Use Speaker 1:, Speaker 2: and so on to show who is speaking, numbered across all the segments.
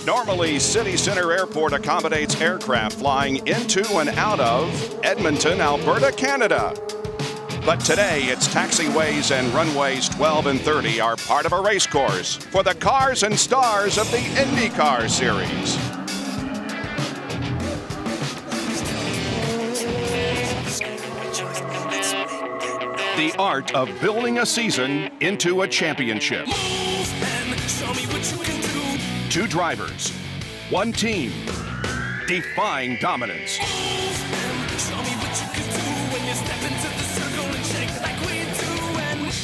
Speaker 1: Normally, City Center Airport accommodates aircraft flying into and out of Edmonton, Alberta, Canada. But today, its taxiways and runways 12 and 30 are part of a race course for the cars and stars of the INDYCAR Series. The art of building a season into a championship. Two drivers, one team, defying dominance.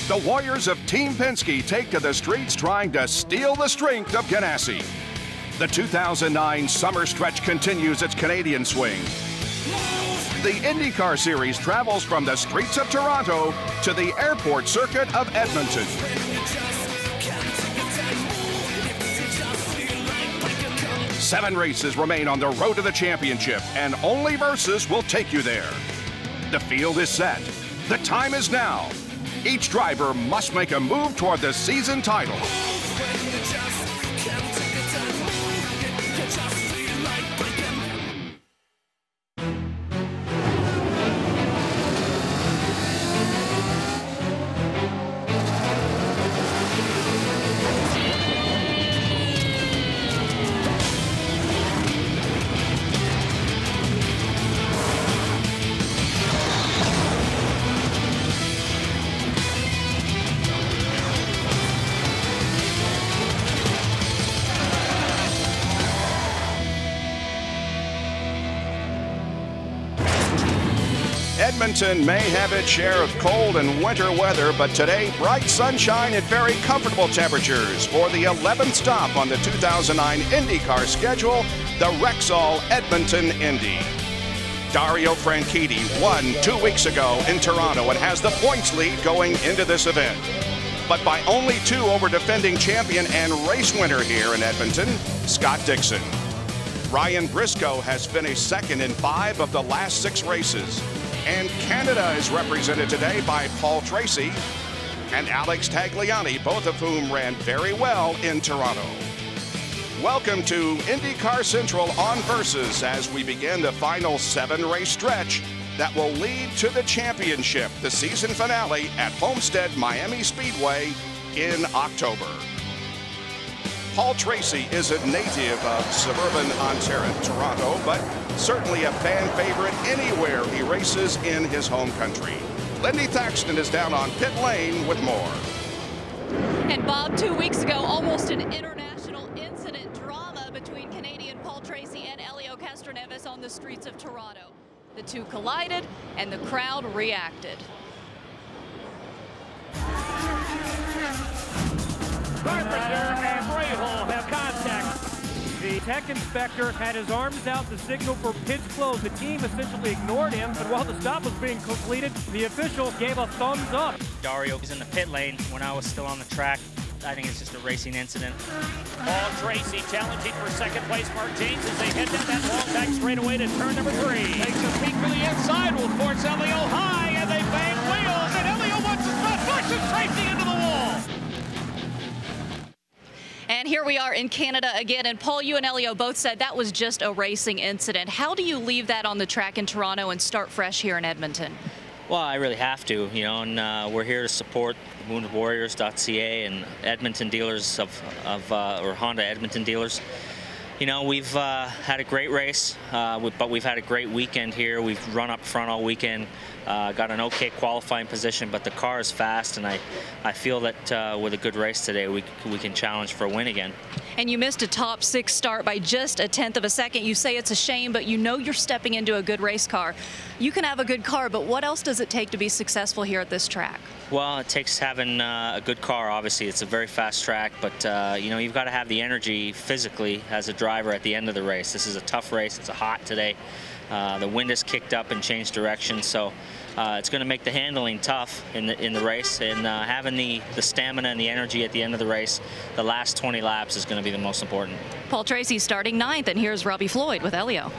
Speaker 1: The warriors of Team Penske take to the streets trying to steal the strength of Ganassi. The 2009 summer stretch continues its Canadian swing. The INDYCAR Series travels from the streets of Toronto to the airport circuit of Edmonton. Seven races remain on the road to the championship, and only verses will take you there. The field is set. The time is now. Each driver must make a move toward the season title. Edmonton may have its share of cold and winter weather, but today, bright sunshine and very comfortable temperatures for the 11th stop on the 2009 INDYCAR schedule, the Rexall Edmonton Indy. Dario Franchitti won 2 weeks ago in Toronto and has the points lead going into this event. But by only 2 over defending champion and race winner here in Edmonton, Scott Dixon. Ryan Briscoe has finished second in 5 of the last 6 races. And Canada is represented today by Paul Tracy and Alex Tagliani, both of whom ran very well in Toronto. Welcome to INDYCAR Central on Versus as we begin the final 7-race stretch that will lead to the championship, the season finale at Homestead Miami Speedway in October. Paul Tracy is a native of suburban Ontario, Toronto, but certainly a fan favorite anywhere he races in his home country. Lindy Thaxton is down on pit lane with more.
Speaker 2: And Bob, 2 weeks ago, almost an international incident drama between Canadian Paul Tracy and Helio Castroneves on the streets of Toronto. The two collided and the crowd reacted.
Speaker 3: Carpenter and Rahal have contact. The tech inspector had his arms out to signal for pits closed. The team essentially ignored him, but while the stop was being completed, the official gave a thumbs up.
Speaker 4: Dario was in the pit lane when I was still on the track. I think it's just a racing incident.
Speaker 3: Paul Tracy challenging for second place. Mark James as they head down that long back straightaway to turn number 3. Takes a peek for the inside, will force Helio high, and they bang wheels, and Helio wants to spot, pushes Tracy into the wall.
Speaker 2: And here we are in Canada again, and Paul, you and Helio both said that was just a racing incident. How do you leave that on the track in Toronto and start fresh here in Edmonton?
Speaker 4: Well, I really have to, you know, and we're here to support woundedwarriors.ca and Edmonton dealers or Honda Edmonton dealers. You know, we've had a great race, but we've had a great weekend here. We've run up front all weekend, got an okay qualifying position, but the car is fast, and I feel that with a good race today, we can challenge for a win again.
Speaker 2: And you missed a top 6 start by just a 1/10 of a second. You say it's a shame, but you know you're stepping into a good race car. You can have a good car, but what else does it take to be successful here at this track?
Speaker 4: Well, it takes having a good car. Obviously, it's a very fast track, but you know, you've got to have the energy physically as a driver at the end of the race. This is a tough race. It's hot today. The wind has kicked up and changed direction, so it's going to make the handling tough in the race. And having the stamina and the energy at the end of the race, the last 20 laps is going to be the most important.
Speaker 2: Paul Tracy starting 9th, and here's Robbie Floyd with Helio.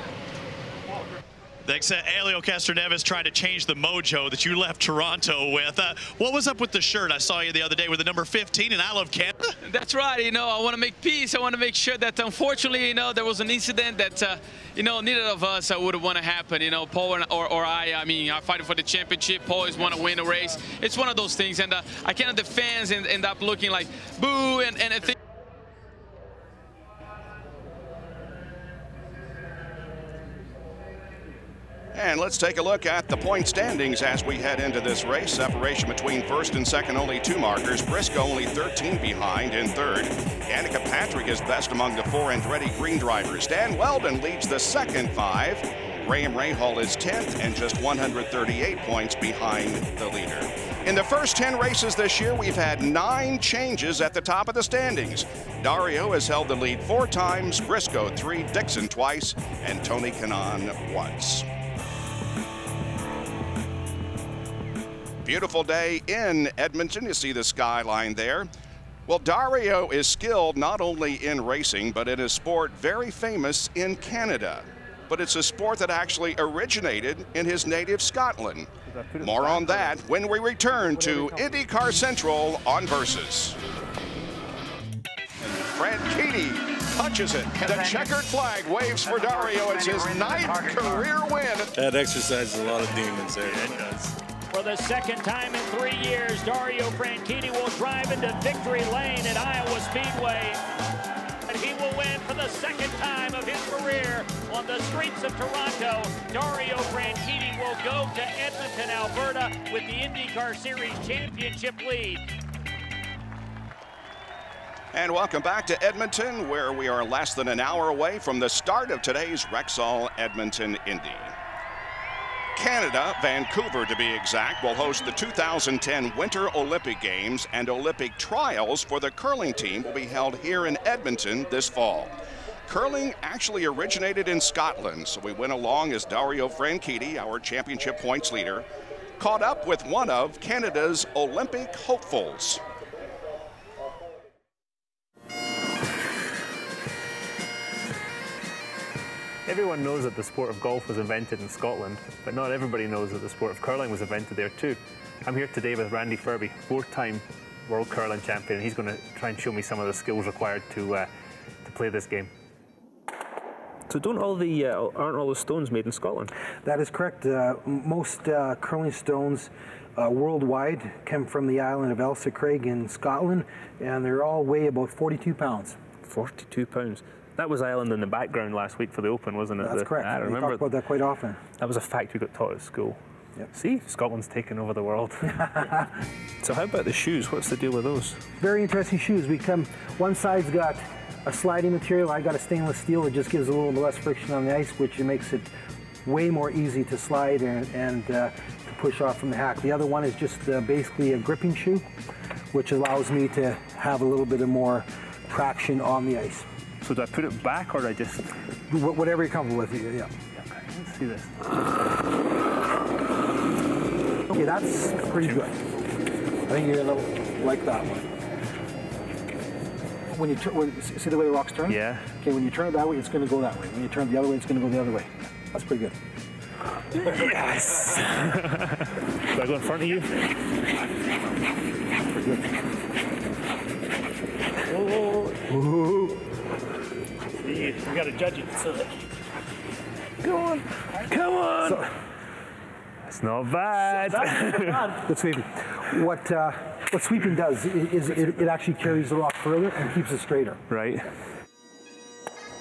Speaker 5: Thanks. Elio Castroneves trying to change the mojo that you left Toronto with. What was up with the shirt? I saw you the other day with the number 15, and I love Canada.
Speaker 6: That's right. You know, I want to make peace. I want to make sure that, unfortunately, you know, there was an incident that, you know, neither of us would want to happen. You know, Paul or I mean, I'm fighting for the championship. Paul always want to win a race. It's one of those things, and I cannot the fans end up looking like boo and I think.
Speaker 1: And let's take a look at the point standings as we head into this race. Separation between first and second, only 2 markers. Briscoe only 13 behind in third. Annika Patrick is best among the 4 Andretti Green drivers. Dan Weldon leads the second 5. Graham Rahal is 10th and just 138 points behind the leader. In the first 10 races this year, we've had 9 changes at the top of the standings. Dario has held the lead 4 times, Briscoe 3, Dixon twice, and Tony Kanaan once. Beautiful day in Edmonton. You see the skyline there. Well, Dario is skilled not only in racing, but in a sport very famous in Canada. But it's a sport that actually originated in his native Scotland. More on that when we return to INDYCAR Central on Versus. Franchitti punches it. The checkered flag waves for Dario. It's his 9th career win.
Speaker 7: That exercises a lot of demons there.
Speaker 3: It does. For the second time in 3 years, Dario Franchitti will drive into victory lane at Iowa Speedway. And he will win for the second time of his career on the streets of Toronto. Dario Franchitti will go to Edmonton, Alberta with the INDYCAR Series Championship lead.
Speaker 1: And welcome back to Edmonton, where we are less than an hour away from the start of today's Rexall Edmonton Indy. Canada, Vancouver to be exact, will host the 2010 Winter Olympic Games, and Olympic trials for the curling team will be held here in Edmonton this fall. Curling actually originated in Scotland, so we went along as Dario Franchitti, our championship points leader, caught up with one of Canada's Olympic hopefuls.
Speaker 8: Everyone knows that the sport of golf was invented in Scotland, but not everybody knows that the sport of curling was invented there too. I'm here today with Randy Ferbey, 4-time world curling champion, and he's going to try and show me some of the skills required to play this game. So aren't all the stones made in Scotland?
Speaker 9: That is correct. Most curling stones worldwide come from the island of Elsa Craig in Scotland, and they all weigh about 42 pounds.
Speaker 8: 42 pounds. That was Ireland in the background last week for the Open, wasn't it?
Speaker 9: That's correct.
Speaker 8: I remember.
Speaker 9: We talk about that quite often.
Speaker 8: That was a fact we got taught at school.
Speaker 9: Yep.
Speaker 8: See, Scotland's taken over the world. So how about the shoes? What's the deal with those?
Speaker 9: Very interesting shoes. One side's got a sliding material. I got a stainless steel. It just gives a little less friction on the ice, which makes it way more easy to slide and to push off from the hack. The other one is just basically a gripping shoe, which allows me to have a little bit of more traction on the ice.
Speaker 8: So do I put it back, or do I just...
Speaker 9: Whatever you're comfortable with, yeah.
Speaker 8: Okay, let's see this.
Speaker 9: Okay, that's pretty good. I think you're going to like that one. When you see the way the rocks turn?
Speaker 8: Yeah.
Speaker 9: Okay, when you turn it that way, it's going to go that way. When you turn it the other way, it's going to go the other way. That's pretty good.
Speaker 8: Yes! Do I go in front of you?
Speaker 9: Pretty good.
Speaker 8: Whoa. You got to judge it. So. Come on. Come on. So, that's not bad.
Speaker 9: Good sweeping. What sweeping does is it actually carries the rock further and keeps it straighter.
Speaker 8: Right.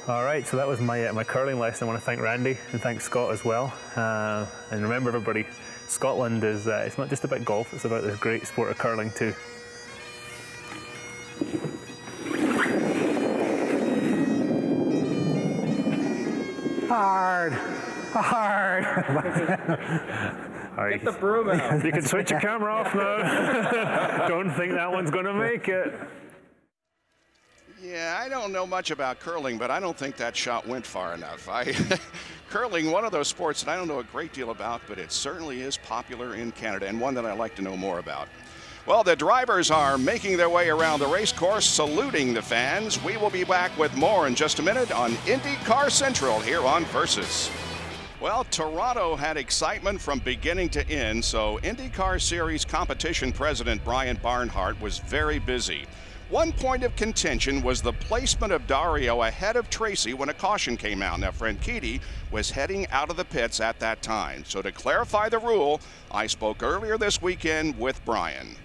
Speaker 8: All right, so that was my curling lesson. I want to thank Randy and thank Scott as well. And remember, everybody, Scotland is it's not just about golf, it's about this great sport of curling too.
Speaker 9: Hard.
Speaker 8: All right.
Speaker 6: Get the broom out.
Speaker 8: You can switch your camera off now. Don't think that one's going to make it.
Speaker 1: Yeah, I don't know much about curling, but I don't think that shot went far enough. Curling, one of those sports that I don't know a great deal about, but it certainly is popular in Canada, and one that I like to know more about. Well, the drivers are making their way around the race course, saluting the fans. We will be back with more in just a minute on INDYCAR Central here on Versus. Well, Toronto had excitement from beginning to end, so IndyCar Series competition president Brian Barnhart was very busy. One point of contention was the placement of Dario ahead of Tracy when a caution came out. Now, Franchitti was heading out of the pits at that time. So to clarify the rule, I spoke earlier this weekend with Brian.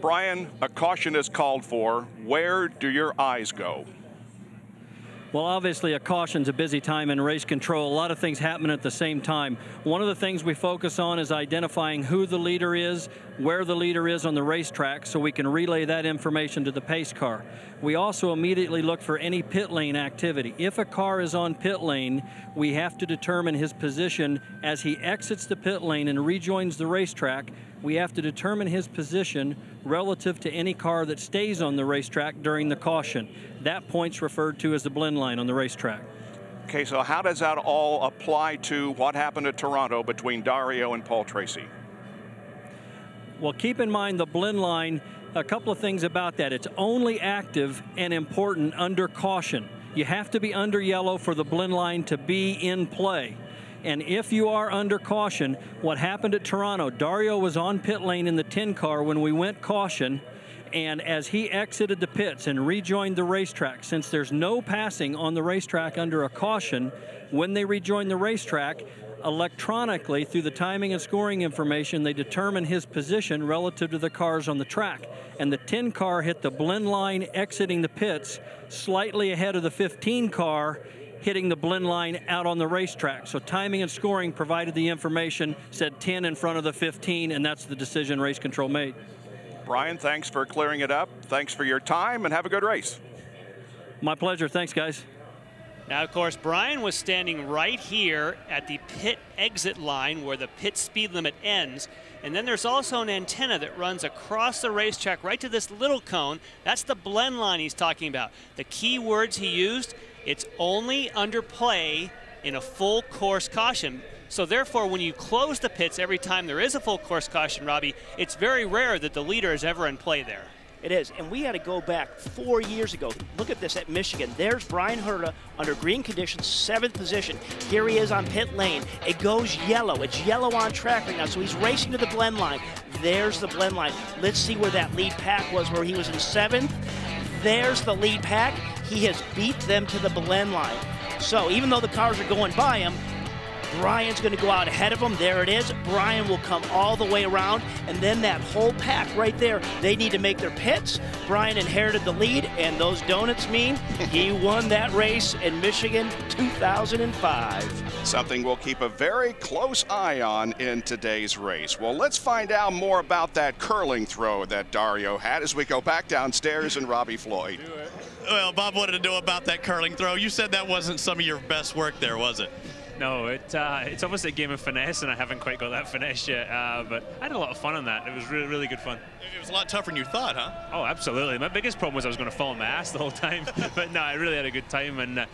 Speaker 1: Brian, a caution is called for. Where do your eyes go?
Speaker 10: Well, obviously a caution's a busy time in race control. A lot of things happen at the same time. One of the things we focus on is identifying who the leader is, where the leader is on the racetrack, so we can relay that information to the pace car. We also immediately look for any pit lane activity. If a car is on pit lane, we have to determine his position as he exits the pit lane and rejoins the racetrack. We have to determine his position relative to any car that stays on the racetrack during the caution. That point's referred to as the blend line on the racetrack.
Speaker 1: Okay, so how does that all apply to what happened at Toronto between Dario and Paul Tracy?
Speaker 10: Well, keep in mind the blend line, a couple of things about that. It's only active and important under caution. You have to be under yellow for the blend line to be in play. And if you are under caution, what happened at Toronto, Dario was on pit lane in the 10 car when we went caution, and as he exited the pits and rejoined the racetrack, since there's no passing on the racetrack under a caution, when they rejoin the racetrack, electronically, through the timing and scoring information, they determine his position relative to the cars on the track. And the 10 car hit the blend line exiting the pits slightly ahead of the 15 car hitting the blend line out on the racetrack. So timing and scoring provided the information, said 10 in front of the 15, and that's the decision race control made.
Speaker 1: Brian, thanks for clearing it up. Thanks for your time, and have a good race.
Speaker 10: My pleasure. Thanks, guys.
Speaker 11: Now, of course, Brian was standing right here at the pit exit line where the pit speed limit ends. And then there's also an antenna that runs across the racetrack right to this little cone. That's the blend line he's talking about. The key words he used, it's only under play in a full course caution. So therefore, when you close the pits every time there is a full course caution, Robbie, it's very rare that the leader is ever in play there.
Speaker 12: It is, and we had to go back 4 years ago. Look at this at Michigan. There's Brian Herta under green conditions, 7th position. Here he is on pit lane. It goes yellow. It's yellow on track right now, so he's racing to the blend line. There's the blend line. Let's see where that lead pack was, where he was in 7th. There's the lead pack. He has beat them to the blend line. So even though the cars are going by him, Brian's going to go out ahead of him. There it is. Brian will come all the way around, and then that whole pack right there, they need to make their pits. Brian inherited the lead, and those donuts mean he won that race in Michigan 2005.
Speaker 1: Something we'll keep a very close eye on in today's race. Well, let's find out more about that curling throw that Dario had as we go back downstairs and Robbie Floyd.
Speaker 5: Well, Bob wanted to know about that curling throw. You said that wasn't some of your best work there, was it?
Speaker 13: No, it's almost a game of finesse, and I haven't quite got that finesse yet. But I had a lot of fun on that. It was really, really good fun.
Speaker 5: It was a lot tougher than you thought, huh?
Speaker 13: Oh, absolutely. My biggest problem was I was going to fall on my ass the whole time. But no, I really had a good time, and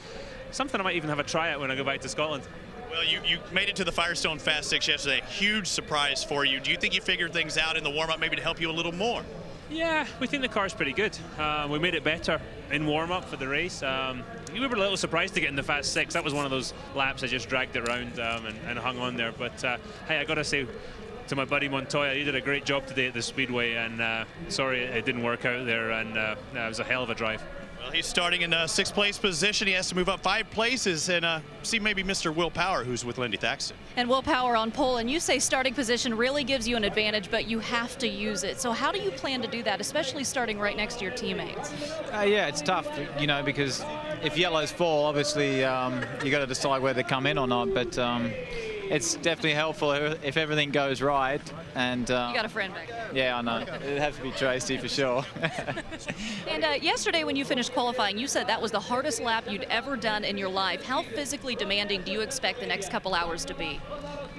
Speaker 13: something I might even have a try at when I go back to Scotland.
Speaker 5: Well, you made it to the Firestone Fast 6 yesterday. Huge surprise for you. Do you think you figured things out in the warm-up maybe to help you a little more?
Speaker 13: Yeah, we think the car's pretty good. We made it better in warm-up for the race. We were a little surprised to get in the Fast 6. That was one of those laps I just dragged it around and hung on there. But hey, I got to say to my buddy Montoya, you did a great job today at the Speedway, and sorry it didn't work out there, and it was a hell of a drive.
Speaker 5: Well, he's starting in 6th place position. He has to move up 5 places and see maybe Mr. Will Power, who's with Lindy Thaxton.
Speaker 2: And Will Power on pole, and you say starting position really gives you an advantage, but you have to use it. So how do you plan to do that, especially starting right next to your teammates?
Speaker 14: Yeah, it's tough, you know, because if yellows fall, obviously you got to decide whether to come in or not. But it's definitely helpful if everything goes right. And you
Speaker 2: got a friend back there.
Speaker 14: Yeah, I know. It'd have to be Tracy for sure.
Speaker 2: And yesterday when you finished qualifying, you said that was the hardest lap you'd ever done in your life. How physically demanding do you expect the next couple hours to be?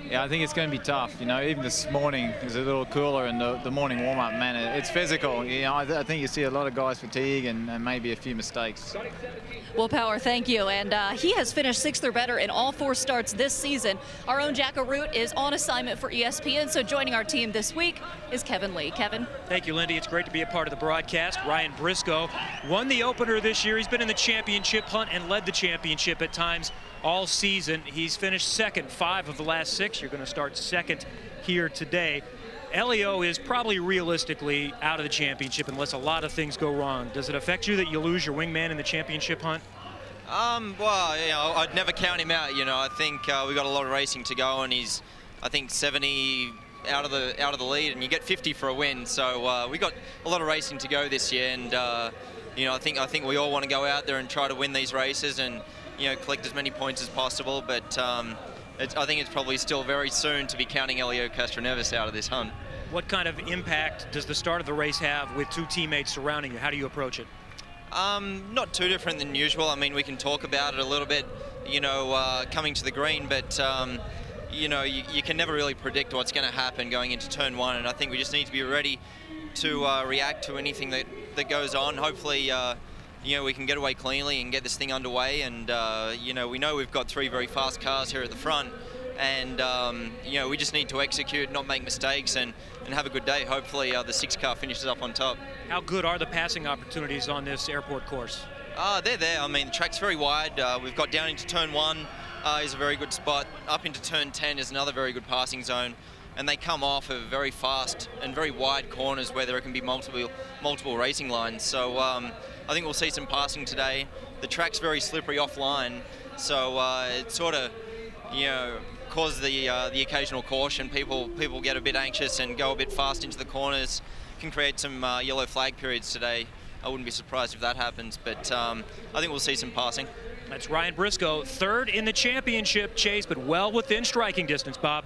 Speaker 14: Yeah, I think it's going to be tough. You know, even this morning is a little cooler in the morning warm-up, man. It's physical. You know, I think you see a lot of guys fatigue and maybe a few mistakes.
Speaker 2: Will Power, thank you. And he has finished 6th or better in all 4 starts this season. Our own Jack Root is on assignment for ESPN, so joining our team this week is Kevin Lee. Kevin.
Speaker 15: Thank you, Lindy. It's great to be a part of the broadcast. Ryan Briscoe won the opener this year. He's been in the championship hunt and led the championship at times all season. He's finished second 5 of the last 6. You're going to start second here today. Elio is probably realistically out of the championship unless a lot of things go wrong. Does it affect you that you lose your wingman in the championship hunt?
Speaker 16: Well, you know, I'd never count him out. You know, I think we got a lot of racing to go, and he's, I think, 70 out of the lead, and you get 50 for a win. So we got a lot of racing to go this year, and you know, I think we all want to go out there and try to win these races and, you know, collect as many points as possible. But I think it's probably still very soon to be counting Elio Castroneves out of this hunt.
Speaker 15: What kind of impact does the start of the race have with 2 teammates surrounding you? How do you approach it?
Speaker 16: Not too different than usual. I mean, we can talk about it a little bit, you know, coming to the green, but you know, you can never really predict what's going to happen going into turn 1, and I think we just need to be ready to react to anything that goes on. Hopefully, you know, we can get away cleanly and get this thing underway, and you know we've got 3 very fast cars here at the front, and you know, we just need to execute, not make mistakes, and have a good day. Hopefully the 6 car finishes up on top.
Speaker 15: How good are the passing opportunities on this airport course?
Speaker 16: They're there. I mean, the track's very wide. We've got down into turn 1 is a very good spot. Up into turn 10 is another very good passing zone, and they come off of very fast and very wide corners where there can be multiple racing lines. So I think we'll see some passing today. The track's very slippery offline, so it sort of, you know, causes the occasional caution. People get a bit anxious and go a bit fast into the corners. Can create some yellow flag periods today. I wouldn't be surprised if that happens, but I think we'll see some passing.
Speaker 15: That's Ryan Briscoe, 3rd in the championship chase, but well within striking distance, Bob.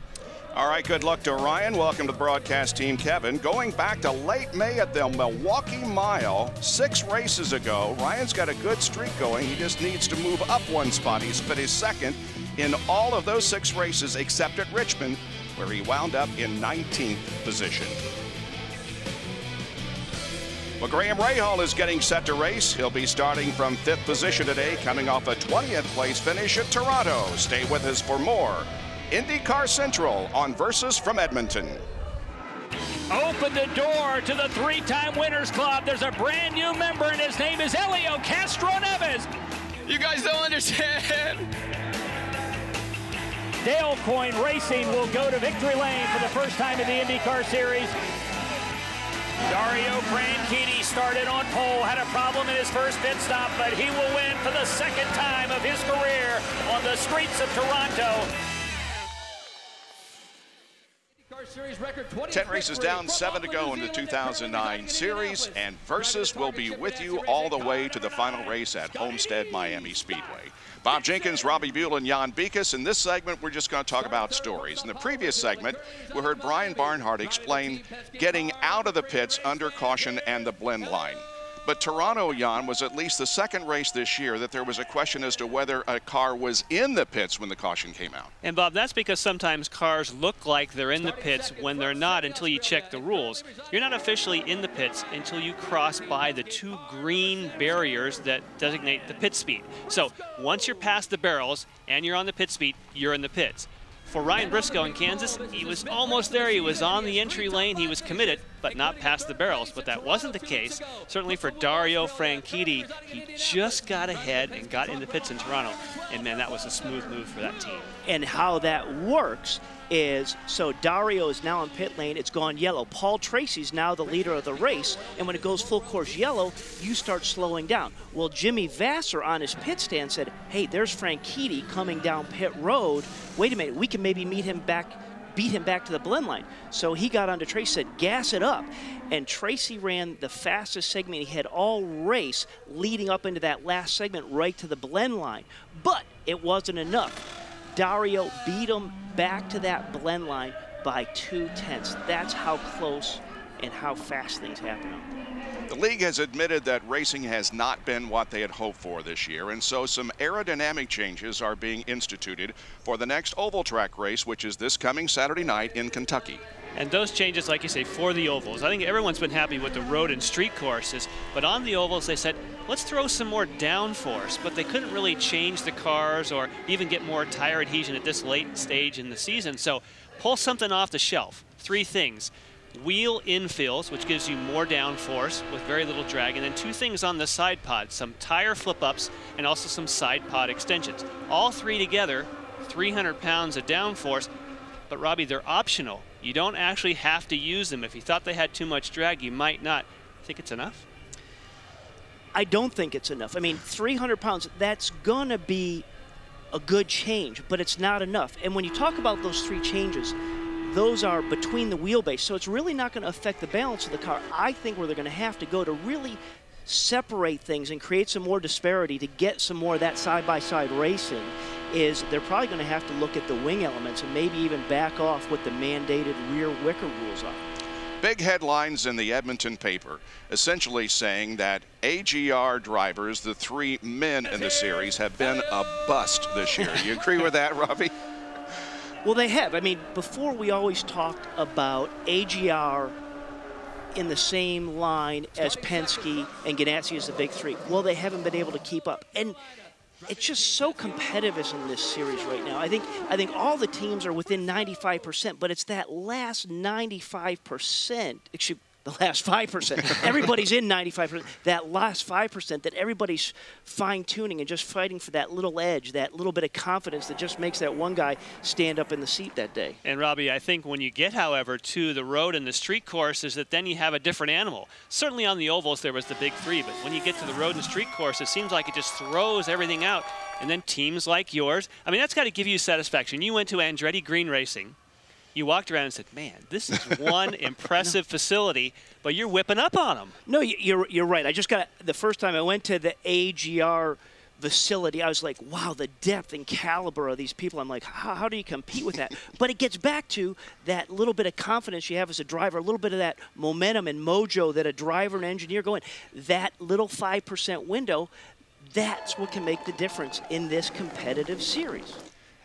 Speaker 1: All right, good luck to Ryan. Welcome to the broadcast team, Kevin. Going back to late May at the Milwaukee Mile, 6 races ago, Ryan's got a good streak going. He just needs to move up 1 spot. He's finished 2nd in all of those 6 races except at Richmond, where he wound up in 19th position. Well, Graham Rahal is getting set to race. He'll be starting from 5th position today, coming off a 20th place finish at Toronto. Stay with us for more IndyCar Central on Versus from Edmonton.
Speaker 3: Open the door to the 3-time Winners Club. There's a brand new member, and his name is Elio Castroneves. You guys don't understand. Dale Coyne Racing will go to victory lane for the first time in the IndyCar Series. Dario Franchitti started on pole, had a problem in his first pit stop, but he will win for the 2nd time of his career on the streets of Toronto.
Speaker 1: 10 races down, 7 to go in the 2009 series, and Versus will be with you all the way to the final race at Homestead Miami Speedway. Bob Jenkins, Robbie Buell, and Jan Beekes. In this segment, we're just going to talk about stories. In the previous segment, we heard Brian Barnhart explain getting out of the pits under caution and the blend line. But Toronto, Jan, was at least the 2nd race this year that there was a question as to whether a car was in the pits when the caution came out.
Speaker 11: And Bob, that's because sometimes cars look like they're in the pits when they're not until you check the rules. You're not officially in the pits until you cross by the 2 green barriers that designate the pit speed. So once you're past the barrels and you're on the pit speed, you're in the pits. For Ryan Briscoe in Kansas, he was almost there. He was on the entry lane. He was committed, but not past the barrels. But that wasn't the case. Certainly for Dario Franchitti, he just got ahead and got in the pits in Toronto. And, man, that was a smooth move for that team.
Speaker 12: And how that works is, so Dario is now in pit lane, it's gone yellow. Paul Tracy's now the leader of the race, and when it goes full course yellow, you start slowing down. Well, Jimmy Vasser on his pit stand said, hey, there's Franchitti coming down pit road. Wait a minute, we can maybe beat him back to the blend line. So he got onto Tracy, said, gas it up. And Tracy ran the fastest segment he had all race, leading up into that last segment right to the blend line. But it wasn't enough. Dario beat him back to that blend line by 2/10. That's how close and how fast things happen out there.
Speaker 1: The league has admitted that racing has not been what they had hoped for this year, and so some aerodynamic changes are being instituted for the next oval track race, which is this coming Saturday night in Kentucky.
Speaker 11: And those changes, like you say, for the ovals. I think everyone's been happy with the road and street courses, but on the ovals they said, let's throw some more downforce, but they couldn't really change the cars or even get more tire adhesion at this late stage in the season. So pull something off the shelf. 3 things. Wheel infills, which gives you more downforce with very little drag, and then 2 things on the side pod, some tire flip-ups and also some side pod extensions. All 3 together, 300 pounds of downforce, but Robbie, they're optional. You don't actually have to use them. If you thought they had too much drag, you might not. Think it's enough?
Speaker 12: I don't think it's enough. I mean, 300 pounds, that's gonna be a good change, but it's not enough. And when you talk about those 3 changes, those are between the wheelbase, so it's really not going to affect the balance of the car. I think where they're going to have to go to really separate things and create some more disparity to get some more of that side-by-side racing is they're probably going to have to look at the wing elements and maybe even back off what the mandated rear wicker rules are.
Speaker 1: Big headlines in the Edmonton paper, essentially saying that AGR drivers, the 3 men in the series, have been a bust this year. You agree with that, Robbie?
Speaker 12: Well, they have. I mean, before we always talked about AGR in the same line as Penske and Ganassi as the big 3. Well, they haven't been able to keep up. And it's just so competitive in this series right now. I think all the teams are within 95%, but it's that last 95%, the last 5%. Everybody's in 95%. That last 5% that everybody's fine-tuning and just fighting for that little edge, that little bit of confidence that just makes that one guy stand up in the seat that day.
Speaker 11: And Robbie, I think when you get, however, to the road and the street course is that then you have a different animal. Certainly on the ovals there was the big 3, but when you get to the road and street course, it seems like it just throws everything out. And then teams like yours, I mean, that's got to give you satisfaction. You went to Andretti Green Racing. You walked around and said, man, this is one impressive facility, but you're whipping up on them.
Speaker 12: No, you're right. I just got, the first time I went to the AGR facility, I was like, wow, the depth and caliber of these people. I'm like, how do you compete with that? But it gets back to that little bit of confidence you have as a driver, a little bit of that momentum and mojo that a driver and engineer go in. That little 5% window, that's what can make the difference in this competitive series.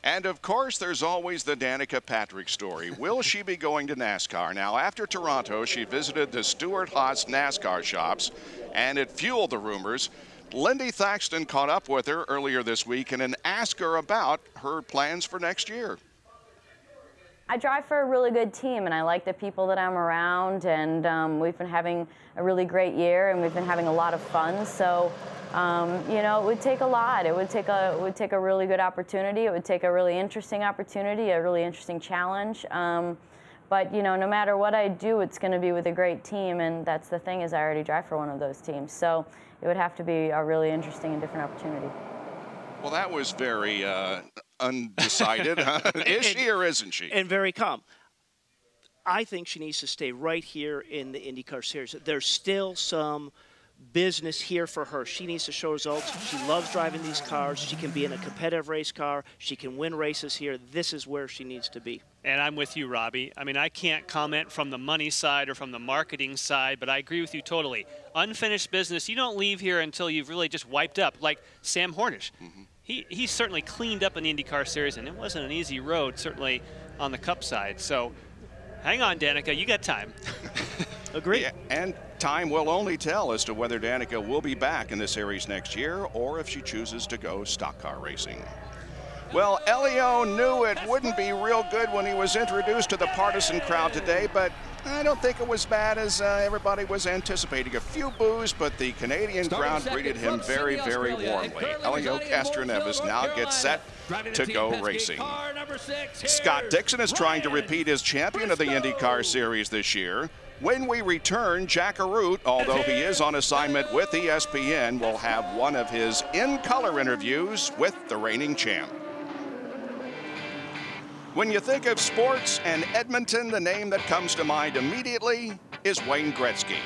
Speaker 1: And of course, there's always the Danica Patrick story. Will she be going to NASCAR? Now, after Toronto, she visited the Stewart-Haas NASCAR shops, and it fueled the rumors. Lindy Thaxton caught up with her earlier this week and asked her about her plans for next year.
Speaker 17: I drive for a really good team, and I like the people that I'm around, and we've been having a really great year, and we've been having a lot of fun. So, you know, it would take a lot. It would take a really good opportunity. It would take a really interesting opportunity, a really interesting challenge. But you know, no matter what I do, it's going to be with a great team, and that's the thing, is I already drive for one of those teams. So it would have to be a really interesting and different opportunity.
Speaker 1: Well, that was very undecided. Is she or isn't she?
Speaker 12: And very calm. I think she needs to stay right here in the IndyCar Series. There's still some business here for her. She needs to show results. She loves driving these cars. She can be in a competitive race car. She can win races here. This is where she needs to be.
Speaker 11: And I'm with you, Robbie. I mean, I can't comment from the money side or from the marketing side, but I agree with you totally. Unfinished business, you don't leave here until you've really just wiped up, like Sam Hornish. He certainly cleaned up in the IndyCar Series, and it wasn't an easy road, certainly on the Cup side. So hang on, Danica, you got time.
Speaker 12: Agree.
Speaker 1: Yeah, and time will only tell as to whether Danica will be back in the series next year or if she chooses to go stock car racing. Well, Elio knew it wouldn't be real good when he was introduced to the partisan crowd today, but I don't think it was bad as everybody was anticipating. A few boos, but the Canadian crowd greeted him very, very warmly. Elio Castroneves now gets set to go racing. Scott Dixon is trying to repeat as champion of the IndyCar Series this year. When we return, Jack Arute, although he is on assignment with ESPN, will have one of his in-color interviews with the reigning champ. When you think of sports and Edmonton, the name that comes to mind immediately is Wayne Gretzky.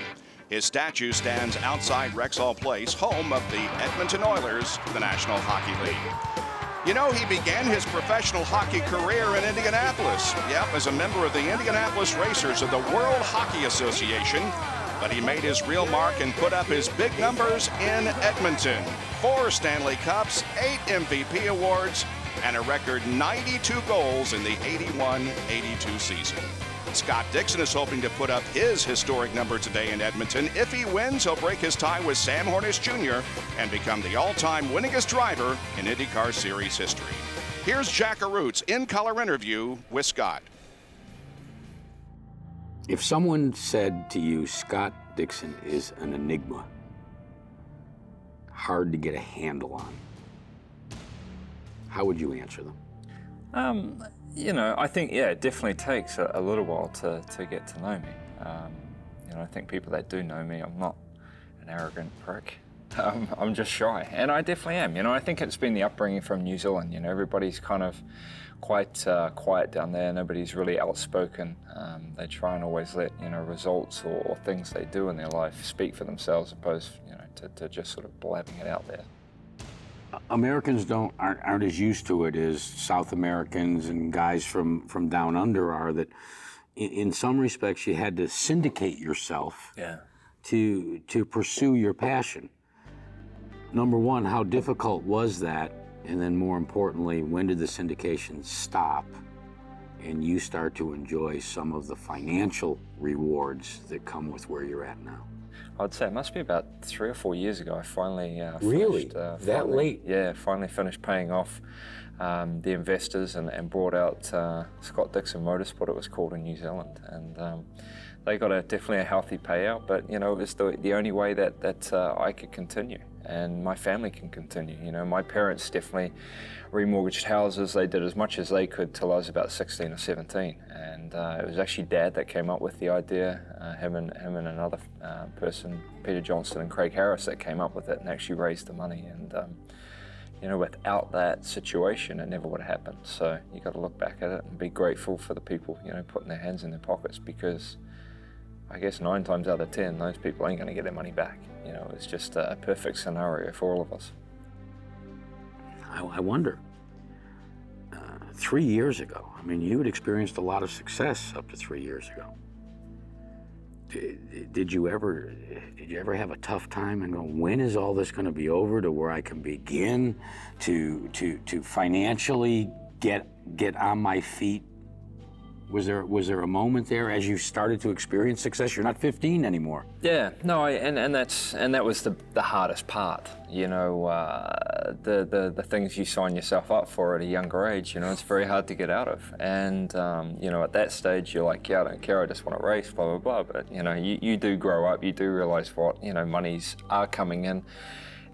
Speaker 1: His statue stands outside Rexall Place, home of the Edmonton Oilers, the National Hockey League. You know, he began his professional hockey career in Indianapolis. Yep, as a member of the Indianapolis Racers of the World Hockey Association. But he made his real mark and put up his big numbers in Edmonton. 4 Stanley Cups, 8 MVP awards, and a record 92 goals in the 81-82 season. Scott Dixon is hoping to put up his historic number today in Edmonton. If he wins, he'll break his tie with Sam Hornish Jr. and become the all-time winningest driver in IndyCar Series history. Here's Jack Arut's in-color interview with Scott.
Speaker 18: If someone said to you, Scott Dixon is an enigma, hard to get a handle on, how would you answer them?
Speaker 19: You know, I think, yeah, it definitely takes a little while to get to know me. You know, I think people that do know me, I'm not an arrogant prick. I'm just shy, and I definitely am. You know, I think it's been the upbringing from New Zealand. You know, everybody's kind of quite quiet down there. Nobody's really outspoken. They try and always let, you know, results or things they do in their life speak for themselves, opposed, you know, to just sort of blabbing it out there.
Speaker 18: Americans aren't as used to it as South Americans and guys from down under are, that in some respects you had to syndicate yourself to pursue your passion. Number one, how difficult was that? And then more importantly, when did the syndication stop and you start to enjoy some of the financial rewards that come with where you're at now?
Speaker 19: I'd say it must be about 3 or 4 years ago I finally
Speaker 18: Really? That late?
Speaker 19: Yeah, finally finished paying off the investors and brought out Scott Dixon Motorsport, it was called, in New Zealand. And they got definitely a healthy payout, but, you know, it was the only way that I could continue and my family can continue. You know, my parents definitely remortgaged houses. They did as much as they could till I was about 16 or 17. And it was actually Dad that came up with the idea, him and another person, Peter Johnston and Craig Harris, that came up with it and actually raised the money. And you know, without that situation, it never would have happened. So you got to look back at it and be grateful for the people, you know, putting their hands in their pockets, because I guess 9 times out of 10, those people ain't going to get their money back. You know, it's just a perfect scenario for all of us.
Speaker 18: I wonder, 3 years ago, I mean, you had experienced a lot of success up to 3 years ago. Did you ever have a tough time and go, when is all this going to be over, to where I can begin to financially get on my feet? Was there a moment there as you started to experience success? You're not 15 anymore.
Speaker 19: Yeah, no, and that was the hardest part. You know, the things you sign yourself up for at a younger age. You know, it's very hard to get out of. And you know, at that stage, you're like, yeah, I don't care. I just want to race, blah blah blah. But you know, you do grow up. You do realize what, you know, monies are coming in.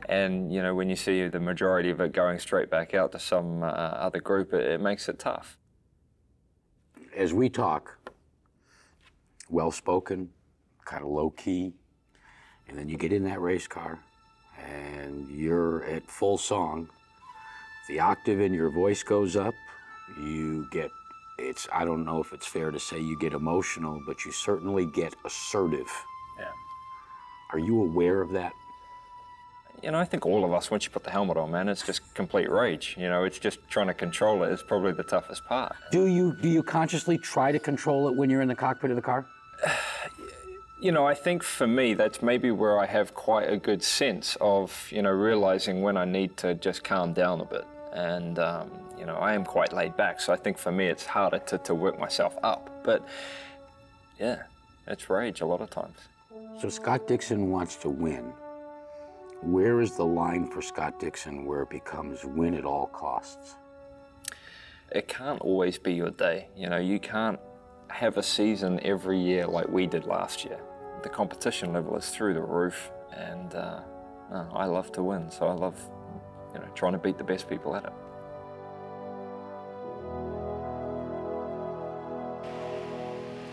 Speaker 19: And you know, when you see the majority of it going straight back out to some other group, it makes it tough.
Speaker 18: As we talk, well-spoken, kind of low-key, and then you get in that race car and you're at full song, the octave in your voice goes up, you get, I don't know if it's fair to say you get emotional, but you certainly get assertive.
Speaker 19: Yeah.
Speaker 18: Are you aware of that?
Speaker 19: You know, I think all of us, once you put the helmet on, man, it's just complete rage. You know, it's just trying to control it is probably the toughest part.
Speaker 18: Do you consciously try to control it when you're in the cockpit of the car?
Speaker 19: You know, I think for me, that's maybe where I have quite a good sense of, you know, realizing when I need to just calm down a bit. And, you know, I am quite laid back, so I think for me it's harder to work myself up. But, yeah, it's rage a lot of times.
Speaker 18: So Scott Dixon wants to win. Where is the line for Scott Dixon where it becomes win at all costs?
Speaker 19: It can't always be your day. You know, you can't have a season every year like we did last year. The competition level is through the roof, and no, I love to win, so I love, you know, trying to beat the best people at it.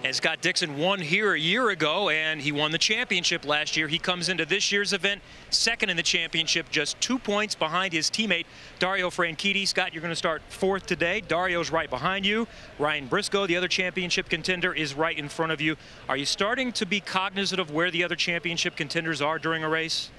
Speaker 15: And Scott Dixon won here a year ago, and he won the championship last year. He comes into this year's event second in the championship, just 2 points behind his teammate Dario Franchitti. Scott, you're going to start 4th today. Dario's right behind you. Ryan Briscoe, the other championship contender, is right in front of you. Are you starting to be cognizant of where the other championship contenders are during a race?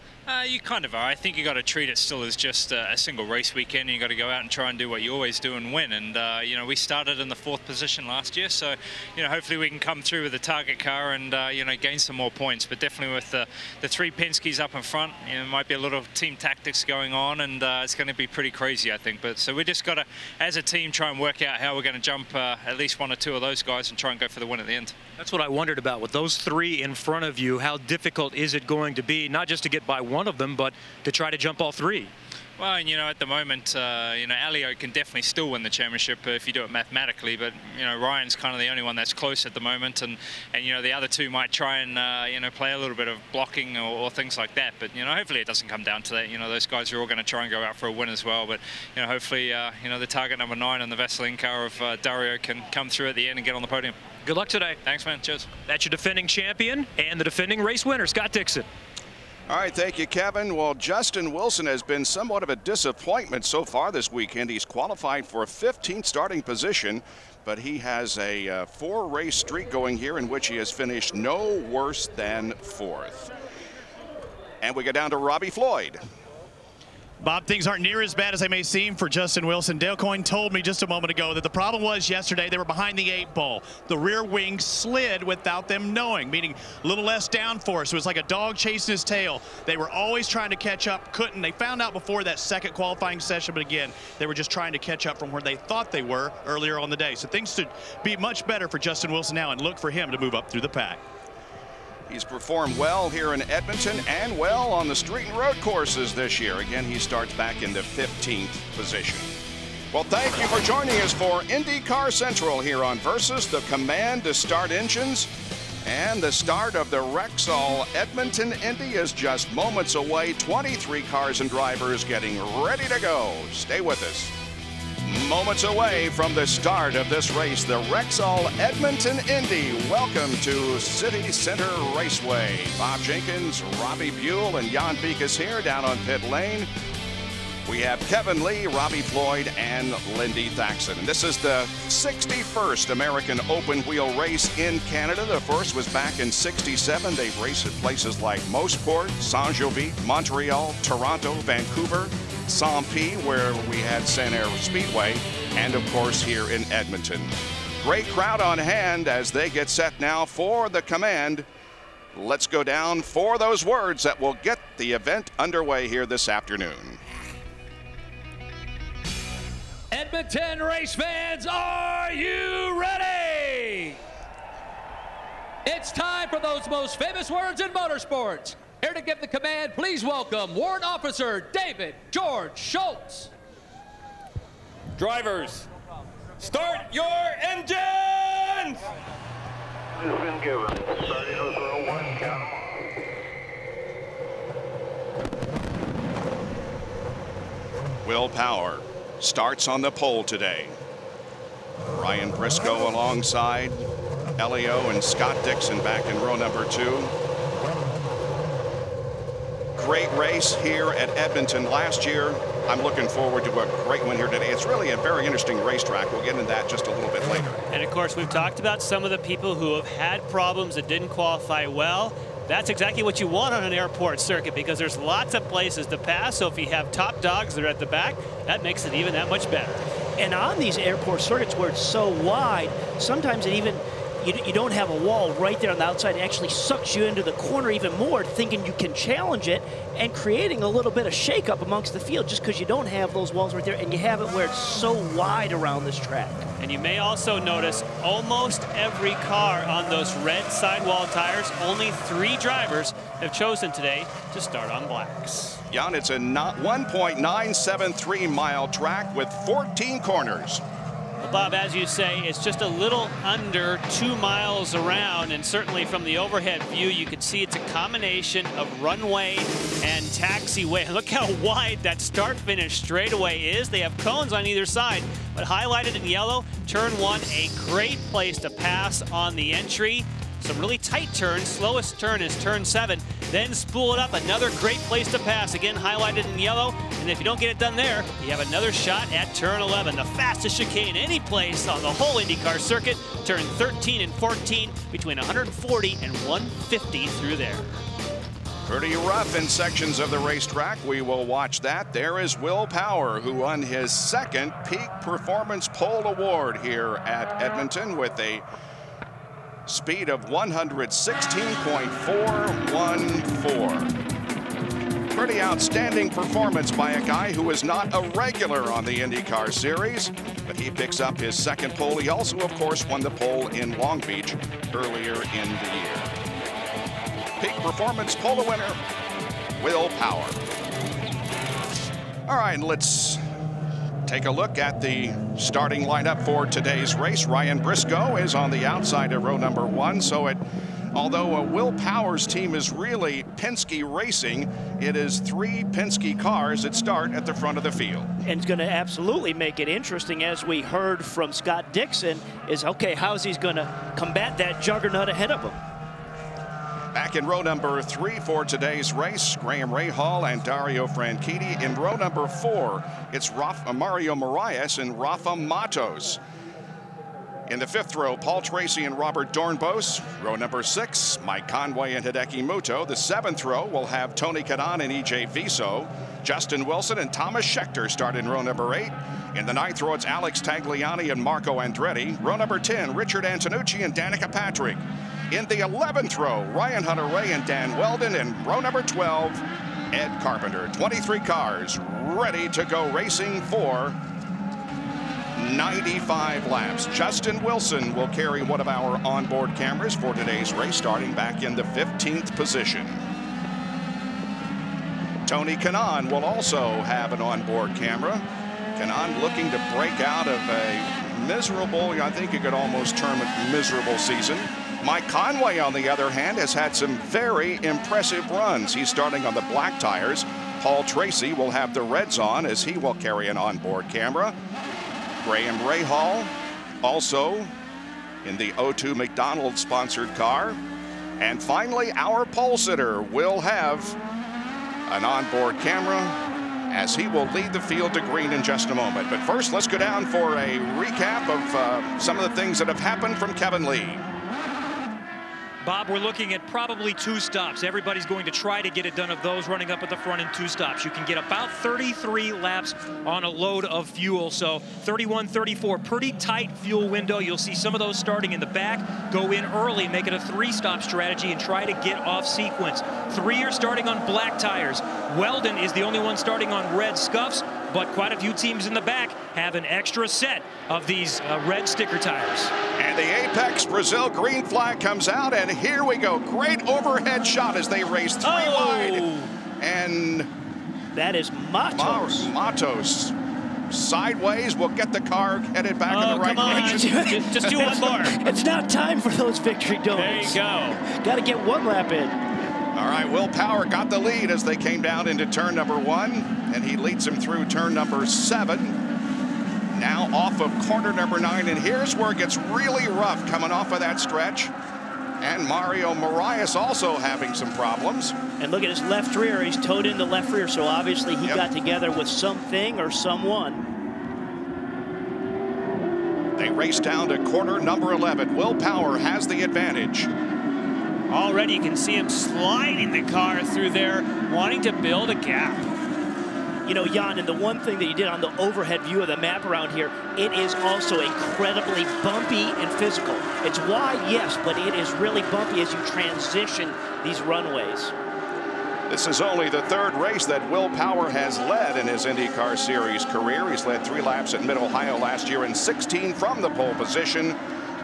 Speaker 13: You kind of are. I think you got to treat it still as just a single race weekend. You got to go out and try and do what you always do and win. And you know, we started in the 4th position last year, so you know, hopefully we can come through with the target car and you know, gain some more points. But definitely with the 3 Penske's up in front, you know, might be a lot of team tactics going on, and it's going to be pretty crazy, I think. But so we just got to, as a team, try and work out how we're going to jump at least 1 or 2 of those guys and try and go for the win at the end.
Speaker 15: That's what I wondered about with those 3 in front of you. How difficult is it going to be, not just to get by one of them, but to try to jump all 3?
Speaker 13: Well, and you know, at the moment, you know, Elio can definitely still win the championship if you do it mathematically, but you know, Ryan's kind of the only one that's close at the moment, and you know, the other 2 might try and you know, play a little bit of blocking or things like that. But you know, hopefully it doesn't come down to that. You know, those guys are all going to try and go out for a win as well. But you know, hopefully, you know, the target number 9 on the Vaseline car of Dario can come through at the end and get on the podium.
Speaker 15: Good luck today.
Speaker 13: Thanks, man. Cheers.
Speaker 15: That's your defending champion and the defending race winner, Scott Dixon.
Speaker 1: All right, thank you, Kevin. Well, Justin Wilson has been somewhat of a disappointment so far this weekend. He's qualified for a 15th starting position, but he has a 4-race streak going here in which he has finished no worse than 4th. And we go down to Robbie Floyd.
Speaker 5: Bob, things aren't near as bad as they may seem for Justin Wilson. Dale Coyne told me just a moment ago that the problem was yesterday they were behind the 8 ball. The rear wing slid without them knowing, meaning a little less downforce. It was like a dog chasing his tail. They were always trying to catch up, couldn't. They found out before that 2nd qualifying session, but again, they were just trying to catch up from where they thought they were earlier on the day. So things should be much better for Justin Wilson now, and look for him to move up through the pack.
Speaker 1: He's performed well here in Edmonton and well on the street and road courses this year. Again, he starts back in the 15th position. Well, thank you for joining us for IndyCar Central here on Versus, the command to start engines. And the start of the Rexall Edmonton Indy is just moments away. 23 cars and drivers getting ready to go. Stay with us. Moments away from the start of this race, the Rexall Edmonton Indy. Welcome to City Center Raceway. Bob Jenkins, Robbie Buell, and Jan Beekes here down on pit lane. We have Kevin Lee, Robbie Floyd, and Lindy Thaxton. And this is the 61st American open wheel race in Canada. The first was back in '67. They've raced at places like Mosport, Saint-Jovite, Montreal, Toronto, Vancouver, Saint-Pie, where we had Rexall Speedway, and of course here in Edmonton. Great crowd on hand as they get set now for the command. Let's go down for those words that will get the event underway here this afternoon.
Speaker 20: Edmonton race fans, are you ready? It's time for those most famous words in motorsports. Here to give the command, please welcome Warrant Officer David George Schultz.
Speaker 21: Drivers, start your engines!
Speaker 22: Has been given. Starting with row 1, count.
Speaker 1: Will Power starts on the pole today. Ryan Briscoe alongside Elio and Scott Dixon back in row number 2. Great race here at Edmonton last year. I'm looking forward to a great one here today. It's really a very interesting racetrack. We'll get into that just a little bit later.
Speaker 11: And of course, we've talked about some of the people who have had problems that didn't qualify well. That's exactly what you want on an airport circuit, because there's lots of places to pass. So if you have top dogs that are at the back, that makes it even that much better.
Speaker 12: And on these airport circuits where it's so wide, sometimes it even you don't have a wall right there on the outside. It actually sucks you into the corner even more, thinking you can challenge it and creating a little bit of shakeup amongst the field just because you don't have those walls right there and you have it where it's so wide around this track.
Speaker 11: And you may also notice almost every car on those red sidewall tires, only 3 drivers have chosen today to start on blacks.
Speaker 1: Jan, it's a 1.973 mile track with 14 corners.
Speaker 11: Well, Bob, as you say, it's just a little under 2 miles around, and certainly from the overhead view, you can see it's a combination of runway and taxiway. Look how wide that start-finish straightaway is. They have cones on either side, but highlighted in yellow, turn 1, a great place to pass on the entry. Some really tight turns. Slowest turn is turn 7. Then spool it up. Another great place to pass. Again, highlighted in yellow. And if you don't get it done there, you have another shot at turn 11. The fastest chicane any place on the whole IndyCar circuit. Turn 13 and 14 between 140 and 150 through there.
Speaker 1: Pretty rough in sections of the racetrack. We will watch that. There is Will Power, who won his second Peak Performance Pole Award here at Edmonton with a speed of 116.414. Pretty outstanding performance by a guy who is not a regular on the IndyCar Series, but he picks up his second pole. He also, of course, won the pole in Long Beach earlier in the year. Peak Performance Pole winner, Will Power. All right, let's take a look at the starting lineup for today's race. Ryan Briscoe is on the outside of row number 1, so although Will Power's team is really Penske Racing, it is 3 Penske cars that start at the front of the field.
Speaker 12: And it's going to absolutely make it interesting, as we heard from Scott Dixon, is, okay, how's he going to combat that juggernaut ahead of him?
Speaker 1: Back in row number 3 for today's race, Graham Rahal and Dario Franchitti. In row number 4, it's Mario Moraes and Rafa Matos. In the 5th row, Paul Tracy and Robert Dornbos. Row number 6, Mike Conway and Hideki Muto. The 7th row will have Tony Kanaan and EJ Viso. Justin Wilson and Thomas Schechter start in row number 8. In the 9th row, it's Alex Tagliani and Marco Andretti. Row number 10, Richard Antonucci and Danica Patrick. In the 11th row, Ryan Hunter-Reay and Dan Weldon. And row number 12, Ed Carpenter. 23 cars ready to go racing for 95 laps. Justin Wilson will carry one of our onboard cameras for today's race, starting back in the 15th position. Tony Kanaan will also have an onboard camera. Kanaan looking to break out of a miserable, I think you could almost term it miserable season. Mike Conway, on the other hand, has had some very impressive runs. He's starting on the black tires. Paul Tracy will have the reds on, as he will carry an onboard camera. Graham Rahal also in the O2 McDonald's sponsored car. And finally, our pole sitter will have an onboard camera, as he will lead the field to green in just a moment. But first, let's go down for a recap of some of the things that have happened from Kevin Lee.
Speaker 15: Bob, we're looking at probably 2 stops. Everybody's going to try to get it done of those running up at the front in 2 stops. You can get about 33 laps on a load of fuel. So 31, 34, pretty tight fuel window. You'll see some of those starting in the back. Go in early, make it a 3-stop strategy, and try to get off sequence. 3 are starting on black tires. Weldon is the only one starting on red scuffs, but quite a few teams in the back have an extra set of these red sticker tires.
Speaker 1: And the Apex Brazil green flag comes out, and here we go. Great overhead shot as they race 3 wide. And
Speaker 12: that is Matos.
Speaker 1: Matos sideways will get the car headed back in the right direction.
Speaker 11: Just do one more.
Speaker 12: It's not time for those victory donuts.
Speaker 11: There you go.
Speaker 12: Got to get 1 lap in.
Speaker 1: All right, Will Power got the lead as they came down into turn number 1, and he leads him through turn number 7. Now off of corner number 9, and here's where it gets really rough coming off of that stretch. And Mario Moraes also having some problems.
Speaker 12: And look at his left rear. He's towed in the left rear, so obviously he got together with something or someone.
Speaker 1: They race down to corner number 11. Will Power has the advantage.
Speaker 11: Already you can see him sliding the car through there, wanting to build a gap.
Speaker 12: You know, Jan, and the one thing that you did on the overhead view of the map around here, it is also incredibly bumpy and physical. It's wide, yes, but it is really bumpy as you transition these runways.
Speaker 1: This is only the 3rd race that Will Power has led in his IndyCar Series career. He's led 3 laps at Mid-Ohio last year and 16 from the pole position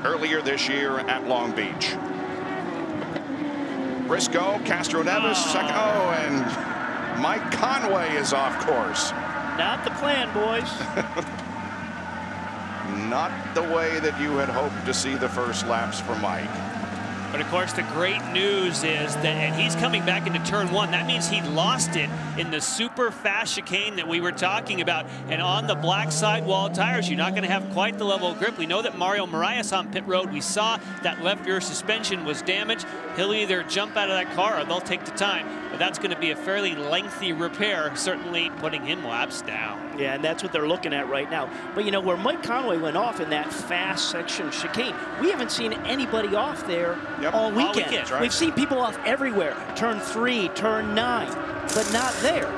Speaker 1: earlier this year at Long Beach. Briscoe, Castro Neves, second. Oh, and Mike Conway is off course.
Speaker 12: Not the plan, boys.
Speaker 1: Not the way that you had hoped to see the first laps for Mike.
Speaker 11: But of course, the great news is that, and he's coming back into turn 1. That means he lost it in the super fast chicane that we were talking about. And on the black sidewall tires, you're not going to have quite the level of grip. We know that Mario Moraes on pit road, we saw that left rear suspension was damaged. He'll either jump out of that car or they'll take the time. But that's going to be a fairly lengthy repair, certainly putting him laps down.
Speaker 12: Yeah, and that's what they're looking at right now. But you know, where Mike Conway went off in that fast section chicane, we haven't seen anybody off there all weekend.
Speaker 5: That's right.
Speaker 12: We've seen people off everywhere. Turn 3, turn 9, but not there.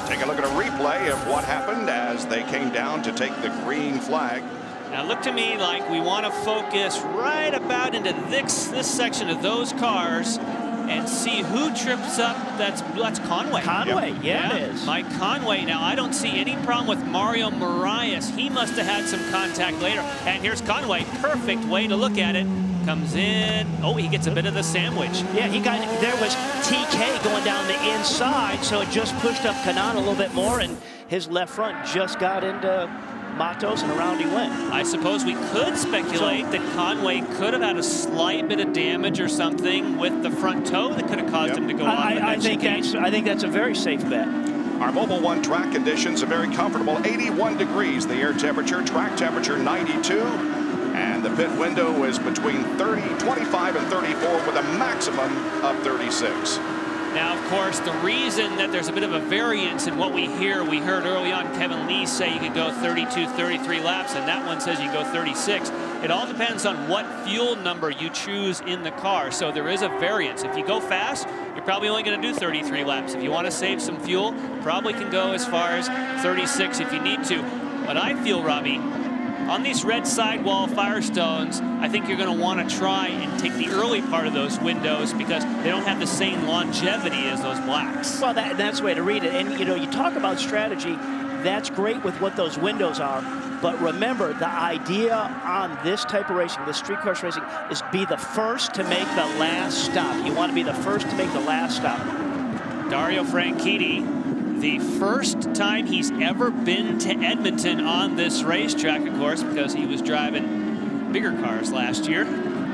Speaker 1: Take a look at a replay of what happened as they came down to take the green flag.
Speaker 11: Now, look to me like we want to focus right about into this section of those cars and see who trips up. That's Conway.
Speaker 12: Conway, yeah, it is.
Speaker 11: Mike Conway. Now, I don't see any problem with Mario Marias. He must have had some contact later. And here's Conway. Perfect way to look at it. Comes in. Oh, he gets a bit of the sandwich.
Speaker 12: Yeah, there was TK going down the inside, so it just pushed up Kanaan a little bit more, and his left front just got into Matos, and around he went.
Speaker 11: I suppose we could speculate that Conway could have had a slight bit of damage or something with the front toe that could have caused him to go off.
Speaker 12: I think that's a very safe bet.
Speaker 1: Our Mobile One track conditions are very comfortable. 81 degrees, the air temperature, track temperature 92. And the pit window is between 25 and 34 with a maximum of 36.
Speaker 11: Now, of course, the reason that there's a bit of a variance in what we heard early on Kevin Lee say you could go 32, 33 laps, and that one says you can go 36. It all depends on what fuel number you choose in the car. So there is a variance. If you go fast, you're probably only going to do 33 laps. If you want to save some fuel, probably can go as far as 36 if you need to. But I feel, Robbie, on these red sidewall Firestones, I think you're going to want to try and take the early part of those windows because they don't have the same longevity as those blacks.
Speaker 12: Well, that's the way to read it. And, you talk about strategy. That's great with what those windows are. But remember, the idea on this type of racing, this street course racing, is be the first to make the last stop. You want to be the first to make the last stop.
Speaker 11: Dario Franchitti, the first time he's ever been to Edmonton on this racetrack, of course, because he was driving bigger cars last year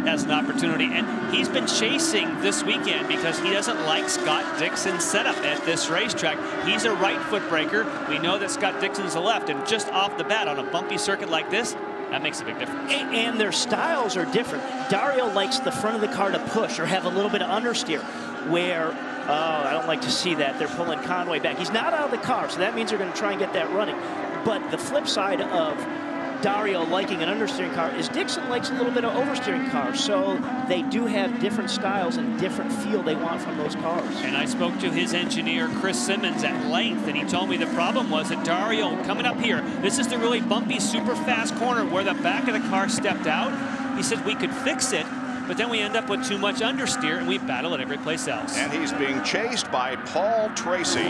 Speaker 11: as an opportunity. And he's been chasing this weekend because he doesn't like Scott Dixon's setup at this racetrack. He's a right foot breaker. We know that Scott Dixon's a left, and just off the bat on a bumpy circuit like this, that makes a big difference.
Speaker 12: And their styles are different. Dario likes the front of the car to push or have a little bit of understeer, where I don't like to see that. They're pulling Conway back. He's not out of the car, so that means they're going to try and get that running. But the flip side of Dario liking an understeering car is Dixon likes a little bit of oversteering cars. So they do have different styles and different feel they want from those cars.
Speaker 11: And I spoke to his engineer, Chris Simmons, at length, and he told me the problem was that Dario, coming up here, this is the really bumpy, super fast corner where the back of the car stepped out. He said we could fix it, but then we end up with too much understeer, and we battle it every place else.
Speaker 1: And he's being chased by Paul Tracy.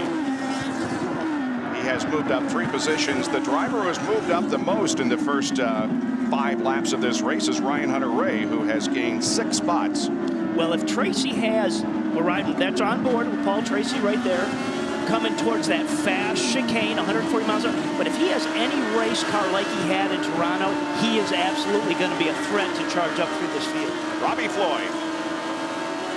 Speaker 1: He has moved up 3 positions. The driver who has moved up the most in the first 5 laps of this race is Ryan Hunter-Reay, who has gained 6 spots.
Speaker 12: Well, if Tracy has arrived, that's on board with Paul Tracy right there, coming towards that fast chicane, 140 miles an hour. But if he has any race car like he had in Toronto, he is absolutely going to be a threat to charge up through this field.
Speaker 1: Robbie Floyd.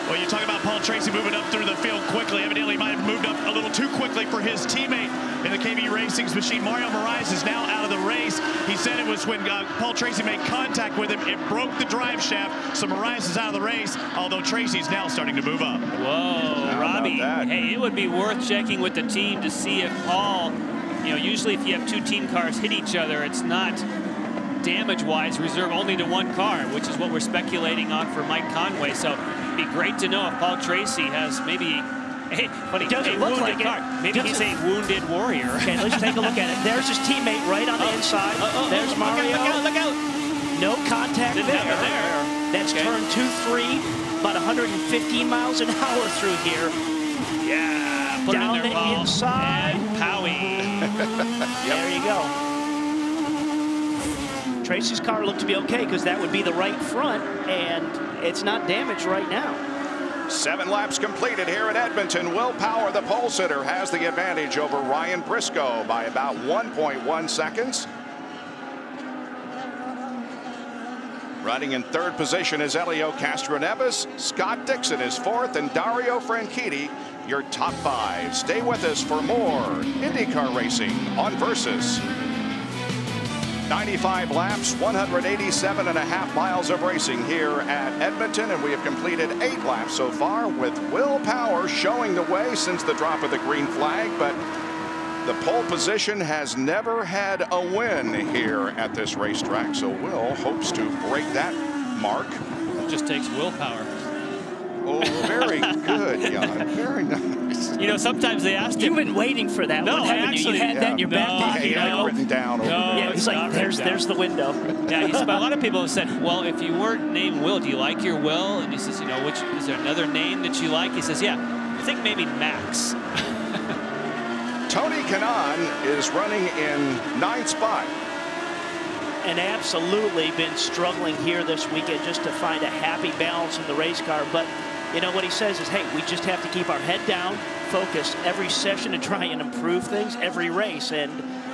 Speaker 5: Well, you talk about Paul Tracy moving up through the field quickly. Evidently, he might have moved up a little too quickly for his teammate in the KB Racing's machine. Mario Marias is now out of the race. He said it was when Paul Tracy made contact with him. It broke the drive shaft, so Marias is out of the race, although Tracy's now starting to move up.
Speaker 11: Whoa, Robbie. Hey, it would be worth checking with the team to see if Paul, usually if you have 2 team cars hit each other, it's not damage-wise reserved only to 1 car, which is what we're speculating on for Mike Conway. So it'd be great to know if Paul Tracy has maybe a wounded
Speaker 12: like
Speaker 11: car. Maybe he's a wounded warrior.
Speaker 12: Okay, let's take a look at it. There's his teammate right on the inside. There's Mario.
Speaker 11: Look out.
Speaker 12: No contact
Speaker 11: Didn't happen there.
Speaker 12: That's turn 2-3, about 115 miles an hour through here.
Speaker 11: Yeah, put
Speaker 12: down
Speaker 11: it in there,
Speaker 12: the
Speaker 11: Paul.
Speaker 12: inside.
Speaker 11: And Powie.
Speaker 12: There you go. Tracy's car looked to be okay because that would be the right front, and it's not damaged right now.
Speaker 1: 7 laps completed here at Edmonton. Will Power, the pole sitter, has the advantage over Ryan Briscoe by about 1.1 seconds. Running in 3rd position is Elio Castroneves. Scott Dixon is 4th, and Dario Franchitti, your top 5. Stay with us for more IndyCar racing on Versus. 95 laps, 187.5 miles of racing here at Edmonton, and we have completed 8 laps so far with Will Power showing the way since the drop of the green flag. But The pole position has never had a win here at this racetrack, so Will hopes to break that mark.
Speaker 11: It just takes willpower.
Speaker 1: Oh, very good, Jan. Very nice.
Speaker 12: You know, sometimes they asked him. You've been waiting for that one, haven't you? You had that in your back pocket.
Speaker 1: He had it written down.
Speaker 12: Yeah, he's like, there's the window.
Speaker 11: Yeah, a lot of people have said, well, if you weren't named Will, do you like your Will? And he says, you know, which is there another name that you like? He says, yeah, I think maybe Max.
Speaker 1: Tony Kanaan is running in 9th spot.
Speaker 12: And absolutely been struggling here this weekend just to find a happy balance in the race car. But you know what he says is, hey, we just have to keep our head down, focus every session and try and improve things every race. And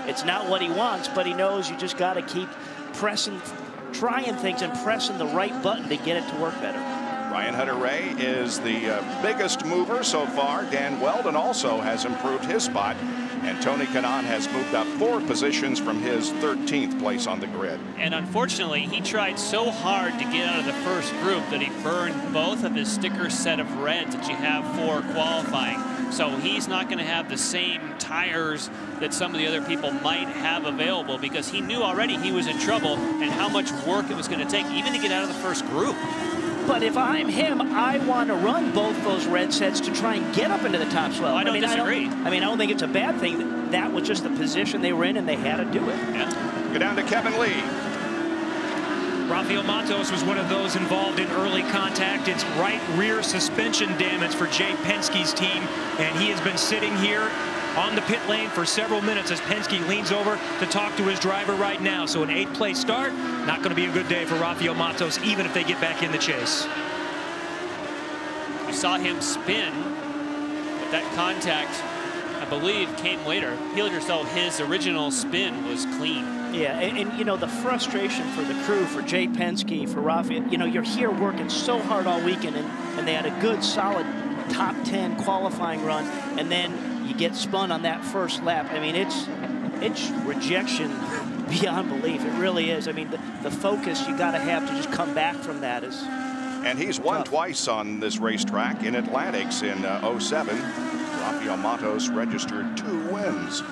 Speaker 12: it's not what he wants, but he knows you just got to keep pressing, trying things and pressing the right button to get it to work better.
Speaker 1: Ryan Hunter-Reay is the biggest mover so far. Dan Weldon also has improved his spot. And Tony Kanaan has moved up 4 positions from his 13th place on the grid.
Speaker 11: And unfortunately, he tried so hard to get out of the first group that he burned both of his sticker set of reds that you have for qualifying. So he's not going to have the same tires that some of the other people might have available, because he knew already he was in trouble and how much work it was going to take even to get out of the first group.
Speaker 12: But if I'm him, I want to run both those red sets to try and get up into the top 12.
Speaker 11: I don't disagree.
Speaker 12: I don't think it's a bad thing. That was just the position they were in, and they had to do it.
Speaker 11: Yeah.
Speaker 1: Go down to Kevin Lee.
Speaker 15: Rafael Matos was one of those involved in early contact. It's right rear suspension damage for Jay Penske's team, and he has been sitting here on the pit lane for several minutes as Penske leans over to talk to his driver right now. So an 8th place start, not going to be a good day for Rafael Matos, even if they get back in the chase.
Speaker 11: We saw him spin, but that contact, I believe, came later. So his original spin was clean.
Speaker 12: Yeah, and you know, the frustration for the crew, for Jay Penske, for Rafael, you know, you're here working so hard all weekend, and they had a good, solid top 10 qualifying run, and then you get spun on that first lap. I mean, it's rejection beyond belief. It really is. I mean, the focus you got to have to just come back from that is.
Speaker 1: And he's won twice on this racetrack in Atlantics in '07. Rafael Matos registered 2 wins.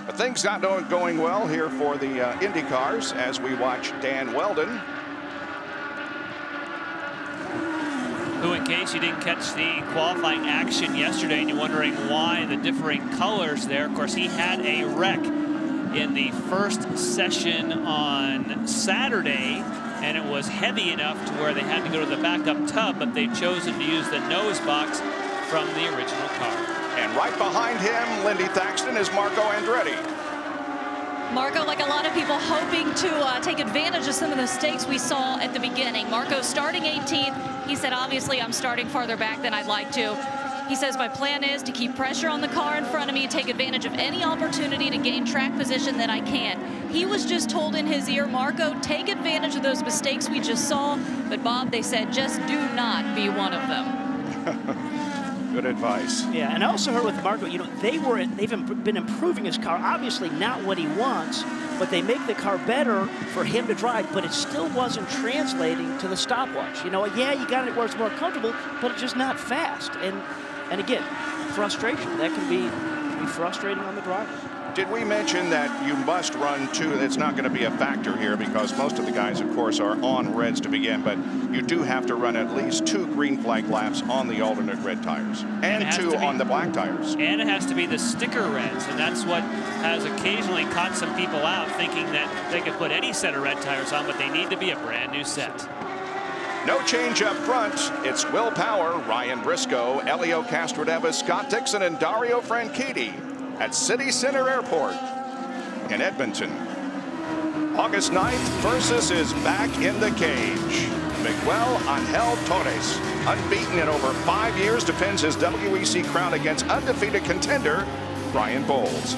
Speaker 1: But things not going well here for the IndyCars as we watch Dan Weldon,
Speaker 11: who, in case you didn't catch the qualifying action yesterday and you're wondering why the differing colors there, of course, he had a wreck in the first session on Saturday, and it was heavy enough to where they had to go to the backup tub, but they've chosen to use the nose box from the original car.
Speaker 1: And right behind him, Lindy Thaxton, is Marco Andretti.
Speaker 2: Marco, like a lot of people, hoping to take advantage of some of the mistakes we saw at the beginning. Marco starting 18th. He said, obviously, I'm starting farther back than I'd like to. He says, my plan is to keep pressure on the car in front of me, take advantage of any opportunity to gain track position that I can. He was just told in his ear, Marco, take advantage of those mistakes we just saw. But Bob, they said, just do not be one of them.
Speaker 1: Good advice.
Speaker 12: Yeah, and I also heard with Marco, you know, they've been improving his car. Obviously not what he wants, but they make the car better for him to drive, but it still wasn't translating to the stopwatch. You know, yeah, you got it where it's more comfortable, but it's just not fast. And again, frustration. That can be frustrating on the driver.
Speaker 1: Did we mention that you must run 2? It's not going to be a factor here because most of the guys, of course, are on reds to begin, but you do have to run at least 2 green flag laps on the alternate red tires and 2 on the black tires.
Speaker 11: And it has to be the sticker reds, and that's what has occasionally caught some people out, thinking that they could put any set of red tires on, but they need to be a brand new set.
Speaker 1: No change up front. It's Will Power, Ryan Briscoe, Elio Castroneves, Scott Dixon, and Dario Franchitti at City Center Airport in Edmonton. August 9th, Versus is back in the cage. Miguel Angel Torres, unbeaten in over 5 years, defends his WEC crown against undefeated contender Brian Bowles.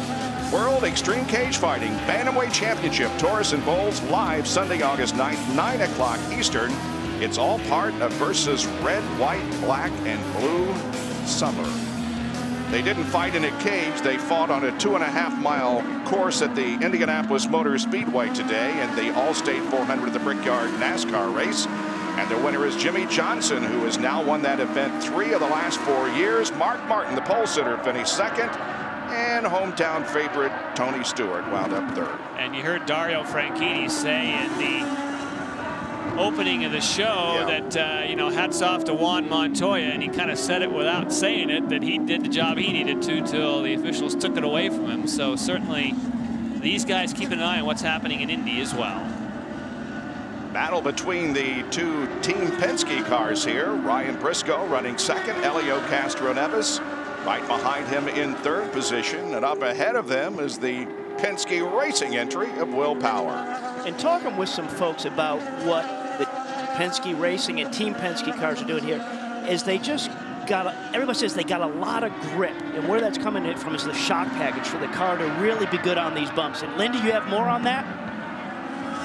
Speaker 1: World Extreme Cage Fighting Bantamweight Championship, Torres and Bowles, live Sunday, August 9th, 9 o'clock Eastern. It's all part of Versus Red, White, Black, and Blue Summer. They didn't fight in a cage. They fought on a 2.5-mile course at the Indianapolis Motor Speedway today in the All-State 400 of the Brickyard NASCAR race. And the winner is Jimmy Johnson, who has now won that event 3 of the last 4 years. Mark Martin, the pole sitter, finished second. And hometown favorite Tony Stewart wound up third.
Speaker 11: And you heard Dario Franchitti say in the opening of the show that, you know, hats off to Juan Montoya, and he kind of said it without saying it, that he did the job he needed to till the officials took it away from him. So certainly these guys keep an eye on what's happening in Indy as well.
Speaker 1: Battle between the two Team Penske cars here. Ryan Briscoe running second, Elio Castroneves right behind him in third position, and up ahead of them is the Penske Racing entry of Will Power.
Speaker 12: And talking with some folks about what the Penske Racing and Team Penske cars are doing here is they just got, everybody says they got a lot of grip, and where that's coming from is the shock package for the car to really be good on these bumps. And Linda, you have more on that?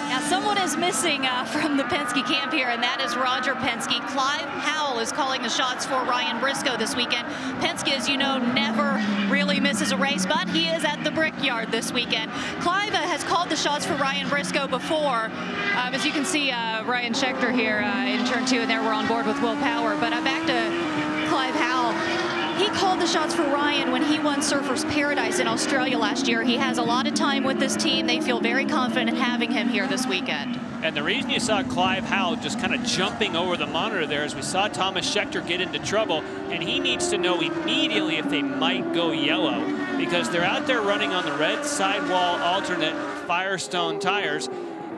Speaker 2: Now, someone is missing from the Penske camp here, and that is Roger Penske. Clive Howell is calling the shots for Ryan Briscoe this weekend. Penske, as you know, never really misses a race, but he is at the Brickyard this weekend. Clive has called the shots for Ryan Briscoe before. As you can see, Ryan Schechter here in turn 2, and there we're on board with Will Power. But back to Clive Howell. He called the shots for Ryan when he won Surfers Paradise in Australia last year. He has a lot of time with this team. They feel very confident in having him here this weekend.
Speaker 11: And the reason you saw Clive Howell just kind of jumping over the monitor there is we saw Thomas Schechter get into trouble, and he needs to know immediately if they might go yellow, because they're out there running on the red sidewall alternate Firestone tires.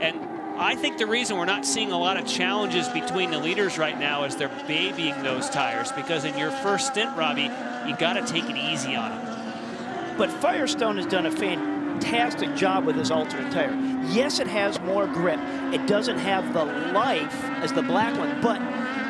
Speaker 11: And I think the reason we're not seeing a lot of challenges between the leaders right now is they're babying those tires, because in your first stint, Robbie, you got to take it easy on them.
Speaker 12: But Firestone has done a fantastic job with this alternate tire. Yes, it has more grip. It doesn't have the life as the black one, but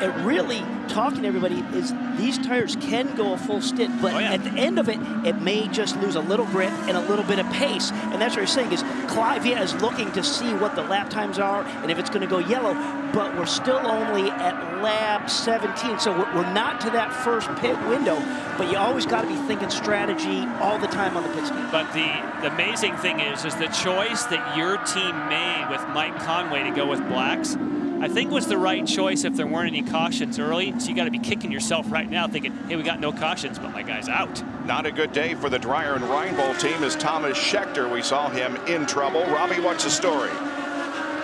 Speaker 12: it really, talking to everybody, is these tires can go a full stint, but at the end of it, it may just lose a little grip and a little bit of pace. And that's what you're saying is Clive is looking to see what the lap times are and if it's going to go yellow, but we're still only at lap 17, so we're not to that first pit window, but you always got to be thinking strategy all the time on the pit stop.
Speaker 11: But the amazing thing is the choice that your team made with Mike Conway to go with blacks, I think was the right choice if there weren't any cautions early. So you got to be kicking yourself right now thinking, hey, we got no cautions, but my guy's out.
Speaker 1: Not a good day for the Dreyer and Reinbold team as Thomas Schechter, we saw him in trouble. Robbie, what's the story?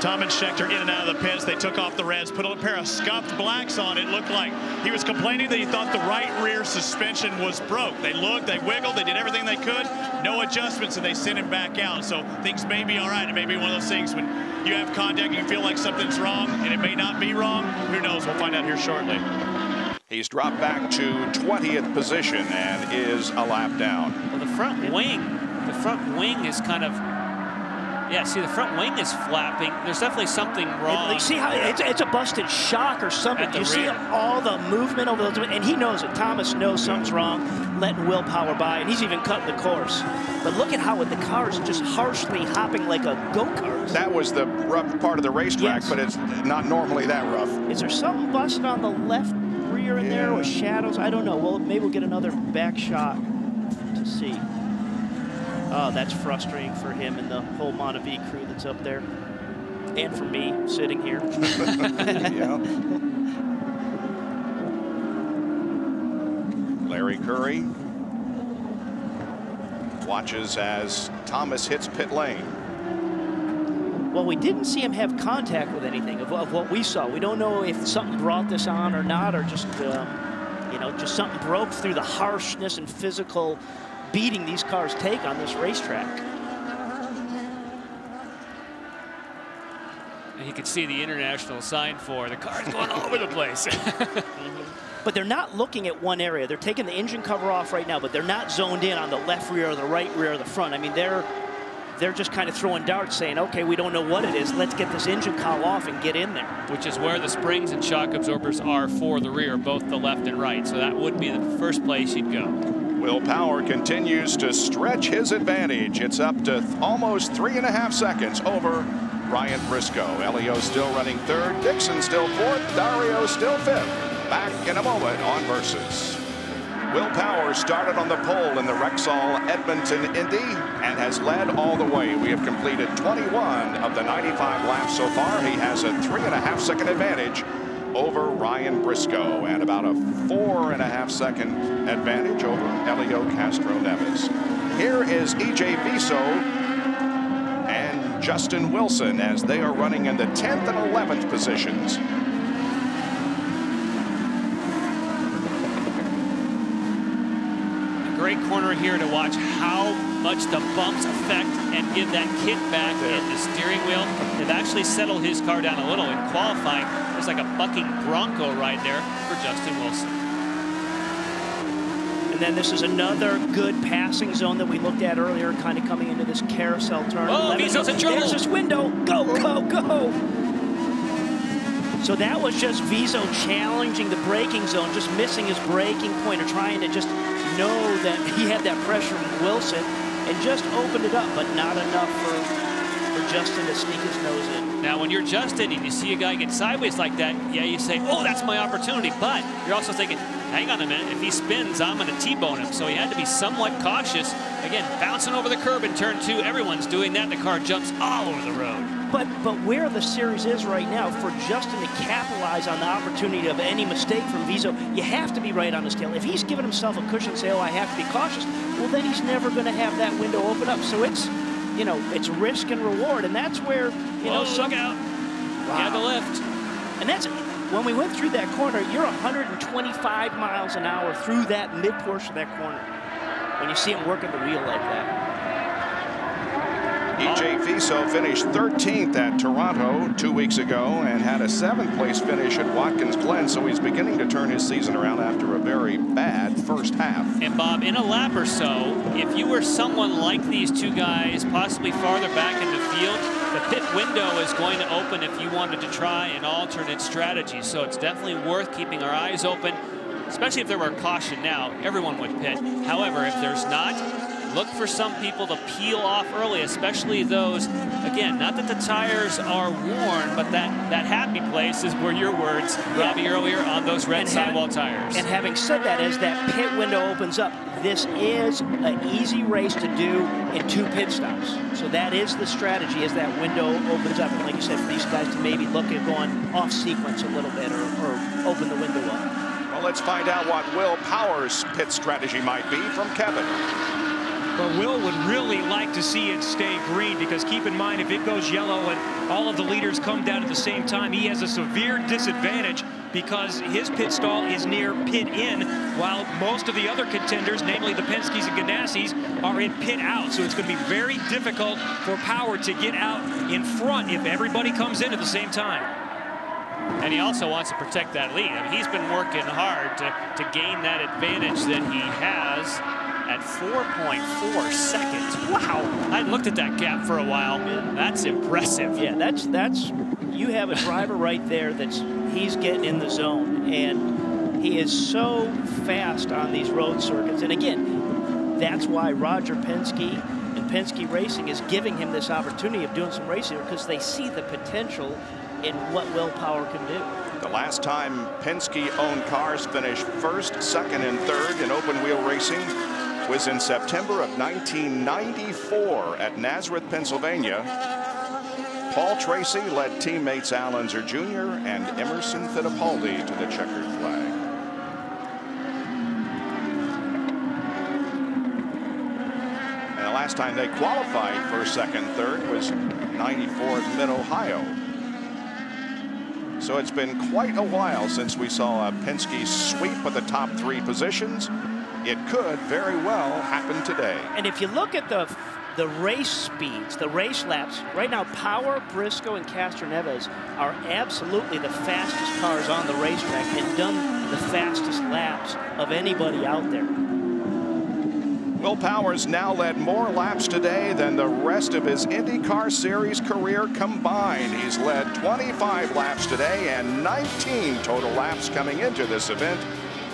Speaker 5: Thomas Schechter in and out of the pits. They took off the reds, put a pair of scuffed blacks on. It looked like he was complaining that he thought the right rear suspension was broke. They looked, they wiggled, they did everything they could. No adjustments, and they sent him back out. So things may be all right. It may be one of those things when you have contact and you feel like something's wrong, and it may not be wrong. Who knows? We'll find out here shortly.
Speaker 1: He's dropped back to 20th position and is a lap down.
Speaker 11: Well, the front wing is kind of, yeah, see, the front wing is flapping. There's definitely something wrong.
Speaker 12: See how it's a busted shock or something. You see all the movement over those, and he knows it. Thomas knows something's wrong, letting Will Power by, and he's even cutting the course. But look at how the car is just harshly hopping like a go-kart.
Speaker 1: That was the rough part of the racetrack, but it's not normally that rough.
Speaker 12: Is there something busted on the left rear in there with shadows? I don't know. Well, maybe we'll get another back shot to see. Oh, that's frustrating for him and the whole Montevideo crew that's up there. And for me, sitting here.
Speaker 1: Larry Curry watches as Thomas hits pit lane.
Speaker 12: Well, we didn't see him have contact with anything of what we saw. We don't know if something brought this on or not, or just, you know, just something broke through the harshness and physical beating these cars take on this racetrack.
Speaker 11: And you can see the international sign for the car's going all over the place.
Speaker 12: But they're not looking at one area. They're taking the engine cover off right now, but they're not zoned in on the left rear or the right rear or the front. I mean, they're just kind of throwing darts saying, okay, we don't know what it is. Let's get this engine cowl off and get in there.
Speaker 11: Which is where the springs and shock absorbers are for the rear, both the left and right. So that would be the first place you'd go.
Speaker 1: Will Power continues to stretch his advantage. It's up to almost 3.5 seconds over Ryan Briscoe. Elio still running third, Dixon still fourth, Dario still fifth. Back in a moment on Versus. Will Power started on the pole in the Rexall Edmonton Indy and has led all the way. We have completed 21 of the 95 laps so far. He has a 3.5 second advantage over Ryan Briscoe and about a 4.5 second advantage over Helio Castro-Neves. Here is EJ Viso and Justin Wilson as they are running in the 10th and 11th positions.
Speaker 11: Great corner here to watch how much the bumps affect and give that kick back in the steering wheel. They've actually settled his car down a little in qualifying. There's like a bucking bronco right there for Justin Wilson.
Speaker 12: And then this is another good passing zone that we looked at earlier, kind of coming into this carousel turn.
Speaker 11: Oh, Viso's in trouble.
Speaker 12: There's this window. Go, go, go. So that was just Viso challenging the braking zone, just missing his braking point, or trying to just know that he had that pressure from Wilson, and just opened it up, but not enough for Justin to sneak his nose in.
Speaker 11: Now, when you're Justin and you see a guy get sideways like that, yeah, you say, oh, that's my opportunity. But you're also thinking, hang on a minute, if he spins, I'm going to T-bone him. So he had to be somewhat cautious. Again, bouncing over the curb in turn 2, everyone's doing that. The car jumps all over the road.
Speaker 12: But where the series is right now, for Justin to capitalize on the opportunity of any mistake from Viso, you have to be right on his tail. If he's given himself a cushion and say, oh, I have to be cautious, well, then he's never going to have that window open up. So it's, you know, it's risk and reward, and that's where, you know,
Speaker 11: look out.
Speaker 12: Wow.
Speaker 11: Yeah, the lift.
Speaker 12: And that's, when we went through that corner, you're 125 miles an hour through that mid portion of that corner when you see him working the wheel like that.
Speaker 1: EJ Viso finished 13th at Toronto 2 weeks ago and had a 7th place finish at Watkins Glen, so he's beginning to turn his season around after a very bad first half.
Speaker 11: And Bob, in a lap or so, if you were someone like these two guys, possibly farther back in the field, the pit window is going to open if you wanted to try an alternate strategy. So it's definitely worth keeping our eyes open, especially if there were caution now. Everyone would pit. However, if there's not, look for some people to peel off early, especially those, again, not that the tires are worn, but that happy place is where your words, Robbie, earlier on those red sidewall tires.
Speaker 12: And having said that, as that pit window opens up, this is an easy race to do in 2 pit stops. So that is the strategy as that window opens up. And like you said, for these guys to maybe look at going off sequence a little bit or open the window up.
Speaker 1: Well, let's find out what Will Power's pit strategy might be from Kevin.
Speaker 15: But Will would really like to see it stay green, because keep in mind, if it goes yellow and all of the leaders come down at the same time, he has a severe disadvantage because his pit stall is near pit in, while most of the other contenders, namely the Penske's and Ganassis, are in pit out. So it's going to be very difficult for Power to get out in front if everybody comes in at the same time.
Speaker 11: And he also wants to protect that lead. I mean, he's been working hard to gain that advantage that he has at 4.4 seconds. Wow, I looked at that gap for a while. That's impressive.
Speaker 12: Yeah, that's you have a driver right there he's getting in the zone, and he is so fast on these road circuits. And again, that's why Roger Penske and Penske Racing is giving him this opportunity of doing some racing, because they see the potential in what Will Power can do.
Speaker 1: The last time Penske-owned cars finished first, second, and third in open wheel racing was in September of 1994 at Nazareth, Pennsylvania. Paul Tracy led teammates Al Unser Jr. and Emerson Fittipaldi to the checkered flag. And the last time they qualified first, second, third was 94 at Mid-Ohio. So it's been quite a while since we saw a Penske sweep of the top 3 positions. It could very well happen today.
Speaker 12: And if you look at the race speeds, the race laps, right now Power, Briscoe, and Castro-Neves are absolutely the fastest cars on the racetrack and done the fastest laps of anybody out there.
Speaker 1: Will Power's now led more laps today than the rest of his IndyCar Series career combined. He's led 25 laps today and 19 total laps coming into this event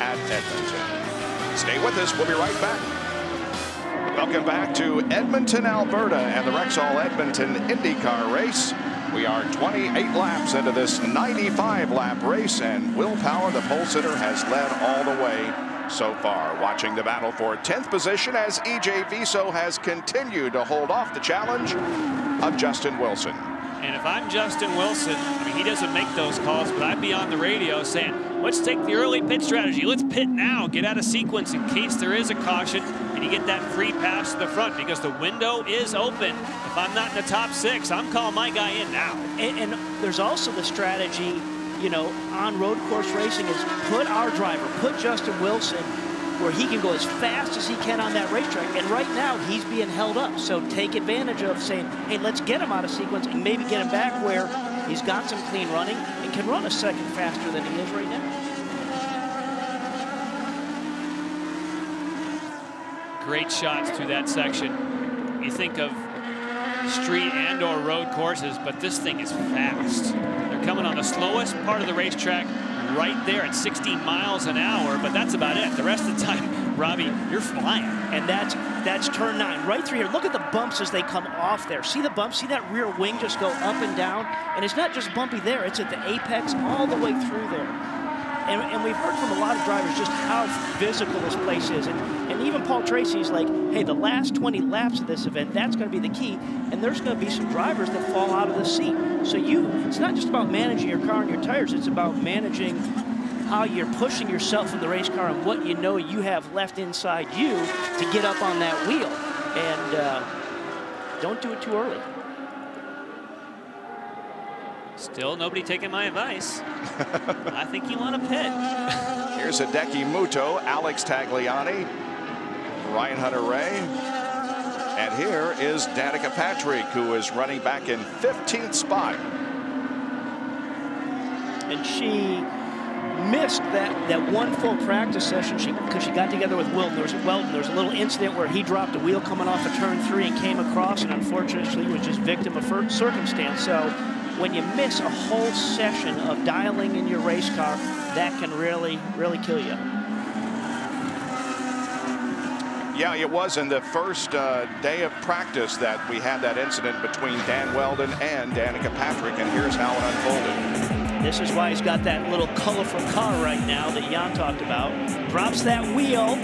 Speaker 1: at Edmonton. Stay with us. We'll be right back. Welcome back to Edmonton, Alberta, and the Rexall Edmonton IndyCar race. We are 28 laps into this 95-lap race, and Will Power, the pole sitter, has led all the way so far. Watching the battle for 10th position as EJ Viso has continued to hold off the challenge of Justin Wilson.
Speaker 11: And if I'm Justin Wilson, I mean, he doesn't make those calls, but I'd be on the radio saying, let's take the early pit strategy. Let's pit now, get out of sequence in case there is a caution, and you get that free pass to the front because the window is open. If I'm not in the top 6, I'm calling my guy in now.
Speaker 12: And there's also the strategy, you know, on road course racing is put our driver, put Justin Wilson where he can go as fast as he can on that racetrack. And right now, he's being held up. So take advantage of saying, hey, let's get him out of sequence and maybe get him back where he's got some clean running and can run a second faster than he is right now.
Speaker 11: Great shots through that section. You think of street and or road courses, but this thing is fast. They're coming on the slowest part of the racetrack right there at 60 miles an hour, but that's about it. The rest of the time, Robbie, you're flying.
Speaker 12: And that's turn 9 right through here. Look at the bumps as they come off there. See the bumps? See that rear wing just go up and down? And it's not just bumpy there. It's at the apex all the way through there. And we've heard from a lot of drivers just how physical this place is. And even Paul Tracy's like, hey, the last 20 laps of this event, that's going to be the key. And there's going to be some drivers that fall out of the seat. So it's not just about managing your car and your tires. It's about managing how you're pushing yourself in the race car and what you know you have left inside you to get up on that wheel. And don't do it too early.
Speaker 11: Still nobody taking my advice. I think you want to pit.
Speaker 1: Here's Hideki Muto, Alex Tagliani, Ryan Hunter-Reay. And here is Danica Patrick, who is running back in 15th spot.
Speaker 12: And she missed that one full practice session because she got together with Wilton. There was a little incident where he dropped a wheel coming off of turn 3 and came across, and unfortunately was just victim of circumstance. So when you miss a whole session of dialing in your race car, that can really, really kill you.
Speaker 1: Yeah, it was in the first day of practice that we had that incident between Dan Weldon and Danica Patrick, and here's how it unfolded.
Speaker 12: This is why he's got that little colorful car right now that Jan talked about. Drops that wheel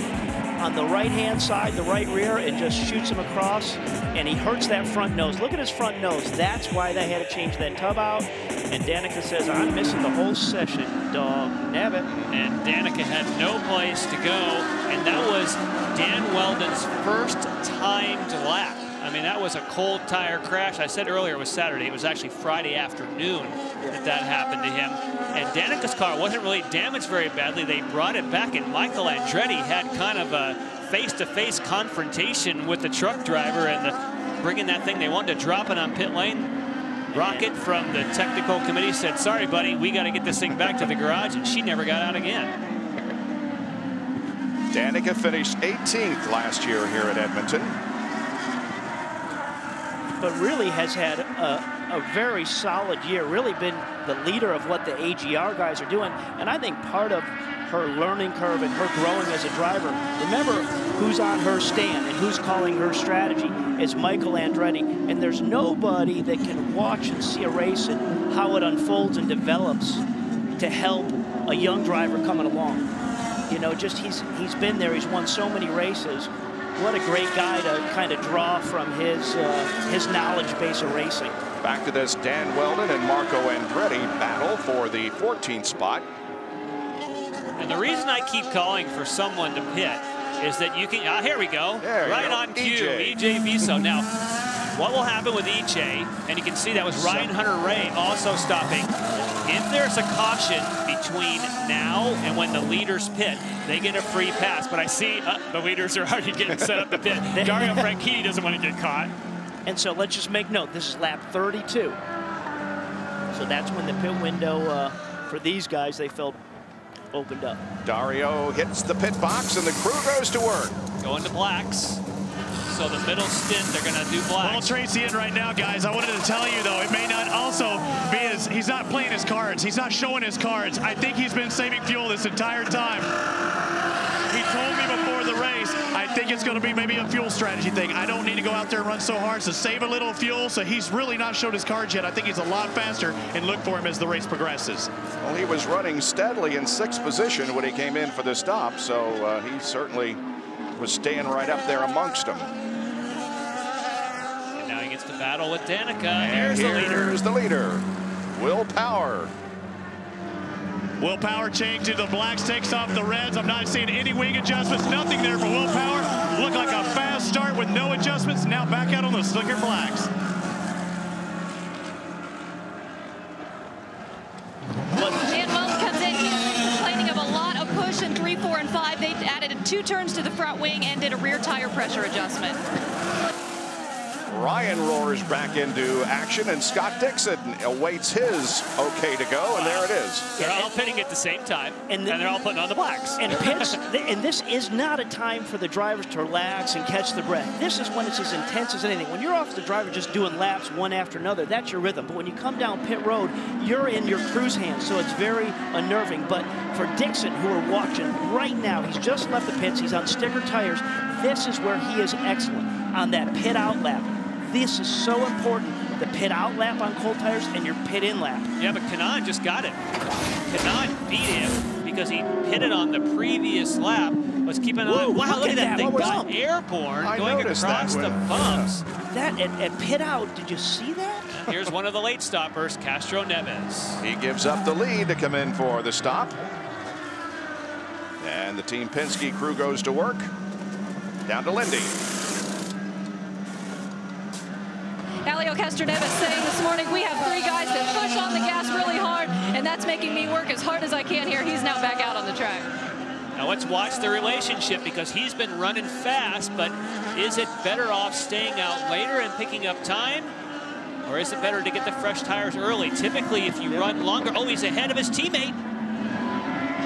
Speaker 12: on the right-hand side, the right rear, and just shoots him across, and he hurts that front nose. Look at his front nose. That's why they had to change that tub out, and Danica says, I'm missing the whole session, dog. Nabbit.
Speaker 11: And Danica had no place to go, and that was Dan Weldon's first timed lap. I mean, that was a cold tire crash. I said earlier it was Saturday. It was actually Friday afternoon that happened to him. And Danica's car wasn't really damaged very badly. They brought it back, and Michael Andretti had kind of a face-to-face confrontation with the truck driver and bringing that thing. They wanted to drop it on pit lane. Rocket from the technical committee said, sorry, buddy, we got to get this thing back to the garage, and she never got out again.
Speaker 1: Danica finished 18th last year here at Edmonton.
Speaker 12: But really has had a very solid year, really been the leader of what the AGR guys are doing. And I think part of her learning curve and her growing as a driver, remember who's on her stand and who's calling her strategy is Michael Andretti. And there's nobody that can watch and see a race and how it unfolds and develops to help a young driver coming along. You know, just he's been there, he's won so many races. What a great guy to kind of draw from his knowledge base of racing.
Speaker 1: Back to this Dan Weldon and Marco Andretti battle for the 14th spot.
Speaker 11: And the reason I keep calling for someone to pit is that you can, here we go, right on cue, EJ Viso. Now, what will happen with EJ, and you can see that was Ryan Hunter-Reay also stopping. If there's a caution between now and when the leaders pit, they get a free pass. But I see the leaders are already getting set up to pit. Dario Franchitti doesn't want to get caught.
Speaker 12: And so let's just make note, this is lap 32. So that's when the pit window for these guys, they felt opened up.
Speaker 1: Dario hits the pit box and the crew goes to work.
Speaker 11: Going to blacks. So the middle stint, they're going to do blacks.
Speaker 5: Paul Tracy in right now, guys. I wanted to tell you, though, it may not also be he's not playing his cards. He's not showing his cards. I think he's been saving fuel this entire time. He told me before the race, I think it's going to be maybe a fuel strategy thing. I don't need to go out there and run so hard, so save a little fuel. So he's really not showed his cards yet. I think he's a lot faster, and look for him as the race progresses.
Speaker 1: Well, he was running steadily in 6th position when he came in for the stop, so he certainly was staying right up there amongst them.
Speaker 11: And now he gets to battle with Danica.
Speaker 1: And here's the leader, Will Power.
Speaker 5: Will Power changed to the blacks, takes off the reds. I'm not seeing any wing adjustments, nothing there for Will Power. Looked like a fast start with no adjustments, now back out on the slicker blacks.
Speaker 2: And Wells comes in, he's complaining of a lot of push in 3, 4, and 5. They added 2 turns to the front wing and did a rear tire pressure adjustment.
Speaker 1: Ryan roars back into action, and Scott Dixon awaits his okay to go, and there it is.
Speaker 11: They're all pitting at the same time, and they're all putting on the blacks.
Speaker 12: And pits, and this is not a time for the drivers to relax and catch their breath. This is when it's as intense as anything. When you're off the driver just doing laps one after another, that's your rhythm. But when you come down pit road, you're in your cruise hands, so it's very unnerving. But for Dixon, who are watching right now, he's just left the pits, he's on sticker tires. This is where he is excellent, on that pit out lap. This is so important, the pit out lap on cold tires and your pit in lap.
Speaker 11: Yeah, but Kanaan just got it. Kanaan beat him because he pitted on the previous lap, was keeping an eye. Wow, look at that thing, got airborne going across the bumps.
Speaker 12: That at pit out, did you see that?
Speaker 11: Here's one of the late stoppers, Castro Neves.
Speaker 1: He gives up the lead to come in for the stop. And the Team Penske crew goes to work. Down to Lindy.
Speaker 2: Elio Castroneves saying this morning, we have 3 guys that push on the gas really hard, and that's making me work as hard as I can here. He's now back out on the track.
Speaker 11: Now let's watch the relationship, because he's been running fast, but is it better off staying out later and picking up time? Or is it better to get the fresh tires early? Typically, if you run longer, oh, he's ahead of his teammate.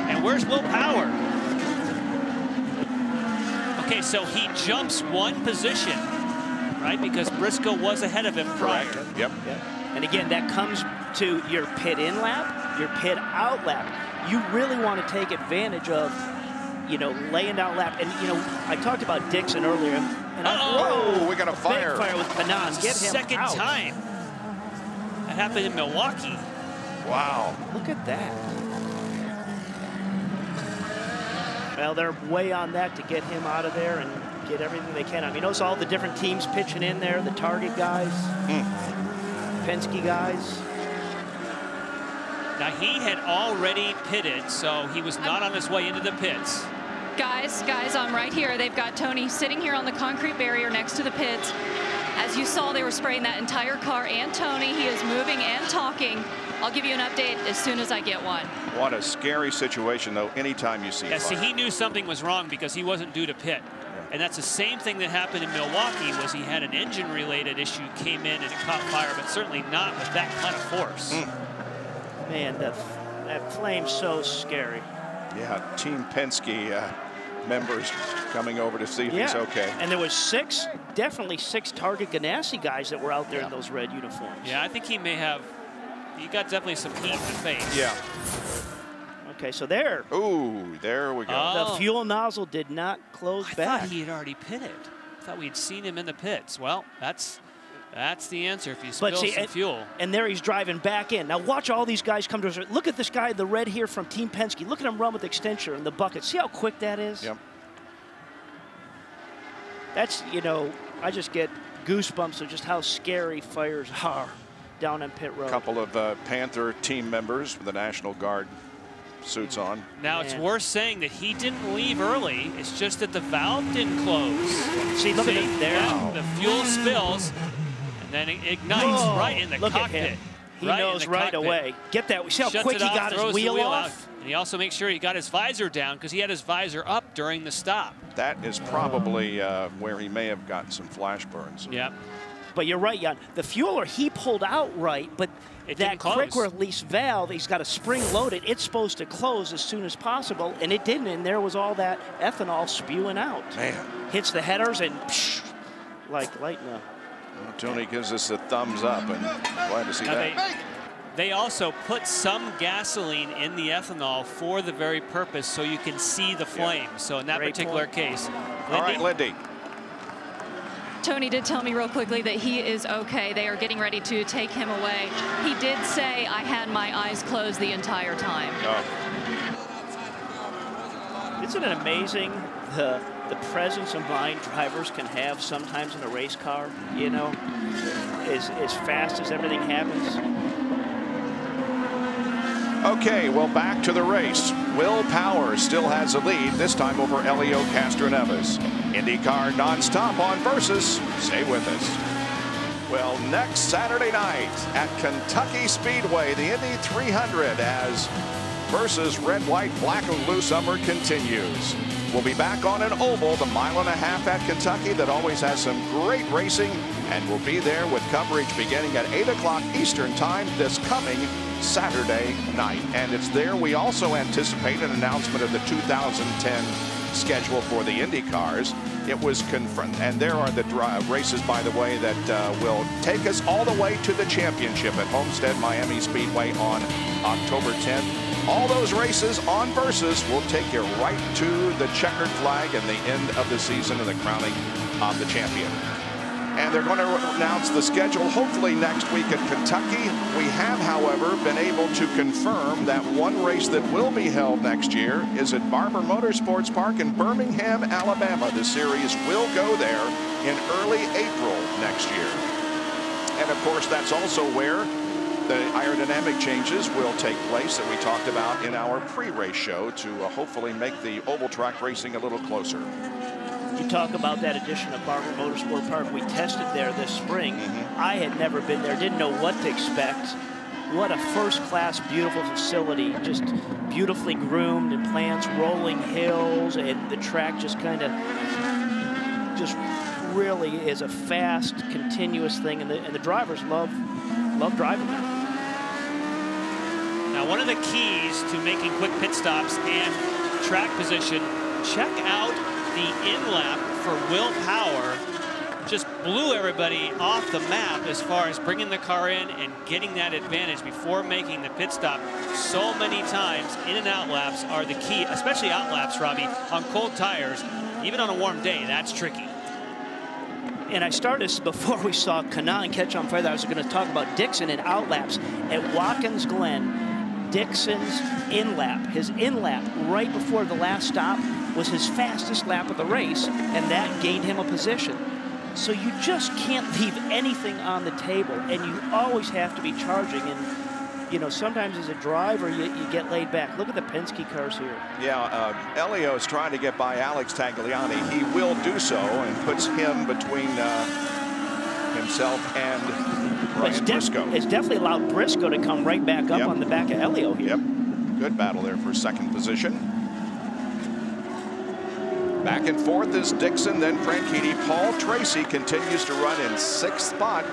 Speaker 11: And where's Will Power? Okay, so he jumps 1 position. Right, because Briscoe was ahead of him prior.
Speaker 1: Yep.
Speaker 12: And again, that comes to your pit in lap, your pit out lap. You really want to take advantage of, you know, laying down lap. And, you know, I talked about Dixon earlier. And
Speaker 1: whoa, we got a fire.
Speaker 12: Big fire with Kanaan. Get him
Speaker 11: second
Speaker 12: out.
Speaker 11: time. That happened in Milwaukee.
Speaker 1: Wow.
Speaker 12: Look at that. Well, they're way on that to get him out of there and get everything they can. I mean, notice all the different teams pitching in there, the Target guys, Penske guys.
Speaker 11: Now, he had already pitted, so he was not on his way into the pits.
Speaker 2: Guys, I'm right here. They've got Tony sitting here on the concrete barrier next to the pits. As you saw, they were spraying that entire car, and Tony, he is moving and talking. I'll give you an update as soon as I get one.
Speaker 1: What a scary situation, though, anytime you see fire.
Speaker 11: See, he knew something was wrong because he wasn't due to pit. And that's the same thing that happened in Milwaukee, was he had an engine-related issue, came in and it caught fire, but certainly not with that kind of force.
Speaker 12: Man, that flame's so scary.
Speaker 1: Yeah, Team Penske members coming over to see if he's okay.
Speaker 12: And there was definitely six Target Ganassi guys that were out there in those red uniforms.
Speaker 11: Yeah, I think he may have, he got definitely some heat in the face.
Speaker 1: Yeah.
Speaker 12: Okay, so there.
Speaker 1: Ooh, there we go.
Speaker 12: The fuel nozzle did not close back.
Speaker 11: I thought he had already pitted. I thought we'd seen him in the pits. Well, that's the answer if you spill some fuel.
Speaker 12: And there he's driving back in. Now watch all these guys come to us. Look at this guy in the red here from Team Penske. Look at him run with the extension in the bucket. See how quick that is?
Speaker 1: Yep.
Speaker 12: That's, you know, I just get goosebumps of just how scary fires are down on pit road.
Speaker 1: A couple of Panther team members with the National Guard suits on.
Speaker 11: Now it's worth saying that he didn't leave early. It's just that the valve didn't close.
Speaker 12: See, look at it there.
Speaker 11: The fuel spills, and then it ignites right in the cockpit.
Speaker 12: He knows right away. Get that. See how quick he got his wheel off?
Speaker 11: And he also makes sure he got his visor down because he had his visor up during the stop.
Speaker 1: That is probably where he may have gotten some flash burns.
Speaker 11: Yeah.
Speaker 12: But you're right, Jan. The fueler, he pulled out right, but that quick release valve, he's got a spring loaded. It's supposed to close as soon as possible, and it didn't, and there was all that ethanol spewing out.
Speaker 1: Man.
Speaker 12: Hits the headers and psh, like lightning.
Speaker 1: Well, Tony gives us a thumbs up, and glad to see that.
Speaker 11: They also put some gasoline in the ethanol for the very purpose so you can see the flames. So in that particular case.
Speaker 1: All right, Lindy.
Speaker 2: Tony did tell me real quickly that he is okay. They are getting ready to take him away. He did say, I had my eyes closed the entire time.
Speaker 12: Isn't it amazing the presence of mind drivers can have sometimes in a race car, you know, as fast as everything happens?
Speaker 1: Okay, well, back to the race. Will Power still has a lead, this time over Elio Castroneves. IndyCar nonstop on Versus. Stay with us. Well, next Saturday night at Kentucky Speedway, the Indy 300 as Versus Red, White, Black, and Blue Summer continues. We'll be back on an oval, the 1.5 miles at Kentucky that always has some great racing, and we'll be there with coverage beginning at 8 o'clock Eastern Time this coming Saturday night. And it's there we also anticipate an announcement of the 2010 schedule for the Indy cars. It was confirmed, and there are the races, by the way, that will take us all the way to the championship at Homestead Miami Speedway on October 10th. All those races on Versus will take you right to the checkered flag and the end of the season and the crowning of the champion. And they're going to announce the schedule hopefully next week at Kentucky. We have, however, been able to confirm that one race that will be held next year is at Barber Motorsports Park in Birmingham, Alabama. The series will go there in early April next year. And of course, that's also where the aerodynamic changes will take place that we talked about in our pre-race show to hopefully make the oval track racing a little closer.
Speaker 12: You talk about that addition of Barber Motorsport Park. We tested there this spring. I had never been there, didn't know what to expect. What a first-class, beautiful facility, just beautifully groomed and plants, rolling hills, and the track just kind of, just really is a fast, continuous thing, and the drivers love driving there.
Speaker 11: Now, one of the keys to making quick pit stops and track position, check out the in-lap for Will Power. Just blew everybody off the map as far as bringing the car in and getting that advantage before making the pit stop. So many times, in and out laps are the key, especially out laps, Robbie, on cold tires. Even on a warm day, that's tricky.
Speaker 12: And I started before we saw Kanaan catch on fire. I was going to talk about Dixon and out laps at Watkins Glen. Dixon's in-lap, his in-lap right before the last stop was his fastest lap of the race, and that gained him a position. So you just can't leave anything on the table, and you always have to be charging. And, you know, sometimes as a driver, you get laid back. Look at the Penske cars here.
Speaker 1: Yeah, Elio's trying to get by Alex Tagliani. He will do so and puts him between himself and Ryan Briscoe.
Speaker 12: It's definitely allowed Briscoe to come right back up on the back of Elio here.
Speaker 1: Yep, good battle there for second position. Back and forth is Dixon, then Franchitti. Paul Tracy continues to run in 6th spot.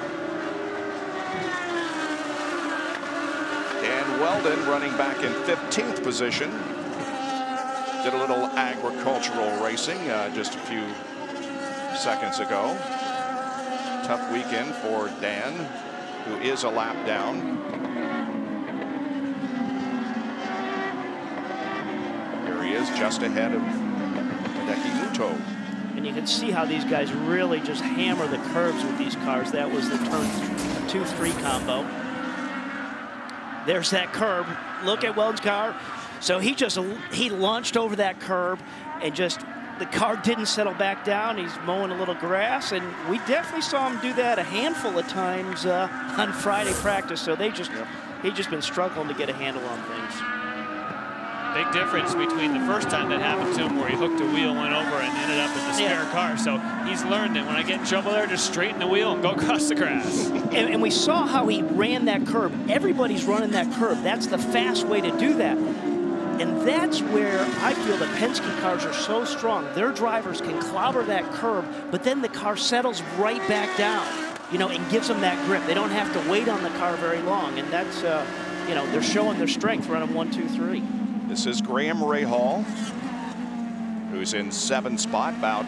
Speaker 1: Dan Weldon running back in 15th position. Did a little agricultural racing just a few seconds ago. Tough weekend for Dan, who is a lap down. Here he is just ahead of Muto.
Speaker 12: And you can see how these guys really just hammer the curbs with these cars. That was the turn 2-3 combo. There's that curb. Look at Weldon's car. So he launched over that curb and just the car didn't settle back down. He's mowing a little grass, and we definitely saw him do that a handful of times on Friday practice. So he's just been struggling to get a handle on things.
Speaker 11: Big difference between the first time that happened to him where he hooked a wheel, went over, and ended up in the spare car. So he's learned that when I get in trouble there, just straighten the wheel and go across the grass.
Speaker 12: And we saw how he ran that curb. Everybody's running that curb. That's the fast way to do that. And that's where I feel the Penske cars are so strong. Their drivers can clobber that curb, but then the car settles right back down, you know, and gives them that grip. They don't have to wait on the car very long. And that's, you know, they're showing their strength running 1, 2, 3.
Speaker 1: This is Graham Rahal, who's in 7th spot, about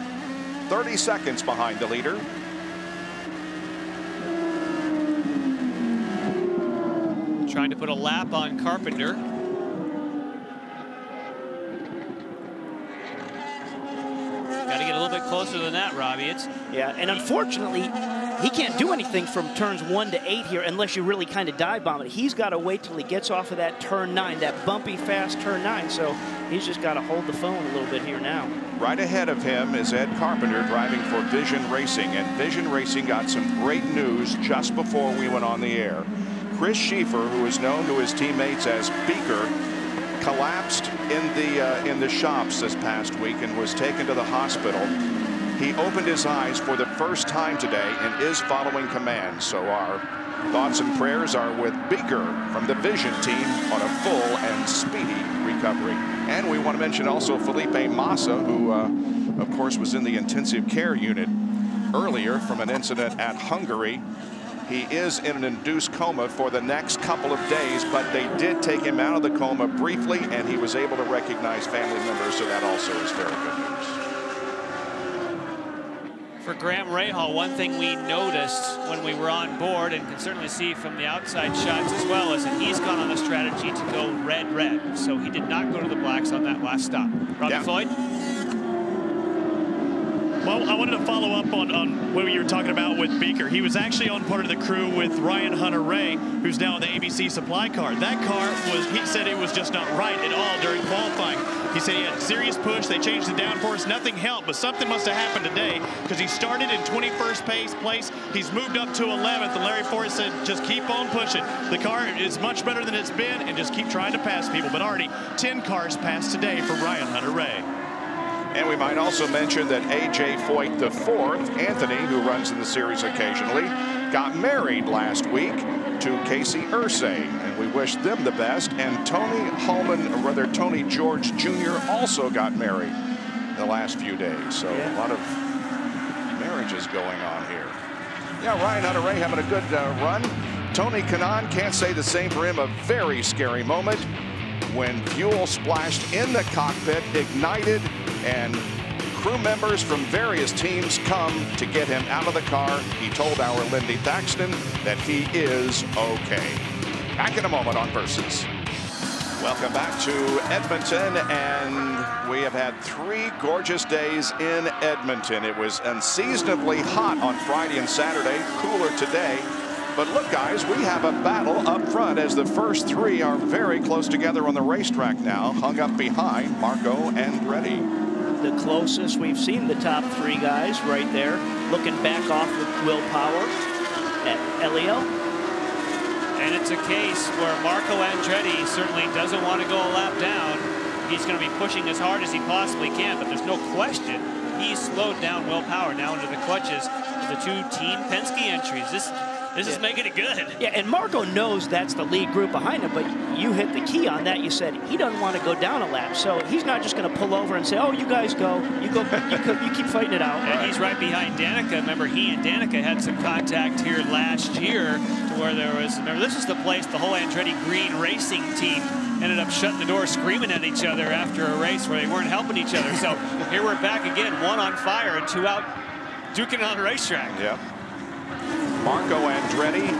Speaker 1: 30 seconds behind the leader.
Speaker 11: Trying to put a lap on Carpenter. Got to get a little bit closer than that, Robbie.
Speaker 12: Yeah, and unfortunately, he can't do anything from turns 1 to 8 here unless you really kind of dive bomb it. He's got to wait till he gets off of that turn 9, that bumpy, fast turn 9. So he's just got to hold the phone a little bit here now.
Speaker 1: Right ahead of him is Ed Carpenter driving for Vision Racing, and Vision Racing got some great news just before we went on the air. Chris Schieffer, who is known to his teammates as Beaker, collapsed in the shops this past week and was taken to the hospital. He opened his eyes for the first time today and is following commands. So our thoughts and prayers are with Beaker from the Vision team on a full and speedy recovery. And we want to mention also Felipe Massa, who of course was in the intensive care unit earlier from an incident at Hungary. He is in an induced coma for the next couple of days, but they did take him out of the coma briefly, and he was able to recognize family members, so that also is very good news.
Speaker 11: For Graham Rahal, one thing we noticed when we were on board, and can certainly see from the outside shots as well, is that he's gone on a strategy to go red-red. So he did not go to the blacks on that last stop. Robbie Floyd?
Speaker 5: Well, I wanted to follow up on what you were talking about with Beaker. He was actually on part of the crew with Ryan Hunter-Reay, who's now in the ABC supply car. That car was, he said it was just not right at all during qualifying. He said he had serious push. They changed the downforce. Nothing helped, but something must have happened today because he started in 21st place. He's moved up to 11th, and Larry Forrest said, just keep on pushing. The car is much better than it's been, and just keep trying to pass people. But already 10 cars passed today for Ryan Hunter-Reay.
Speaker 1: And we might also mention that A.J. Foyt IV, Anthony, who runs in the series occasionally, got married last week to Casey Irsay, and we wish them the best. And Tony Holman, or rather Tony George Jr., also got married in the last few days. So a lot of marriages going on here. Yeah, Ryan Hunter-Reay having a good run. Tony Kanaan, can't say the same for him. A very scary moment when fuel splashed in the cockpit, ignited, and crew members from various teams come to get him out of the car. He told our Lindy Thaxton that he is okay. Back in a moment on Versus. Welcome back to Edmonton, and we have had 3 gorgeous days in Edmonton. It was unseasonably hot on Friday and Saturday, cooler today. But look, guys, we have a battle up front as the first 3 are very close together on the racetrack now, hung up behind Marco Andretti.
Speaker 12: The closest we've seen the top 3 guys right there, looking back off with Will Power at Elio.
Speaker 11: And it's a case where Marco Andretti certainly doesn't want to go a lap down. He's going to be pushing as hard as he possibly can, but there's no question he's slowed down Will Power now into the clutches of the 2 Team Penske entries. This is making it good.
Speaker 12: Yeah, and Marco knows that's the lead group behind him, but you hit the key on that. You said he doesn't want to go down a lap, so he's not just going to pull over and say, "Oh, you guys go, you keep fighting it out."
Speaker 11: And he's right behind Danica. Remember, he and Danica had some contact here last year, to where there was. Remember, this is the place the whole Andretti Green Racing team ended up shutting the door, screaming at each other after a race where they weren't helping each other. So here we're back again, 1 on fire and 2 out, duking on the racetrack.
Speaker 1: Yep. Marco Andretti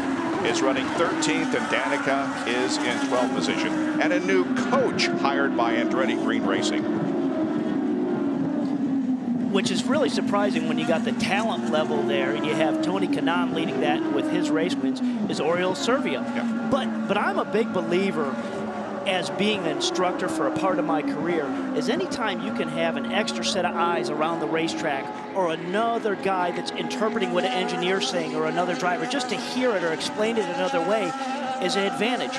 Speaker 1: is running 13th, and Danica is in 12th position. And a new coach hired by Andretti Green Racing.
Speaker 12: Which is really surprising when you got the talent level there, and you have Tony Kanaan leading that with his race wins, is Oriol Servia.
Speaker 1: Yep.
Speaker 12: But I'm a big believer, as being an instructor for a part of my career, is anytime you can have an extra set of eyes around the racetrack, or another guy that's interpreting what an engineer's saying, or another driver, just to hear it or explain it another way is an advantage.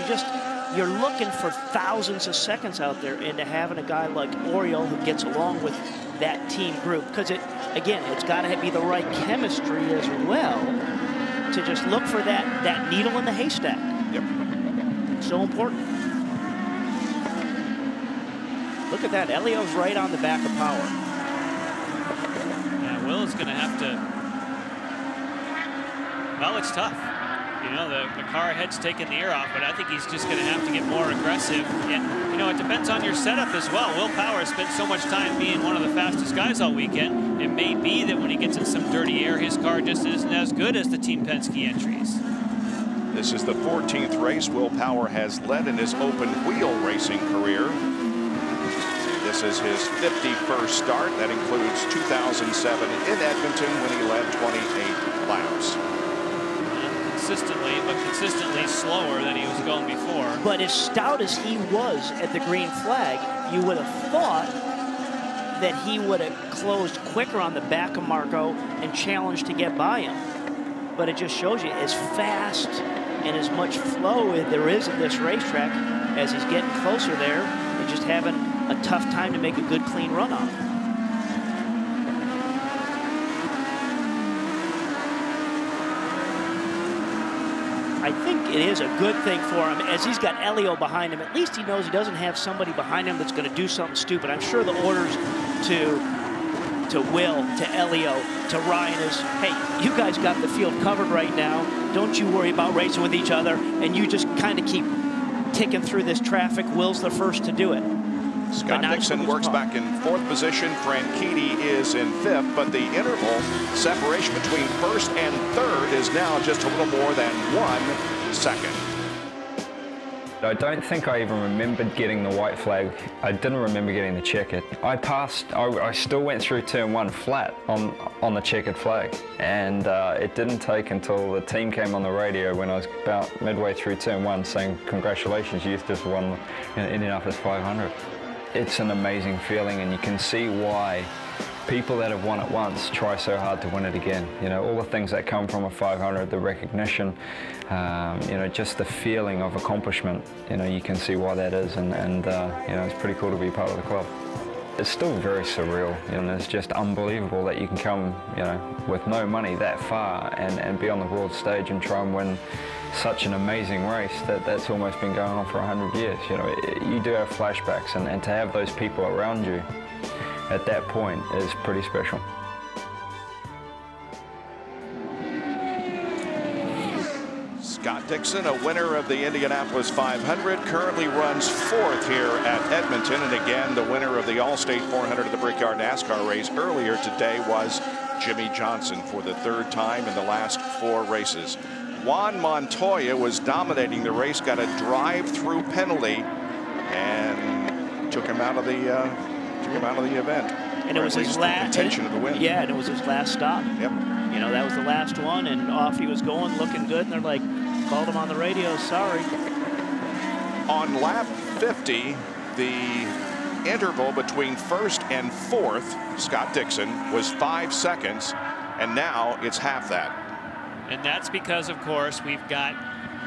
Speaker 12: You're looking for thousands of seconds out there, into having a guy like Oriol who gets along with that team group, because it's got to be the right chemistry as well to just look for that needle in the haystack.
Speaker 1: Yep.
Speaker 12: So important. Look at that. Elio's right on the back of Power.
Speaker 11: Yeah, Will is going to have to... Well, it's tough. You know, the car ahead's taking the air off, but I think he's just going to have to get more aggressive. And, you know, it depends on your setup as well. Will Power spent so much time being one of the fastest guys all weekend. It may be that when he gets in some dirty air, his car just isn't as good as the Team Penske entries.
Speaker 1: This is the 14th race Will Power has led in his open wheel racing career. This is his 51st start. That includes 2007 in Edmonton when he led 28 laps.
Speaker 11: Consistently slower than he was going before.
Speaker 12: But as stout as he was at the green flag, you would have thought that he would have closed quicker on the back of Marco and challenged to get by him. But it just shows you as fast and as much flow there is at this racetrack, as he's getting closer there and just having a tough time to make a good clean run on it. I think it is a good thing for him, as he's got Elio behind him. At least he knows he doesn't have somebody behind him that's going to do something stupid. I'm sure the orders to Will, to Elio, to Ryan is, hey, you guys got the field covered right now. Don't you worry about racing with each other, and you just kind of keep ticking through this traffic. Will's the first to do it.
Speaker 1: Scott Dixon works back in 4th position. Franchitti is in 5th, but the interval separation between 1st and 3rd is now just a little more than 1 second.
Speaker 4: I don't think I even remembered getting the white flag. I didn't remember getting the checkered. I still went through turn 1 flat on the checkered flag. And it didn't take until the team came on the radio when I was about midway through turn 1 saying, congratulations, you've just won Indianapolis 500. It's an amazing feeling, and you can see why people that have won it once try so hard to win it again. You know, all the things that come from a 500, the recognition, you know, just the feeling of accomplishment. You know, you can see why that is, and you know, it's pretty cool to be part of the club. It's still very surreal, you know, it's just unbelievable that you can come, you know, with no money that far and be on the world stage and try and win such an amazing race that's almost been going on for 100 years. You know, you do have flashbacks, and to have those people around you at that point is pretty special.
Speaker 1: Scott Dixon, a winner of the Indianapolis 500, currently runs 4th here at Edmonton. And again, the winner of the All-State 400 of the Brickyard NASCAR race earlier today was Jimmy Johnson for the 3rd time in the last 4 races. Juan Montoya was dominating the race, got a drive-through penalty, and took him out of the event.
Speaker 12: And it was his last
Speaker 1: intention of the win.
Speaker 12: Yeah, and it was his last stop.
Speaker 1: Yep.
Speaker 12: You know, that was the last one, and off he was going, looking good. And they're like, called him on the radio. Sorry.
Speaker 1: On lap 50, the interval between 1st and 4th, Scott Dixon, was 5 seconds, and now it's half that.
Speaker 11: And that's because, of course, we've got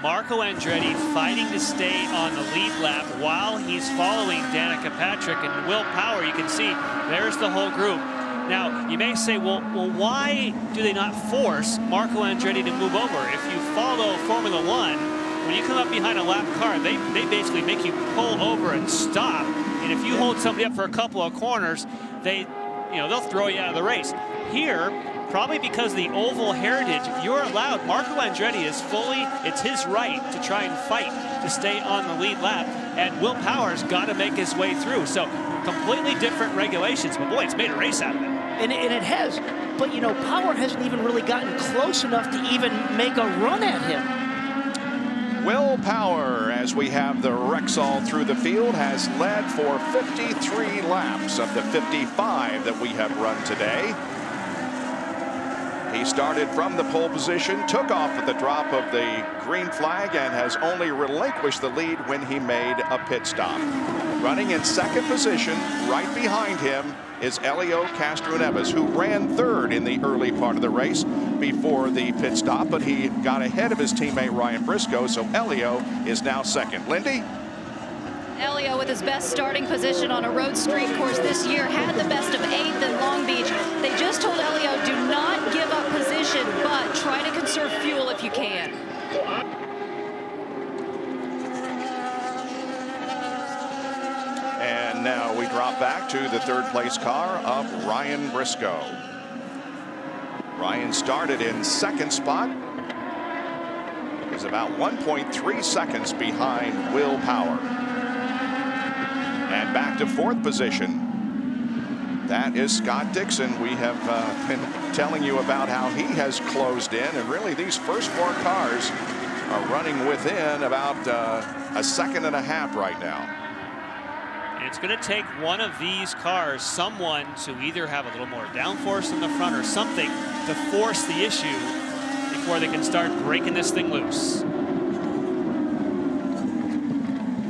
Speaker 11: Marco Andretti fighting to stay on the lead lap while he's following Danica Patrick and Will Power. You can see there's the whole group. Now, you may say, well, why do they not force Marco Andretti to move over? If you follow Formula One, when you come up behind a lap car, they basically make you pull over and stop. And if you hold somebody up for a couple of corners, they'll throw you out of the race. Here, probably because of the oval heritage, you're allowed. Marco Andretti is it's his right to try and fight to stay on the lead lap, and Will Power's got to make his way through. So completely different regulations, but boy, it's made a race out of it.
Speaker 12: And it has, but you know, Power hasn't even really gotten close enough to even make a run at him.
Speaker 1: Will Power, as we have the Rexall through the field, has led for 53 laps of the 55 that we have run today. He started from the pole position, took off at the drop of the green flag, and has only relinquished the lead when he made a pit stop. Running in 2nd position, right behind him, is Elio Castroneves, who ran 3rd in the early part of the race before the pit stop, but he got ahead of his teammate Ryan Briscoe, so Elio is now 2nd. Lindy?
Speaker 2: Elio, with his best starting position on a road street course this year, had the best of 8th in Long Beach. They just told Elio, do not give up position, but try to conserve fuel if you can.
Speaker 1: And now we drop back to the 3rd place car of Ryan Briscoe. Ryan started in 2nd spot. He's about 1.3 seconds behind Will Power. And back to 4th position. That is Scott Dixon. We have been telling you about how he has closed in, and really these first 4 cars are running within about a second and a half right now.
Speaker 11: And it's going to take one of these cars, someone, to either have a little more downforce in the front or something to force the issue before they can start breaking this thing loose.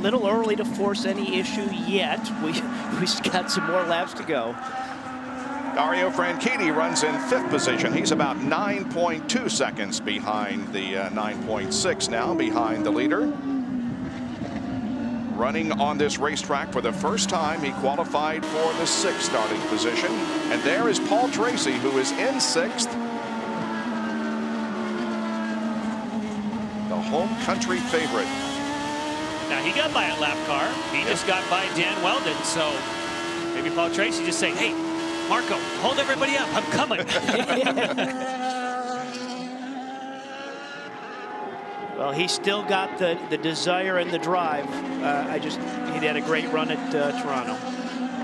Speaker 12: Little early to force any issue yet. We've got some more laps to go.
Speaker 1: Dario Franchitti runs in 5th position. He's about 9.2 seconds behind the 9.6 now behind the leader. Running on this racetrack for the first time, he qualified for the 6th starting position. And there is Paul Tracy, who is in 6th. The home country favorite.
Speaker 11: Now, he got by a lap car. He just got by Dan Weldon. So maybe Paul Tracy just saying, hey, Marco, hold everybody up. I'm coming.
Speaker 12: Well, he still got the desire and the drive. He had a great run at Toronto.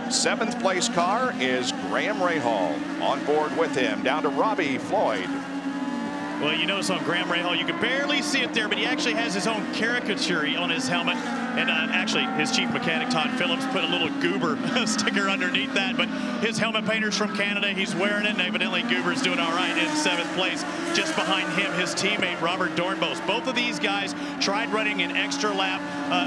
Speaker 1: 7th place car is Graham Rahal. On board with him, down to Robbie Floyd.
Speaker 5: Well, you notice on Graham Rahal, you can barely see it there, but he actually has his own caricature on his helmet. And actually, his chief mechanic, Todd Phillips, put a little Goober sticker underneath that. But his helmet painter's from Canada. He's wearing it, and evidently Goober's doing all right in 7th place. Just behind him, his teammate, Robert Dornbos. Both of these guys tried running an extra lap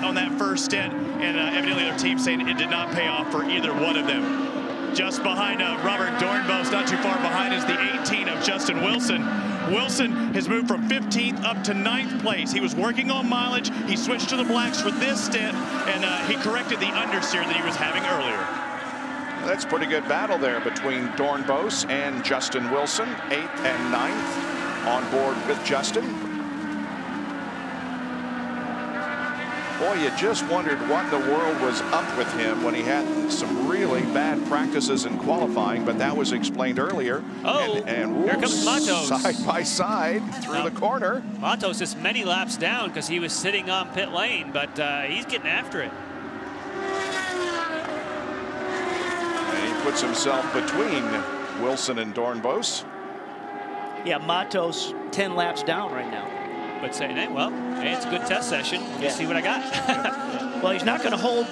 Speaker 5: on that first stint, and evidently their team saying it did not pay off for either one of them. Just behind Robert Dornbos, not too far behind, is the 18 of Justin Wilson. Wilson has moved from 15th up to 9th place. He was working on mileage. He switched to the blacks for this stint, and he corrected the understeer that he was having earlier.
Speaker 1: That's a pretty good battle there between Dornbos and Justin Wilson, 8th and 9th on board with Justin. Boy, you just wondered what in the world was up with him when he had some really bad practices in qualifying, but that was explained earlier.
Speaker 11: Oh,
Speaker 1: and
Speaker 11: here comes Matos.
Speaker 1: Side by side through the corner.
Speaker 11: Matos is many laps down because he was sitting on pit lane, but he's getting after it.
Speaker 1: And he puts himself between Wilson and Dornbos.
Speaker 12: Yeah, Matos 10 laps down right now.
Speaker 11: But saying, hey, well, hey, it's a good test session. Let's see what I got.
Speaker 12: Well, he's not going to hold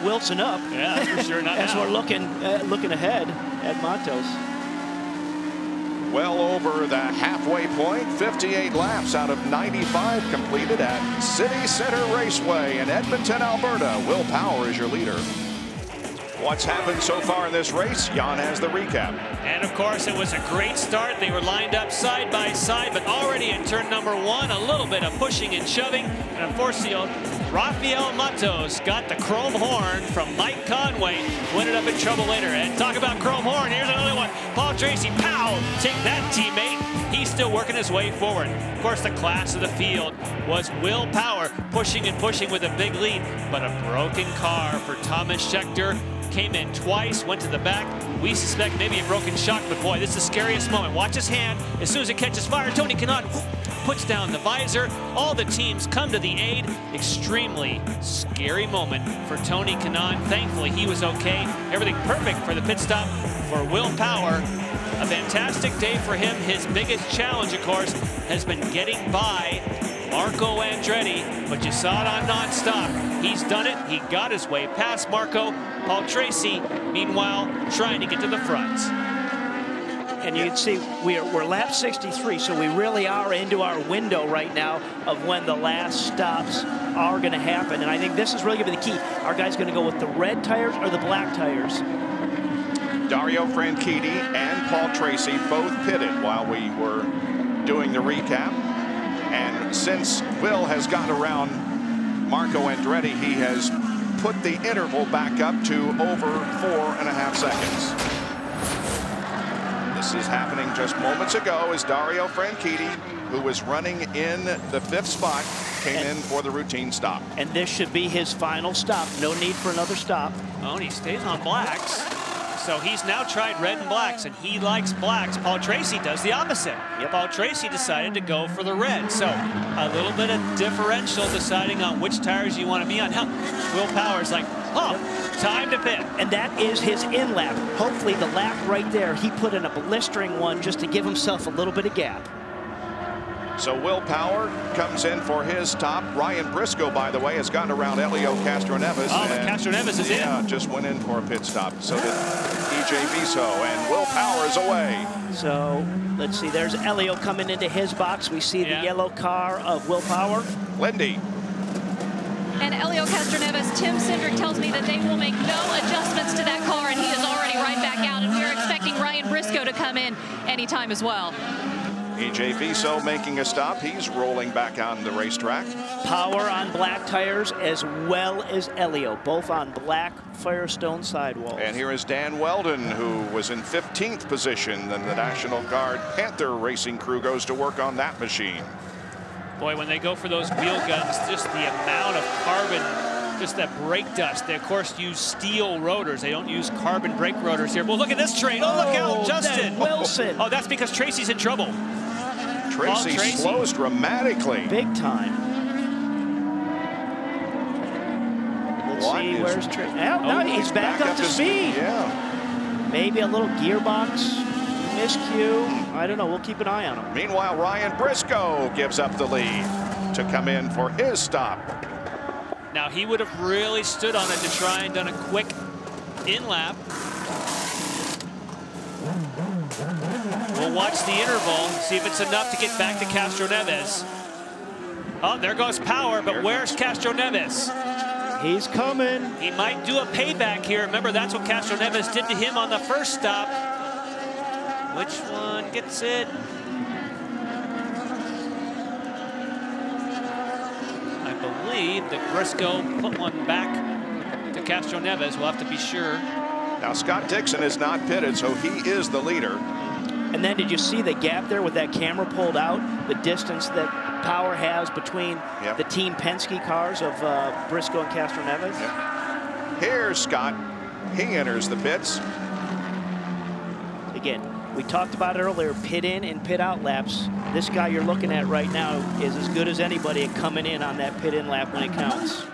Speaker 12: Wilson up.
Speaker 11: Yeah, that's for sure. Not
Speaker 12: as
Speaker 11: now.
Speaker 12: We're looking ahead at Matos.
Speaker 1: Well over the halfway point, 58 laps out of 95 completed at City Center Raceway in Edmonton, Alberta. Will Power is your leader. What's happened so far in this race? Jan has the recap.
Speaker 11: And of course, it was a great start. They were lined up side by side, but already in turn number 1, a little bit of pushing and shoving. And unfortunately, Rafael Matos got the chrome horn from Mike Conway, who ended up in trouble later. And talk about chrome horn, here's another one. Paul Tracy, pow, take that, teammate. He's still working his way forward. Of course, the class of the field was Will Power, pushing and pushing with a big lead, but a broken car for Thomas Schechter. Came in twice, went to the back. We suspect maybe a broken shock, but boy, this is the scariest moment. Watch his hand. As soon as it catches fire, Tony Kanaan puts down the visor. All the teams come to the aid. Extremely scary moment for Tony Kanaan. Thankfully, he was okay. Everything perfect for the pit stop for Will Power. A fantastic day for him. His biggest challenge, of course, has been getting by Marco Andretti, but you saw it on nonstop. He's done it. He got his way past Marco. Paul Tracy, meanwhile, trying to get to the front.
Speaker 12: And you can see we're lap 63, so we really are into our window right now of when the last stops are going to happen. And I think this is really going to be the key. Are guys going to go with the red tires or the black tires?
Speaker 1: Dario Franchitti and Paul Tracy both pitted while we were doing the recap. And since Will has got around Marco Andretti, he has put the interval back up to over 4.5 seconds. This is happening just moments ago as Dario Franchitti, who was running in the 5th spot, came in for the routine stop.
Speaker 12: And this should be his final stop. No need for another stop.
Speaker 11: Oh, and he stays on blacks. So he's now tried red and blacks, and he likes blacks. Paul Tracy does the opposite. Paul Tracy decided to go for the red. So a little bit of differential deciding on which tires you want to be on. Now, Will Power's like, oh, time to pit.
Speaker 12: And that is his in lap. Hopefully the lap right there, he put in a blistering one just to give himself a little bit of gap.
Speaker 1: So Will Power comes in for his stop. Ryan Briscoe, by the way, has gotten around Elio Castroneves.
Speaker 11: Oh, but Castroneves is in.
Speaker 1: Yeah, just went in for a pit stop. So did EJ Viso, and Will Power is away.
Speaker 12: So let's see, there's Elio coming into his box. We see the yellow car of Will Power.
Speaker 1: Lindy.
Speaker 2: And Elio Castroneves, Tim Cindric tells me that they will make no adjustments to that car, and he is already right back out. And we're expecting Ryan Briscoe to come in anytime as well.
Speaker 1: EJ Viso making a stop. He's rolling back on the racetrack.
Speaker 12: Power on black tires as well as Elio, both on black Firestone sidewalls.
Speaker 1: And here is Dan Weldon, who was in 15th position. Then the National Guard Panther Racing crew goes to work on that machine.
Speaker 11: Boy, when they go for those wheel guns, just the amount of carbon, just that brake dust. They, of course, use steel rotors. They don't use carbon brake rotors here. Well, look at this train. Oh, look out, Justin.
Speaker 12: Wilson.
Speaker 11: Oh, that's because Tracy's in trouble.
Speaker 1: Tracy slows dramatically.
Speaker 12: Big time. Let's see, where's Tracy? No, he's back up to speed.
Speaker 1: Yeah.
Speaker 12: Maybe a little gearbox miscue. I don't know. We'll keep an eye on him.
Speaker 1: Meanwhile, Ryan Briscoe gives up the lead to come in for his stop.
Speaker 11: Now, he would have really stood on it to try and done a quick in-lap. We'll watch the interval, see if it's enough to get back to Castroneves. Oh, there goes Power, but where's Castroneves?
Speaker 12: He's coming.
Speaker 11: He might do a payback here. Remember, that's what Castroneves did to him on the first stop. Which one gets it? I believe that Briscoe put one back to Castroneves. We'll have to be sure.
Speaker 1: Now, Scott Dixon is not pitted, so he is the leader.
Speaker 12: And then did you see the gap there with that camera pulled out? The distance that Power has between the Team Penske cars of Briscoe and Castroneves?
Speaker 1: Here's Scott. He enters the pits.
Speaker 12: Again, we talked about it earlier, pit in and pit out laps. This guy you're looking at right now is as good as anybody at coming in on that pit in lap when it counts.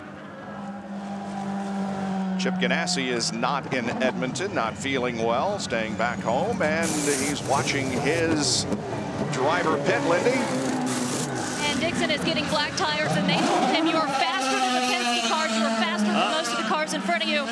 Speaker 1: Chip Ganassi is not in Edmonton, not feeling well, staying back home, and he's watching his driver pit, Lindy.
Speaker 2: And Dixon is getting black tires, and they told him, you are faster than the Penske cars, you are faster than most of the cars in front of you.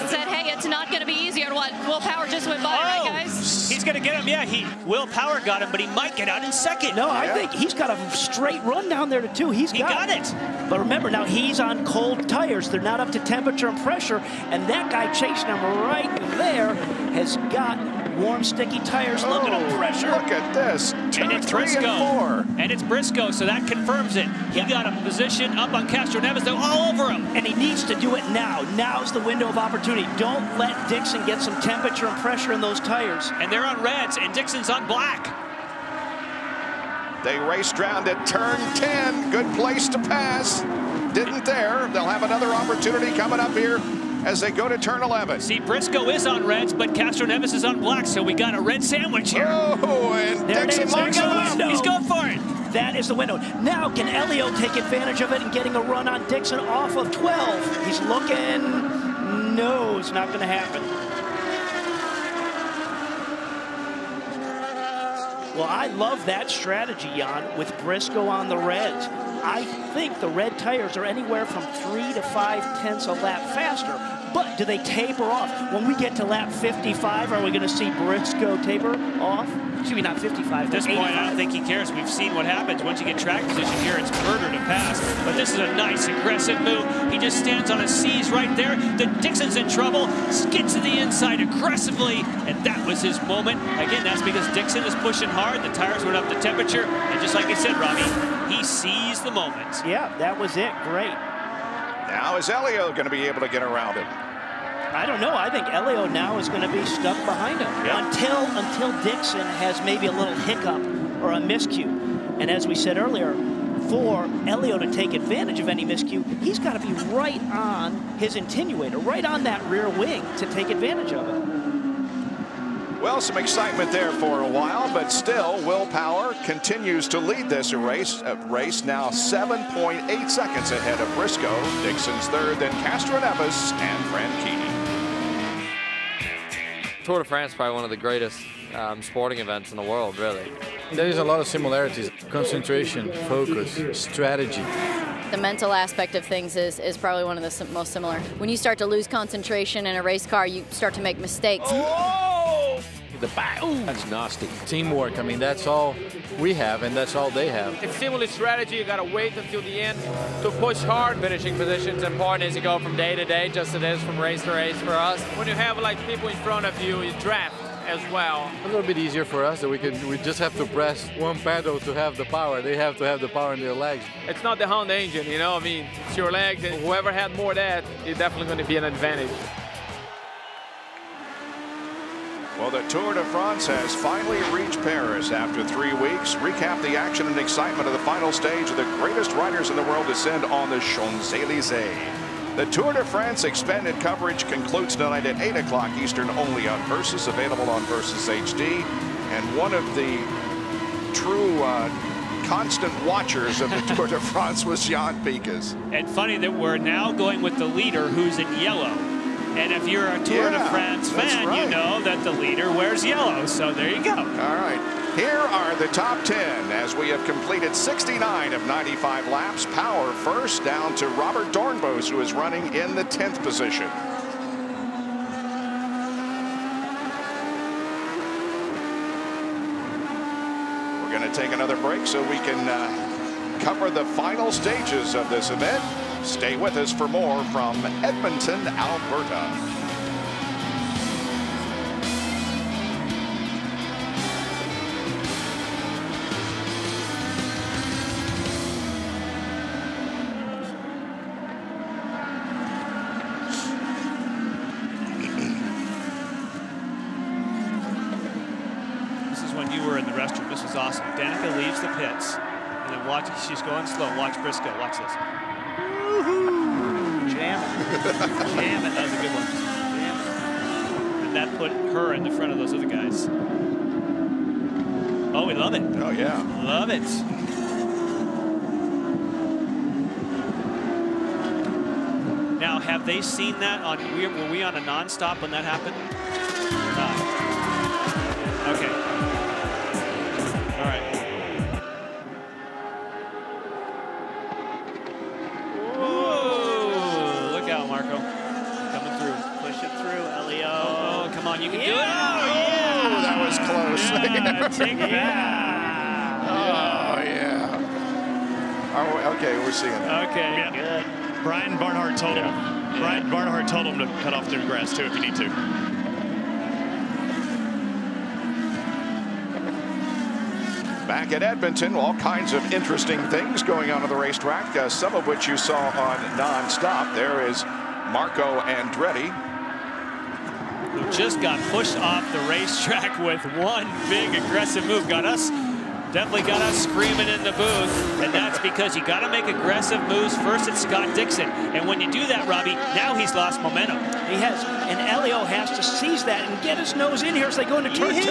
Speaker 2: Said, hey, it's not going to be easier than what Will Power just went by, right, guys?
Speaker 11: He's going to get him. Yeah, Will Power got him, but he might get out in second.
Speaker 12: No, I think he's got a straight run down there, too. He got it. But remember, now he's on cold tires. They're not up to temperature and pressure. And that guy chasing him right there has got warm, sticky tires. Look at him, pressure.
Speaker 1: Look at this.
Speaker 11: And it's Briscoe. And it's Briscoe, so that confirms it. He got a position up on Castroneves. They're all over him.
Speaker 12: And he needs to do it now. Now's the window of opportunity. Don't let Dixon get some temperature and pressure in those tires.
Speaker 11: And they're on reds, and Dixon's on black.
Speaker 1: They raced round at turn 10. Good place to pass. Didn't there. They'll have another opportunity coming up here as they go to turn 11.
Speaker 11: See, Briscoe is on reds, but Castroneves is on black, so we got a red sandwich here.
Speaker 1: Oh, and Dixon looks
Speaker 11: out. He's going for it.
Speaker 12: That is the window. Now, can Elio take advantage of it and getting a run on Dixon off of 12? He's looking. No, it's not going to happen. Well, I love that strategy, Jan, with Briscoe on the reds. I think the red tires are anywhere from 3 to 5 tenths a lap faster. But do they taper off? When we get to lap 55, are we going to see Briscoe taper off? Excuse me, not 55.
Speaker 11: At this point, I don't think he cares. We've seen what happens once you get track position here. It's murder to pass. But this is a nice, aggressive move. He just stands on his C's right there. The Dixon's in trouble. Skids to the inside aggressively. And that was his moment. Again, that's because Dixon is pushing hard. The tires went up to temperature. And just like I said, Robbie, he seized the moment.
Speaker 12: Yeah, that was it. Great.
Speaker 1: Now is Elio going to be able to get around it?
Speaker 12: I don't know. I think Elio now is going to be stuck behind him until Dixon has maybe a little hiccup or a miscue. And as we said earlier, for Elio to take advantage of any miscue, he's got to be right on his attenuator, right on that rear wing to take advantage of it.
Speaker 1: Well, some excitement there for a while, but still, Will Power continues to lead this race now 7.8 seconds ahead of Briscoe. Dixon's third, then Castroneves and Franchitti.
Speaker 7: Tour de France is probably one of the greatest sporting events in the world, really.
Speaker 9: There is a lot of similarities. Concentration, focus, strategy.
Speaker 23: The mental aspect of things is probably one of the most similar. When you start to lose concentration in a race car, you start to make mistakes.
Speaker 9: Oh! The back, ooh, that's nasty. Teamwork, I mean, that's all we have, and that's all they have.
Speaker 6: It's similar strategy. You got to wait until the end to push hard.
Speaker 24: Finishing position's important as you go from day to day, just as it is from race to race for us.
Speaker 6: When you have like people in front of you, you draft as well.
Speaker 9: A little bit easier for us that we just have to press one pedal to have the power. They have to have the power in their legs.
Speaker 6: It's not the Honda engine, you know. I mean, it's your legs, and whoever had more of that is definitely going to be an advantage.
Speaker 1: Well, the Tour de France has finally reached Paris after 3 weeks. Recap the action and excitement of the final stage of the greatest riders in the world descend on the Champs-Élysées. The Tour de France expanded coverage concludes tonight at 8 o'clock Eastern, only on Versus, available on Versus HD. And one of the true constant watchers of the Tour de France was Jan Piquez.
Speaker 11: And funny that we're now going with the leader who's in yellow. And if you're a Tour de France fan,
Speaker 1: right.
Speaker 11: You know that the leader wears yellow. So there you go.
Speaker 1: All right. Here are the top 10 as we have completed 69 of 95 laps. Power first, down to Robert Dornbos, who is running in the 10th position. We're going to take another break so we can cover the final stages of this event. Stay with us for more from Edmonton, Alberta.
Speaker 11: This is when you were in the restroom. This was awesome. Danica leaves the pits, and then watch. She's going slow. Watch Briscoe. Watch this. Jam it. Jam it. That was a good one. Jam it. And that put her in the front of those other guys. Oh, we love it.
Speaker 1: Oh, yeah.
Speaker 11: Love it. Now, have they seen that on, were we on a non-stop when that happened? No. Okay. All right. Marco, coming through. Push it through, Elio. Oh, come on, you can do it.
Speaker 1: Oh, that was close.
Speaker 11: Yeah, take that.
Speaker 1: Oh, yeah. Oh, okay, we're seeing it.
Speaker 11: Okay,
Speaker 5: yeah.
Speaker 11: Good.
Speaker 5: Brian Barnhart told him. Brian Barnhart told him to cut off the grass too if you need to.
Speaker 1: Back at Edmonton, all kinds of interesting things going on the racetrack, some of which you saw on non-stop. There is Marco Andretti,
Speaker 11: who just got pushed off the racetrack with one big aggressive move. Definitely got us screaming in the booth, and that's because you got to make aggressive moves. First it's Scott Dixon, and when you do that, Robbie, now he's lost momentum.
Speaker 12: He has, and Elio has to seize that and get his nose in here as they go into turn 2.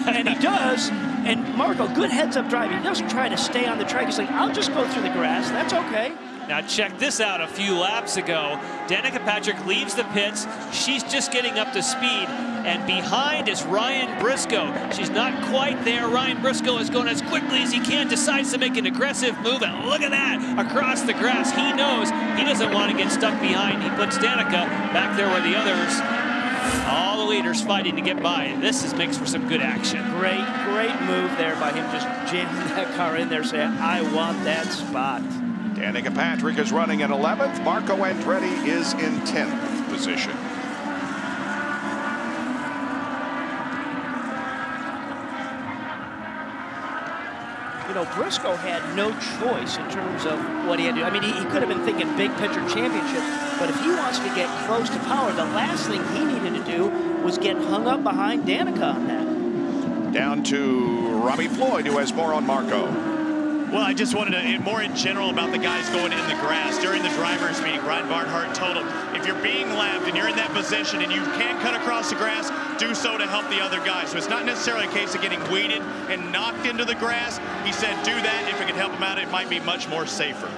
Speaker 12: And he does, and Marco, good heads-up driving. He doesn't try to stay on the track. He's like, I'll just go through the grass. That's okay.
Speaker 11: Now check this out. A few laps ago, Danica Patrick leaves the pits. She's just getting up to speed, and behind is Ryan Briscoe. She's not quite there. Ryan Briscoe is going as quickly as he can, decides to make an aggressive move, and look at that, across the grass. He knows he doesn't want to get stuck behind. He puts Danica back there where the others, all the leaders fighting to get by. This makes for some good action.
Speaker 12: Great move there by him, just jamming that car in there, saying, I want that spot.
Speaker 1: Danica Patrick is running in 11th. Marco Andretti is in 10th position.
Speaker 12: You know, Briscoe had no choice in terms of what he had to do. I mean, he could have been thinking big picture championship, but if he wants to get close to power, the last thing he needed to do was get hung up behind Danica on that.
Speaker 1: Down to Robbie Floyd, who has more on Marco.
Speaker 5: Well, I just wanted to, more in general about the guys going in the grass. During the driver's meeting, Brian Barnhart told him, if you're being lapped and you're in that position and you can't cut across the grass, do so to help the other guys. So it's not necessarily a case of getting weeded and knocked into the grass. He said do that. If it can help him out, it might be much more safer.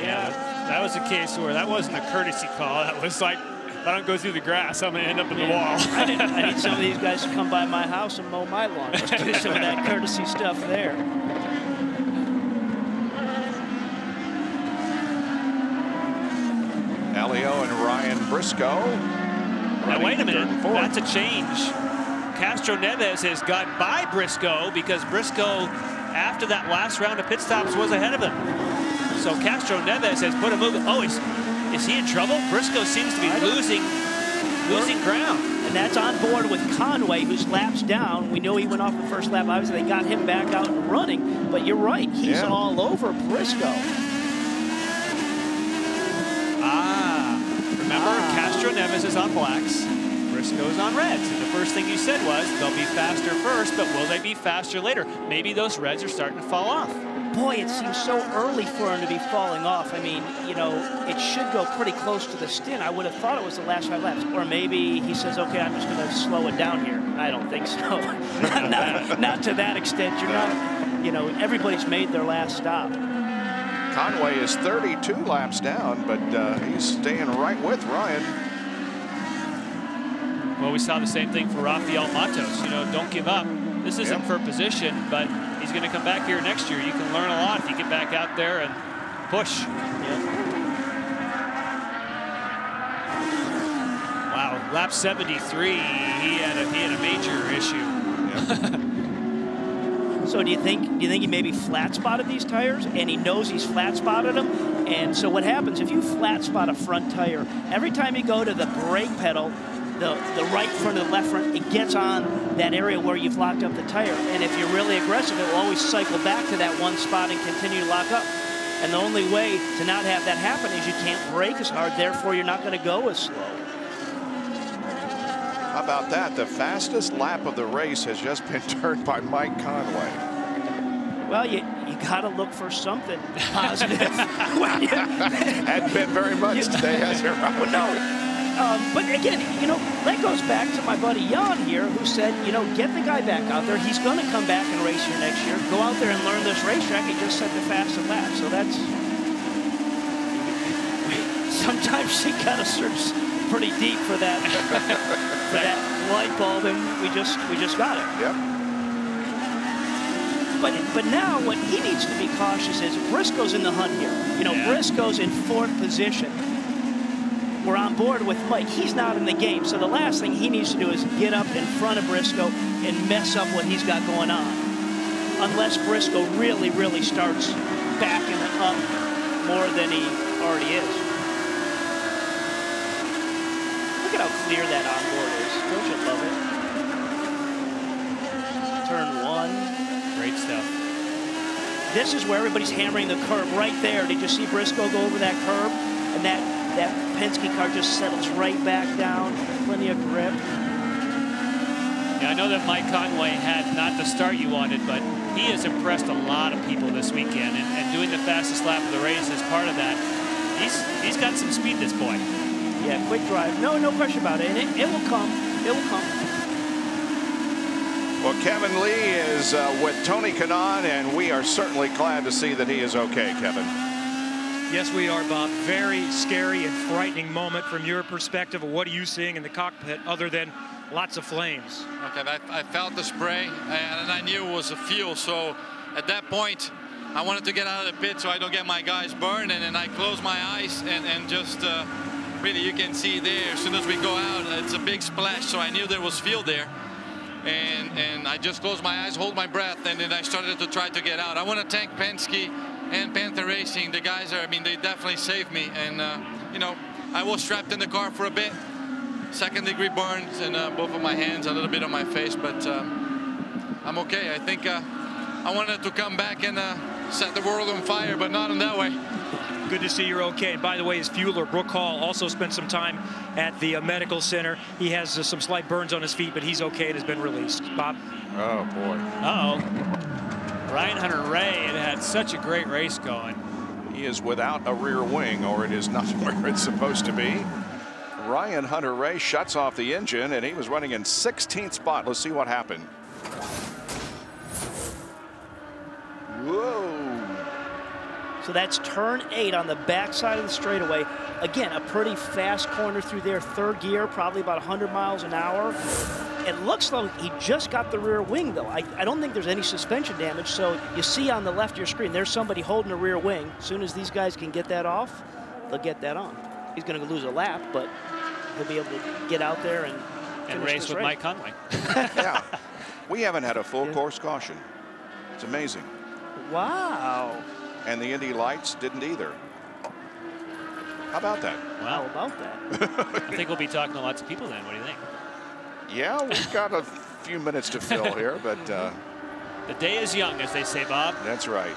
Speaker 11: Yeah, that was a case where that wasn't a courtesy call. That was like if I don't go through the grass, I'm going to end up in the wall.
Speaker 12: I need some of these guys to come by my house and mow my lawn. Just do some of that courtesy stuff there.
Speaker 1: Elio and Ryan Briscoe.
Speaker 11: Now wait a minute, that's a change. Castro Neves has got by Briscoe because Briscoe, after that last round of pit stops, was ahead of him. So Castro Neves has put a move. Oh, is he in trouble? Briscoe seems to be losing ground.
Speaker 12: And that's on board with Conway, who's laps down. We know he went off the first lap. Obviously, they got him back out and running. But you're right, he's all over Briscoe.
Speaker 11: Remember, Castro Neves is on blacks. Briscoe's on reds. And the first thing you said was they'll be faster first, but will they be faster later? Maybe those reds are starting to fall off.
Speaker 12: Boy, it seems so early for him to be falling off. I mean, you know, it should go pretty close to the stint. I would have thought it was the last 5 laps. Or maybe he says, okay, I'm just going to slow it down here. I don't think so. not to that extent. You're not, you know, everybody's made their last stop.
Speaker 1: Conway is 32 laps down, but he's staying right with Ryan.
Speaker 11: Well, we saw the same thing for Rafael Matos. You know, don't give up. This isn't for position, but he's going to come back here next year. You can learn a lot if you get back out there and push. Wow, lap 73, he had a major issue.
Speaker 12: So do you think he maybe flat spotted these tires and he knows he's flat spotted them? And so what happens if you flat spot a front tire, every time you go to the brake pedal, the right front and the left front, it gets on that area where you've locked up the tire. And if you're really aggressive, it will always cycle back to that one spot and continue to lock up. And the only way to not have that happen is you can't brake as hard, therefore you're not going to go as slow.
Speaker 1: How about that? The fastest lap of the race has just been turned by Mike Conway.
Speaker 12: Well, you got to look for something positive.
Speaker 1: Hadn't been very much today, has it?
Speaker 12: Well, no. But again, you know, that goes back to my buddy Jan here, who said, you know, get the guy back out there. He's going to come back and race here next year. Go out there and learn this racetrack. He just set the fastest lap. So that's... Sometimes you got to search pretty deep for that light bulb, and we just got it.
Speaker 1: Yep.
Speaker 12: But now what he needs to be cautious is Briscoe's in the hunt here. You know, Briscoe's in 4th position. We're on board with Mike. He's not in the game. So the last thing he needs to do is get up in front of Briscoe and mess up what he's got going on. Unless Briscoe really, really starts backing up more than he already is. Look at how clear that onboard is. Don't you love it? Turn 1.
Speaker 11: Great stuff.
Speaker 12: This is where everybody's hammering the curb right there. Did you see Briscoe go over that curb? And that Penske car just settles right back down. Plenty of grip.
Speaker 11: Yeah, I know that Mike Conway had not the start you wanted, but he has impressed a lot of people this weekend. And doing the fastest lap of the race is part of that. He's got some speed, this boy.
Speaker 12: Yeah, quick drive. No question about it. And it will come. It will come.
Speaker 1: Well, Kevin Lee is with Tony Kanaan, and we are certainly glad to see that he is okay, Kevin.
Speaker 15: Yes, we are, Bob. Very scary and frightening moment from your perspective. What are you seeing in the cockpit other than lots of flames?
Speaker 8: Okay, I felt the spray, and I knew it was a fuel. So at that point, I wanted to get out of the pit so I don't get my guys burned. And then I closed my eyes and just really, you can see there, as soon as we go out, it's a big splash. So I knew there was fuel there. And I just closed my eyes, hold my breath, and then I started to try to get out. I want to thank Penske and Panther Racing. The guys are, I mean, they definitely saved me. And, you know, I was trapped in the car for a bit. 2nd-degree burns in both of my hands, a little bit on my face, but I'm okay. I think I wanted to come back and set the world on fire, but not in that way.
Speaker 15: Good to see you're okay. And by the way, his fueler, Brooke Hall, also spent some time at the medical center. He has some slight burns on his feet, but he's okay and has been released. Bob?
Speaker 1: Oh, boy.
Speaker 11: Uh-oh. Ryan Hunter-Reay had such a great race going.
Speaker 1: He is without a rear wing, or it is not where it's supposed to be. Ryan Hunter-Reay shuts off the engine, and he was running in 16th spot. Let's see what happened. Whoa.
Speaker 12: So that's turn 8 on the backside of the straightaway. Again, a pretty fast corner through there, third gear, probably about 100 miles an hour. It looks like he just got the rear wing, though. I don't think there's any suspension damage. So you see on the left of your screen, there's somebody holding the rear wing. As soon as these guys can get that off, they'll get that on. He's going to lose a lap, but he'll be able to get out there and
Speaker 11: race with Mike Conway.
Speaker 1: Yeah. We haven't had a full course caution. It's amazing.
Speaker 12: Wow.
Speaker 1: And the Indy Lights didn't either. How about that?
Speaker 12: Wow, about that.
Speaker 11: I think we'll be talking to lots of people then. What do you think?
Speaker 1: Yeah, we've got a few minutes to fill here, but...
Speaker 11: the day is young, as they say, Bob.
Speaker 1: That's right.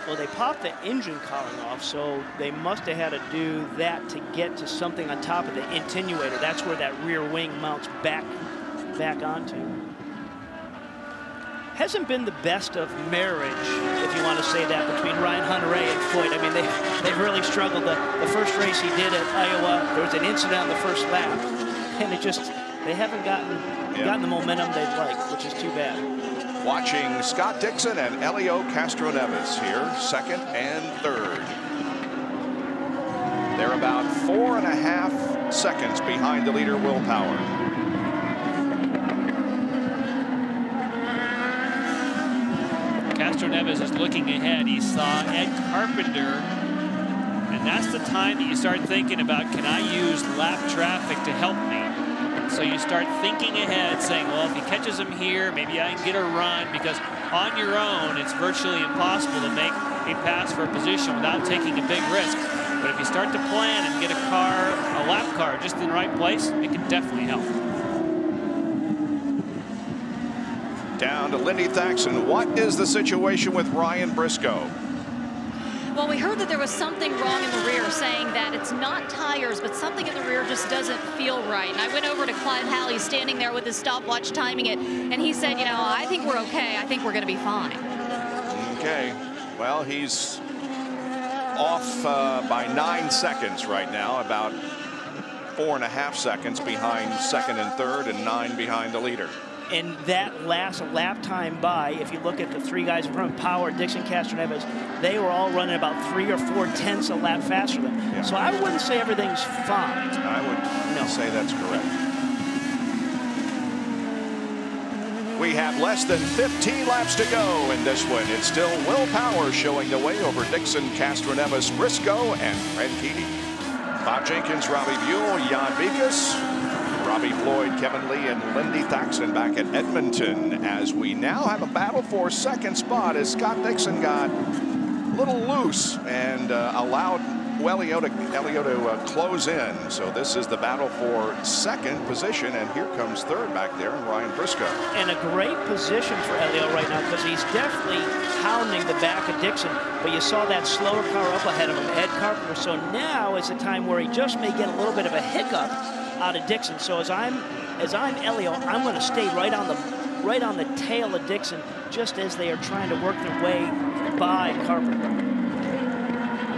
Speaker 12: Well, they popped the engine cowling off, so they must have had to do that to get to something on top of the attenuator. That's where that rear wing mounts back onto. Hasn't been the best of marriage, if you want to say that, between Ryan Hunter-Reay and Foyt. I mean, they've really struggled. The first race he did at Iowa, there was an incident on the first lap, and they haven't gotten the momentum they'd like, which is too bad.
Speaker 1: Watching Scott Dixon and Elio Castroneves here, second and third. They're about 4.5 seconds behind the leader, Will Power.
Speaker 11: Castroneves is looking ahead. He saw Ed Carpenter, and that's the time that you start thinking about, can I use lap traffic to help me? So you start thinking ahead, saying, well, if he catches him here, maybe I can get a run, because on your own, it's virtually impossible to make a pass for a position without taking a big risk. But if you start to plan and get a lap car just in the right place, it can definitely help.
Speaker 1: Down to Lindy Thaxton. What is the situation with Ryan Briscoe?
Speaker 2: Well, we heard that there was something wrong in the rear, saying that it's not tires, but something in the rear just doesn't feel right. And I went over to Clive Halley, standing there with his stopwatch timing it, and he said, you know, I think we're okay. I think we're going to be fine.
Speaker 1: Okay. Well, he's off by 9 seconds right now, about 4.5 seconds behind second and third, and 9 behind the leader.
Speaker 12: And that last lap time by, if you look at the three guys in front, Power, Dixon, Castroneves, they were all running about 3 or 4 tenths a lap faster than them. Yeah. So I wouldn't say everything's fine.
Speaker 1: I would say that's correct. We have less than 15 laps to go in this one. It's still Will Power showing the way over Dixon, Castroneves, Briscoe, and Fred Keating. Bob Jenkins, Robbie Buell, Jan Beekes, Robbie Floyd, Kevin Lee, and Lindy Thaxton back at Edmonton, as we now have a battle for second spot, as Scott Dixon got a little loose and allowed Elio to close in. So this is the battle for second position, and here comes third back there, Ryan Briscoe.
Speaker 12: And a great position for Elio right now, because he's definitely hounding the back of Dixon, but you saw that slower car up ahead of him, Ed Carpenter. So now is the time where he just may get a little bit of a hiccup out of Dixon. So as I'm Elio, I'm going to stay right on the tail of Dixon, just as they are trying to work their way by Carpenter.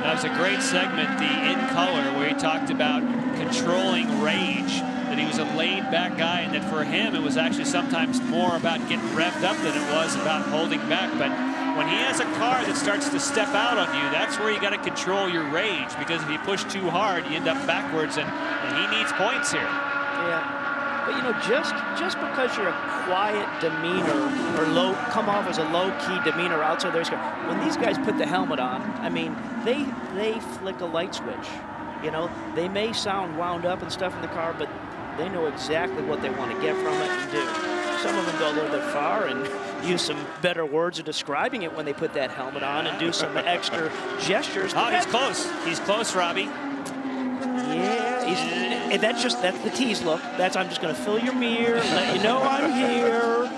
Speaker 11: That was a great segment, the In Color, where he talked about controlling rage, that he was a laid-back guy, and that for him it was actually sometimes more about getting revved up than it was about holding back. But when he has a car that starts to step out on you, that's where you got to control your rage, because if you push too hard, you end up backwards, and he needs points here.
Speaker 12: Yeah. But, you know, just because you're a quiet demeanor or come off as a low-key demeanor outside their car, when these guys put the helmet on, I mean, they flick a light switch. You know, they may sound wound up and stuff in the car, but they know exactly what they want to get from it and do. Some of them go a little bit far and use some better words of describing it when they put that helmet on and do some extra gestures.
Speaker 11: Oh, he's close. He's close, Robbie.
Speaker 12: Yeah, that's the tease look. I'm just going to fill your mirror, let you know I'm here.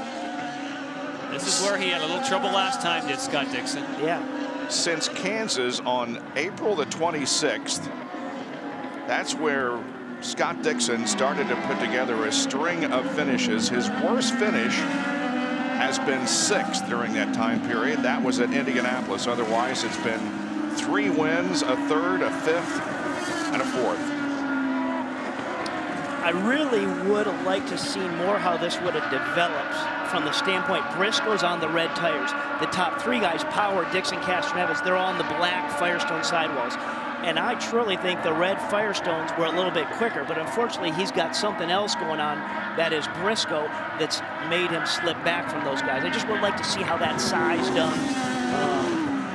Speaker 11: This is where he had a little trouble last time, did Scott Dixon.
Speaker 12: Yeah.
Speaker 1: Since Kansas on April the 26th, that's where Scott Dixon started to put together a string of finishes. His worst finish has been 6th during that time period. That was at Indianapolis. Otherwise, it's been 3 wins, a 3rd, a 5th, and a 4th.
Speaker 12: I really would have liked to see more how this would have developed from the standpoint. Briscoe's on the red tires. The top three guys, Power, Dixon, Castroneves, they're all on the black Firestone sidewalls. And I truly think the red Firestones were a little bit quicker, but unfortunately he's got something else going on, that is Briscoe, that's made him slip back from those guys. I just would like to see how that size done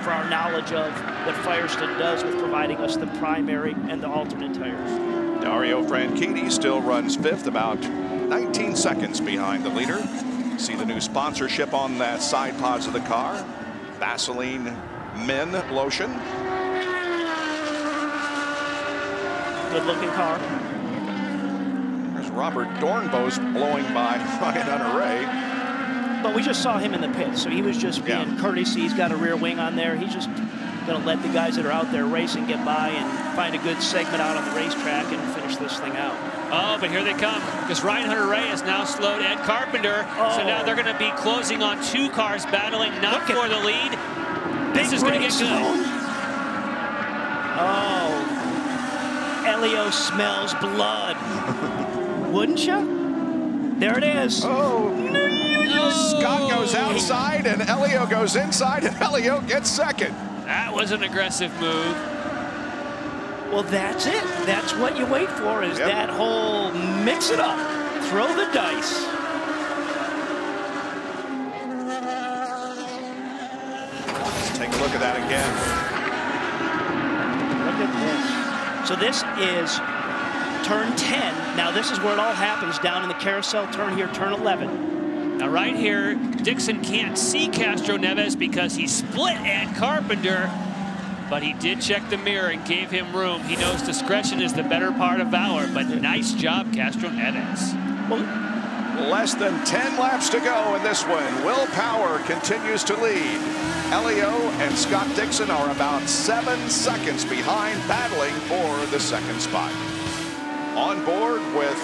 Speaker 12: for our knowledge of what Firestone does with providing us the primary and the alternate tires.
Speaker 1: Dario Franchitti still runs fifth, about 19 seconds behind the leader. See the new sponsorship on that side pods of the car. Vaseline Men lotion.
Speaker 12: Good looking car.
Speaker 1: There's Robert Dornbos blowing by Ryan Hunter-Reay.
Speaker 12: But we just saw him in the pits, so he was just being courtesy. He's got a rear wing on there. He's just going to let the guys that are out there racing get by and find a good segment out on the racetrack and finish this thing out.
Speaker 11: Oh, but here they come, because Ryan Hunter-Reay has now slowed Ed Carpenter. So now they're going to be closing on two cars, battling not for the lead. This is going to get good.
Speaker 12: Oh, Elio smells blood. Wouldn't you? There it is.
Speaker 1: Scott goes outside and Elio goes inside, and Elio gets second.
Speaker 11: That was an aggressive move.
Speaker 12: Well, that's it. That's what you wait for, is that whole mix it up, throw the dice.
Speaker 1: Let's take a look at that again.
Speaker 12: Look at this. So this is turn 10. Now this is where it all happens, down in the carousel turn here, turn 11.
Speaker 11: Now right here, Dixon can't see Castroneves because he split Ed Carpenter, but he did check the mirror and gave him room. He knows discretion is the better part of valor, but nice job, Castroneves.
Speaker 1: Less than 10 laps to go in this one. Will Power continues to lead. Elio and Scott Dixon are about 7 seconds behind, battling for the second spot. On board with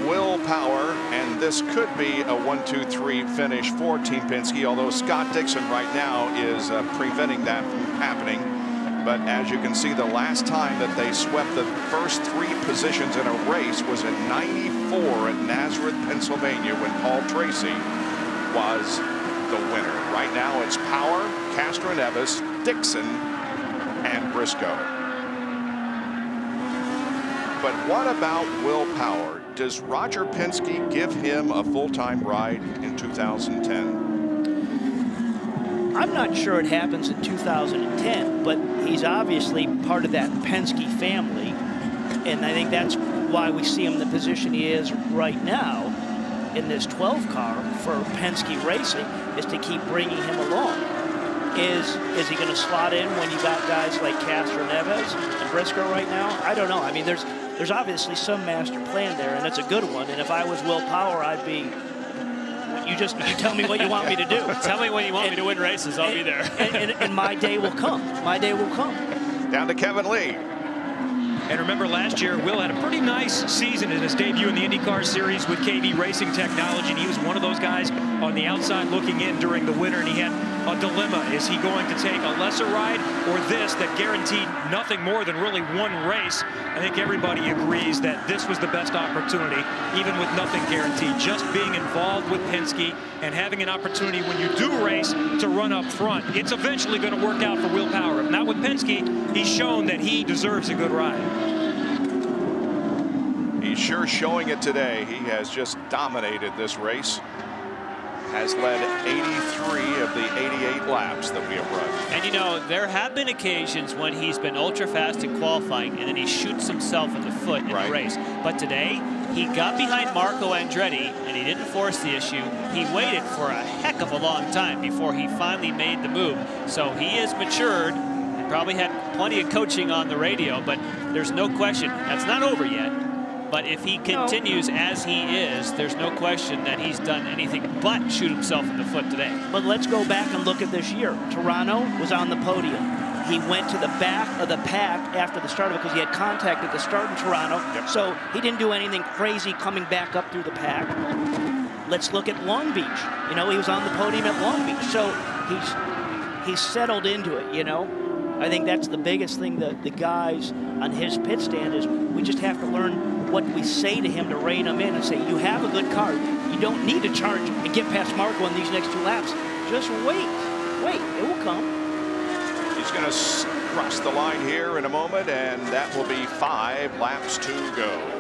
Speaker 1: Will Power, and this could be a 1-2-3 finish for Team Penske, although Scott Dixon right now is preventing that from happening. But as you can see, the last time that they swept the first 3 positions in a race was in '94 at Nazareth, Pennsylvania, when Paul Tracy was the winner. Right now it's Power, Castroneves, Dixon, and Briscoe. But what about Will Power? Does Roger Penske give him a full-time ride in 2010?
Speaker 12: I'm not sure it happens in 2010, but he's obviously part of that Penske family, and I think that's why we see him in the position he is right now in this 12 car for Penske Racing, is to keep bringing him along. Is he going to slot in when you got guys like Castroneves and Briscoe right now? I don't know. I mean, there's obviously some master plan there, and it's a good one. And if I was Will Power, I'd be, you tell me what you want me to do.
Speaker 11: Tell me when you want me to win races, I'll be there.
Speaker 12: and my day will come. My day will come.
Speaker 1: Down to Kevin Lee.
Speaker 15: And remember, last year, Will had a pretty nice season in his debut in the IndyCar Series with KV Racing Technology, and he was one of those guys on the outside looking in during the winter, and he had a dilemma. Is he going to take a lesser ride or this that guaranteed nothing more than really one race? I think everybody agrees that this was the best opportunity, even with nothing guaranteed. Just being involved with Penske and having an opportunity when you do race to run up front. It's eventually going to work out for Will Power. If not with Penske, he's shown that he deserves a good ride.
Speaker 1: He's sure showing it today. He has just dominated this race. Has led 83 of the 88 laps that we have run.
Speaker 11: And you know, there have been occasions when he's been ultra fast in qualifying and then he shoots himself in the foot in the race. But today, he got behind Marco Andretti and he didn't force the issue. He waited for a heck of a long time before he finally made the move. So he is matured and probably had plenty of coaching on the radio, but there's no question that's not over yet. But if he continues as he is, there's no question that he's done anything but shoot himself in the foot today.
Speaker 12: But let's go back and look at this year. Toronto was on the podium. He went to the back of the pack after the start of it because he had contact at the start in Toronto. So he didn't do anything crazy coming back up through the pack. Let's look at Long Beach. You know, he was on the podium at Long Beach. So he's settled into it, you know. I think that's the biggest thing that the guys on his pit stand is we just have to learn what we say to him to rein him in and say, you have a good car. You don't need to charge and get past Marco in these next 2 laps. Just wait. Wait, it will come.
Speaker 1: He's going to cross the line here in a moment, and that will be 5 laps to go.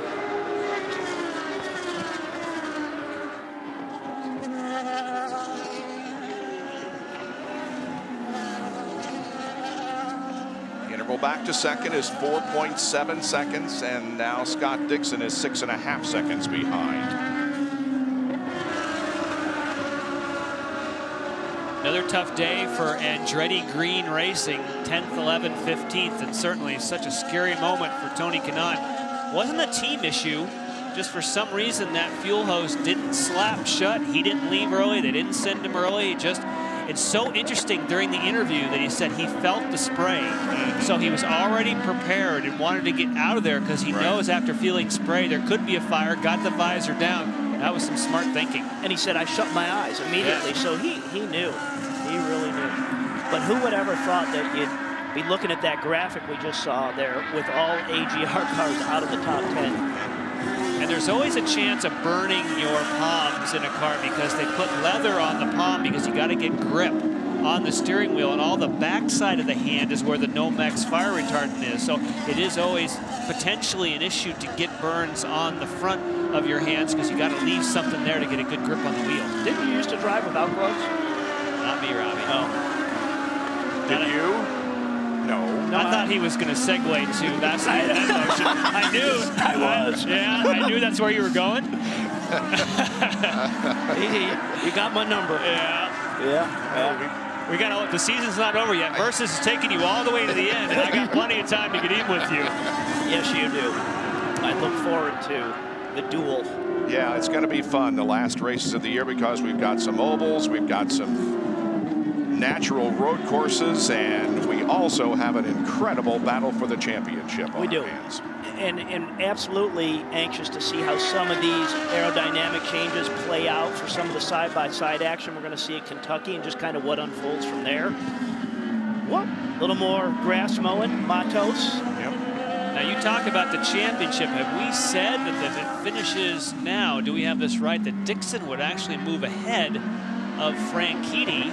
Speaker 1: Interval back to second is 4.7 seconds, and now Scott Dixon is 6.5 seconds behind.
Speaker 11: Another tough day for Andretti Green Racing, 10th, 11th, 15th, and certainly such a scary moment for Tony Kanaan. Wasn't a team issue, just for some reason that fuel hose didn't slap shut. He didn't leave early, they didn't send him early. It's so interesting during the interview that he said he felt the spray. So he was already prepared and wanted to get out of there because he knows after feeling spray there could be a fire, got the visor down. That was some smart thinking.
Speaker 12: And he said, I shut my eyes immediately. Yeah. So he knew. He really knew. But who would ever thought that you'd be looking at that graphic we just saw there with all AGR cars out of the top 10?
Speaker 11: And there's always a chance of burning your palms in a car because they put leather on the palm because you got to get grip on the steering wheel, and all the backside of the hand is where the Nomex fire retardant is. So it is always potentially an issue to get burns on the front of your hands because you got to leave something there to get a good grip on the wheel.
Speaker 12: Didn't you used to drive without gloves?
Speaker 11: Not me, Robbie.
Speaker 12: No.
Speaker 1: Did you? No.
Speaker 11: I thought he was going to segue to that side of that motion. I knew.
Speaker 12: I was.
Speaker 11: Yeah, I knew that's where you were going.
Speaker 12: You got my number.
Speaker 11: Yeah. We got the season's not over yet. Versus is taking you all the way to the end, and I got plenty of time to get in with you.
Speaker 12: Yes, you do. I look forward to the duel.
Speaker 1: Yeah, it's going to be fun, the last races of the year, because we've got some ovals, we've got some natural road courses, and we also have an incredible battle for the championship on our hands.
Speaker 12: And absolutely anxious to see how some of these aerodynamic changes play out for some of the side-by-side action we're going to see at Kentucky and just kind of what unfolds from there. What? A little more grass mowing, Matos.
Speaker 1: Yep.
Speaker 11: Now you talk about the championship. Have we said that if it finishes now, do we have this right, that Dixon would actually move ahead of Franchitti?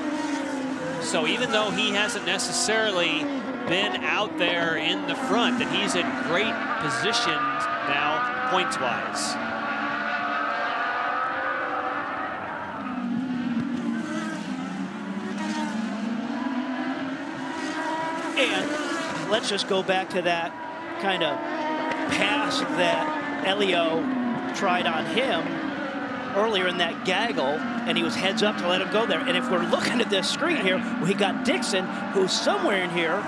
Speaker 11: So even though he hasn't necessarily been out there in the front, that he's in great position now points-wise.
Speaker 12: And let's just go back to that kind of pass that Elio tried on him earlier in that gaggle, and he was heads up to let him go there. And if we're looking at this screen here, we got Dixon, who somewhere in here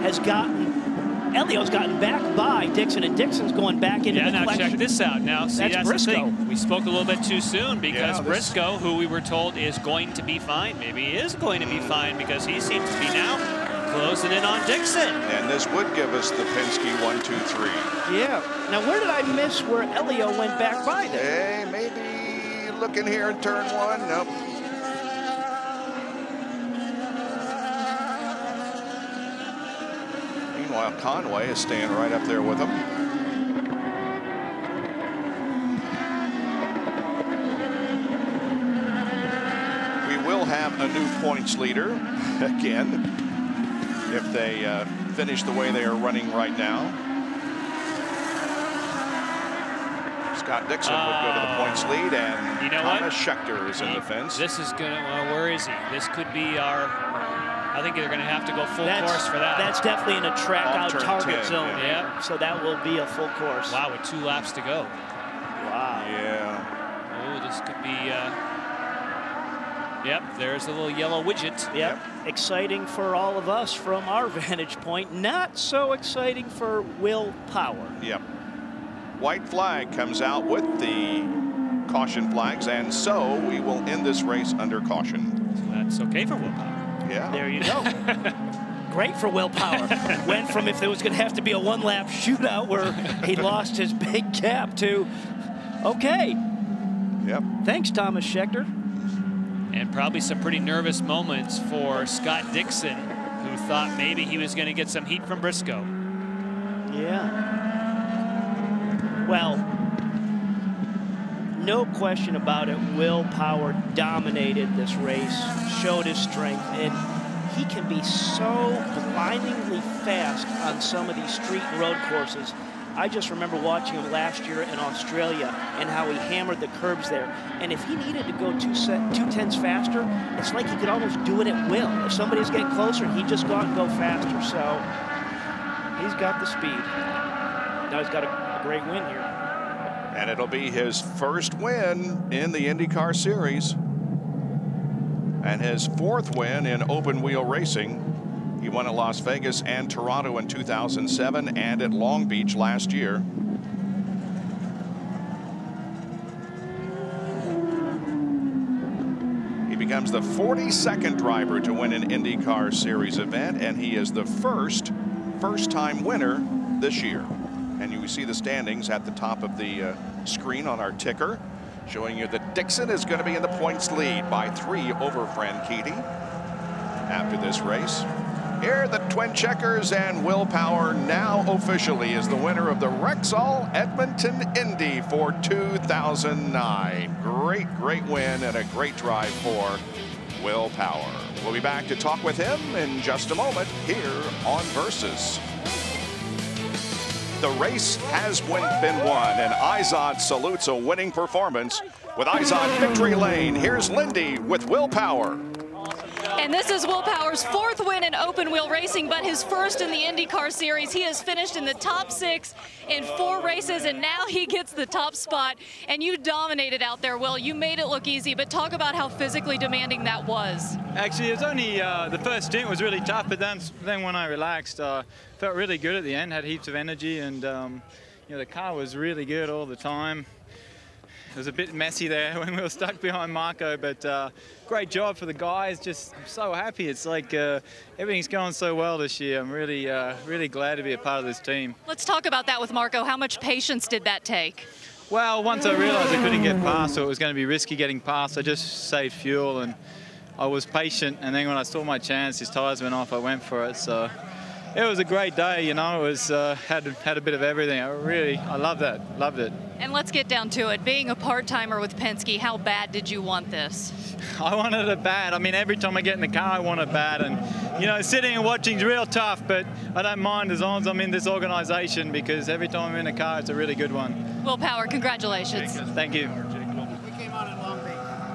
Speaker 12: has gotten, Elio's gotten back by Dixon, and Dixon's going back into the
Speaker 11: now
Speaker 12: collection.
Speaker 11: check this out. Now, see, that's
Speaker 12: Briscoe.
Speaker 11: the thing. We spoke a little bit too soon because Briscoe, who we were told is going to be fine, maybe he is going to be fine because he seems to be now closing in on Dixon.
Speaker 1: And this would give us the Penske 1, 2, 3.
Speaker 12: Yeah. Now, where did I miss where Elio went back by there?
Speaker 1: Hey, maybe looking here in turn 1. Nope. Meanwhile, Conway is staying right up there with him. We will have a new points leader again if they finish the way they are running right now. Scott Dixon would go to the points lead, and
Speaker 11: you know
Speaker 1: Thomas Schechter is in the fence.
Speaker 11: This is going to, well, where is he? This could be our, I think they're going to have to go full course for that.
Speaker 12: That's definitely in a track out target zone.
Speaker 11: Yeah.
Speaker 12: So that will be a full course.
Speaker 11: Wow, with 2 laps to go.
Speaker 12: Wow.
Speaker 1: Yeah.
Speaker 11: Oh, this could be, yep, there's a little yellow widget.
Speaker 12: Yep. Exciting for all of us from our vantage point. Not so exciting for Will Power.
Speaker 1: Yep. White flag comes out with the caution flags, and so we will end this race under caution.
Speaker 11: So that's okay for Will Power.
Speaker 1: Yeah.
Speaker 12: There you go. Great for Will Power. Went from if there was going to have to be a 1-lap shootout where he lost his big gap to, okay.
Speaker 1: Yep.
Speaker 12: Thanks, Thomas Schechter.
Speaker 11: And probably some pretty nervous moments for Scott Dixon, who thought maybe he was going to get some heat from Briscoe.
Speaker 12: Yeah. Well, no question about it, Will Power dominated this race, showed his strength, and he can be so blindingly fast on some of these street and road courses. I just remember watching him last year in Australia and how he hammered the curbs there. And if he needed to go 2/10 faster, it's like he could almost do it at will. If somebody's getting closer, he'd just go out and go faster. So he's got the speed. Now he's got a great win here.
Speaker 1: And it'll be his first win in the IndyCar Series. And his fourth win in open wheel racing. He won at Las Vegas and Toronto in 2007 and at Long Beach last year. He becomes the 42nd driver to win an IndyCar Series event, and he is the first-time winner this year. And you see the standings at the top of the screen on our ticker, showing you that Dixon is going to be in the points lead by 3 over Franchitti after this race. Here are the twin checkers, and Will Power now officially is the winner of the Rexall Edmonton Indy for 2009. Great win and a great drive for Will Power. We'll be back to talk with him in just a moment here on Versus. The race has been won, and Izod salutes a winning performance. With Izod victory lane, here's Lindy with Will Power.
Speaker 2: And this is Will Power's 4th win in open wheel racing, but his first in the IndyCar Series. He has finished in the top 6 in 4 races, and now he gets the top spot. And you dominated out there, Will. You made it look easy, but talk about how physically demanding that was.
Speaker 3: Actually, it was only the first stint was really tough, but then when I relaxed, felt really good at the end, had heaps of energy, and you know, the car was really good all the time. It was a bit messy there when we were stuck behind Marco, but great job for the guys. Just I'm so happy. It's like everything's going so well this year. I'm really, really glad to be a part of this team.
Speaker 2: Let's talk about that with Marco. How much patience did that take?
Speaker 3: Well, once I realized I couldn't get past, so it was going to be risky getting past, I just saved fuel and I was patient. And then when I saw my chance, his tires went off, I went for it. So it was a great day, you know. It was had a bit of everything. I loved that, loved it.
Speaker 2: And let's get down to it. Being a part-timer with Penske, how bad did you want this?
Speaker 3: I wanted it bad. I mean, every time I get in the car, I want it bad. And, you know, sitting and watching is real tough, but I don't mind as long as I'm in this organization, because every time I'm in a car, it's a really good one.
Speaker 2: Will Power, congratulations.
Speaker 3: Thank you.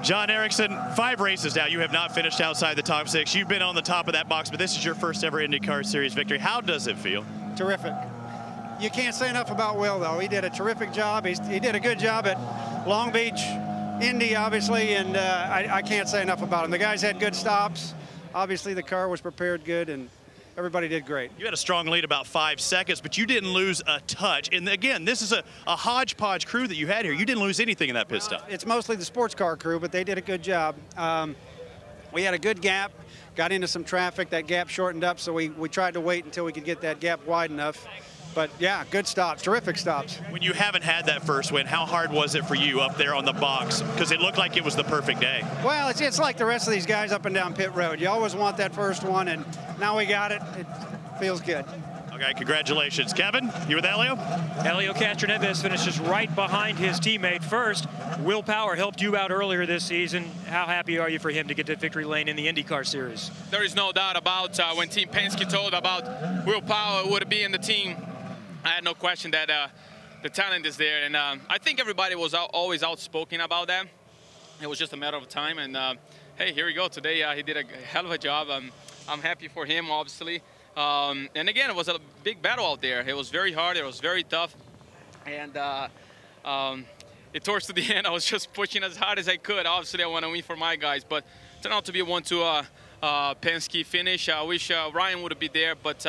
Speaker 5: John Erickson, 5 races now. You have not finished outside the top 6. You've been on the top of that box, but this is your first ever IndyCar Series victory. How does it feel?
Speaker 10: Terrific. You can't say enough about Will, though. He did a terrific job. He did a good job at Long Beach, Indy, obviously, and I can't say enough about him. The guys had good stops. Obviously, the car was prepared good, and everybody did great.
Speaker 5: You had a strong lead, about 5 seconds, but you didn't lose a touch. And again, this is a hodgepodge crew that you had here. You didn't lose anything in that pit stop.
Speaker 10: It's mostly the sports car crew, but they did a good job. We had a good gap, got into some traffic. That gap shortened up, so we tried to wait until we could get that gap wide enough. But yeah, good stops, terrific stops.
Speaker 5: When you haven't had that first win, how hard was it for you up there on the box? Because it looked like it was the perfect day.
Speaker 10: Well, it's like the rest of these guys up and down pit road. You always want that first one, and now we got it. It feels good.
Speaker 5: Okay, congratulations. Kevin, you with Elio?
Speaker 15: Elio Castroneves finishes right behind his teammate first. Will Power helped you out earlier this season. How happy are you for him to get to victory lane in the IndyCar Series?
Speaker 6: There is no doubt about when Team Penske told about Will Power would be in the team. I had no question that the talent is there, and I think everybody was always outspoken about that. It was just a matter of time, and hey, here we go. Today he did a hell of a job. I'm happy for him, obviously. And again, it was a big battle out there. It was very hard. It was very tough, and it towards to the end, I was just pushing as hard as I could. Obviously, I want to win for my guys, but it turned out to be a 1-2 Penske finish. I wish Ryan would have been there, but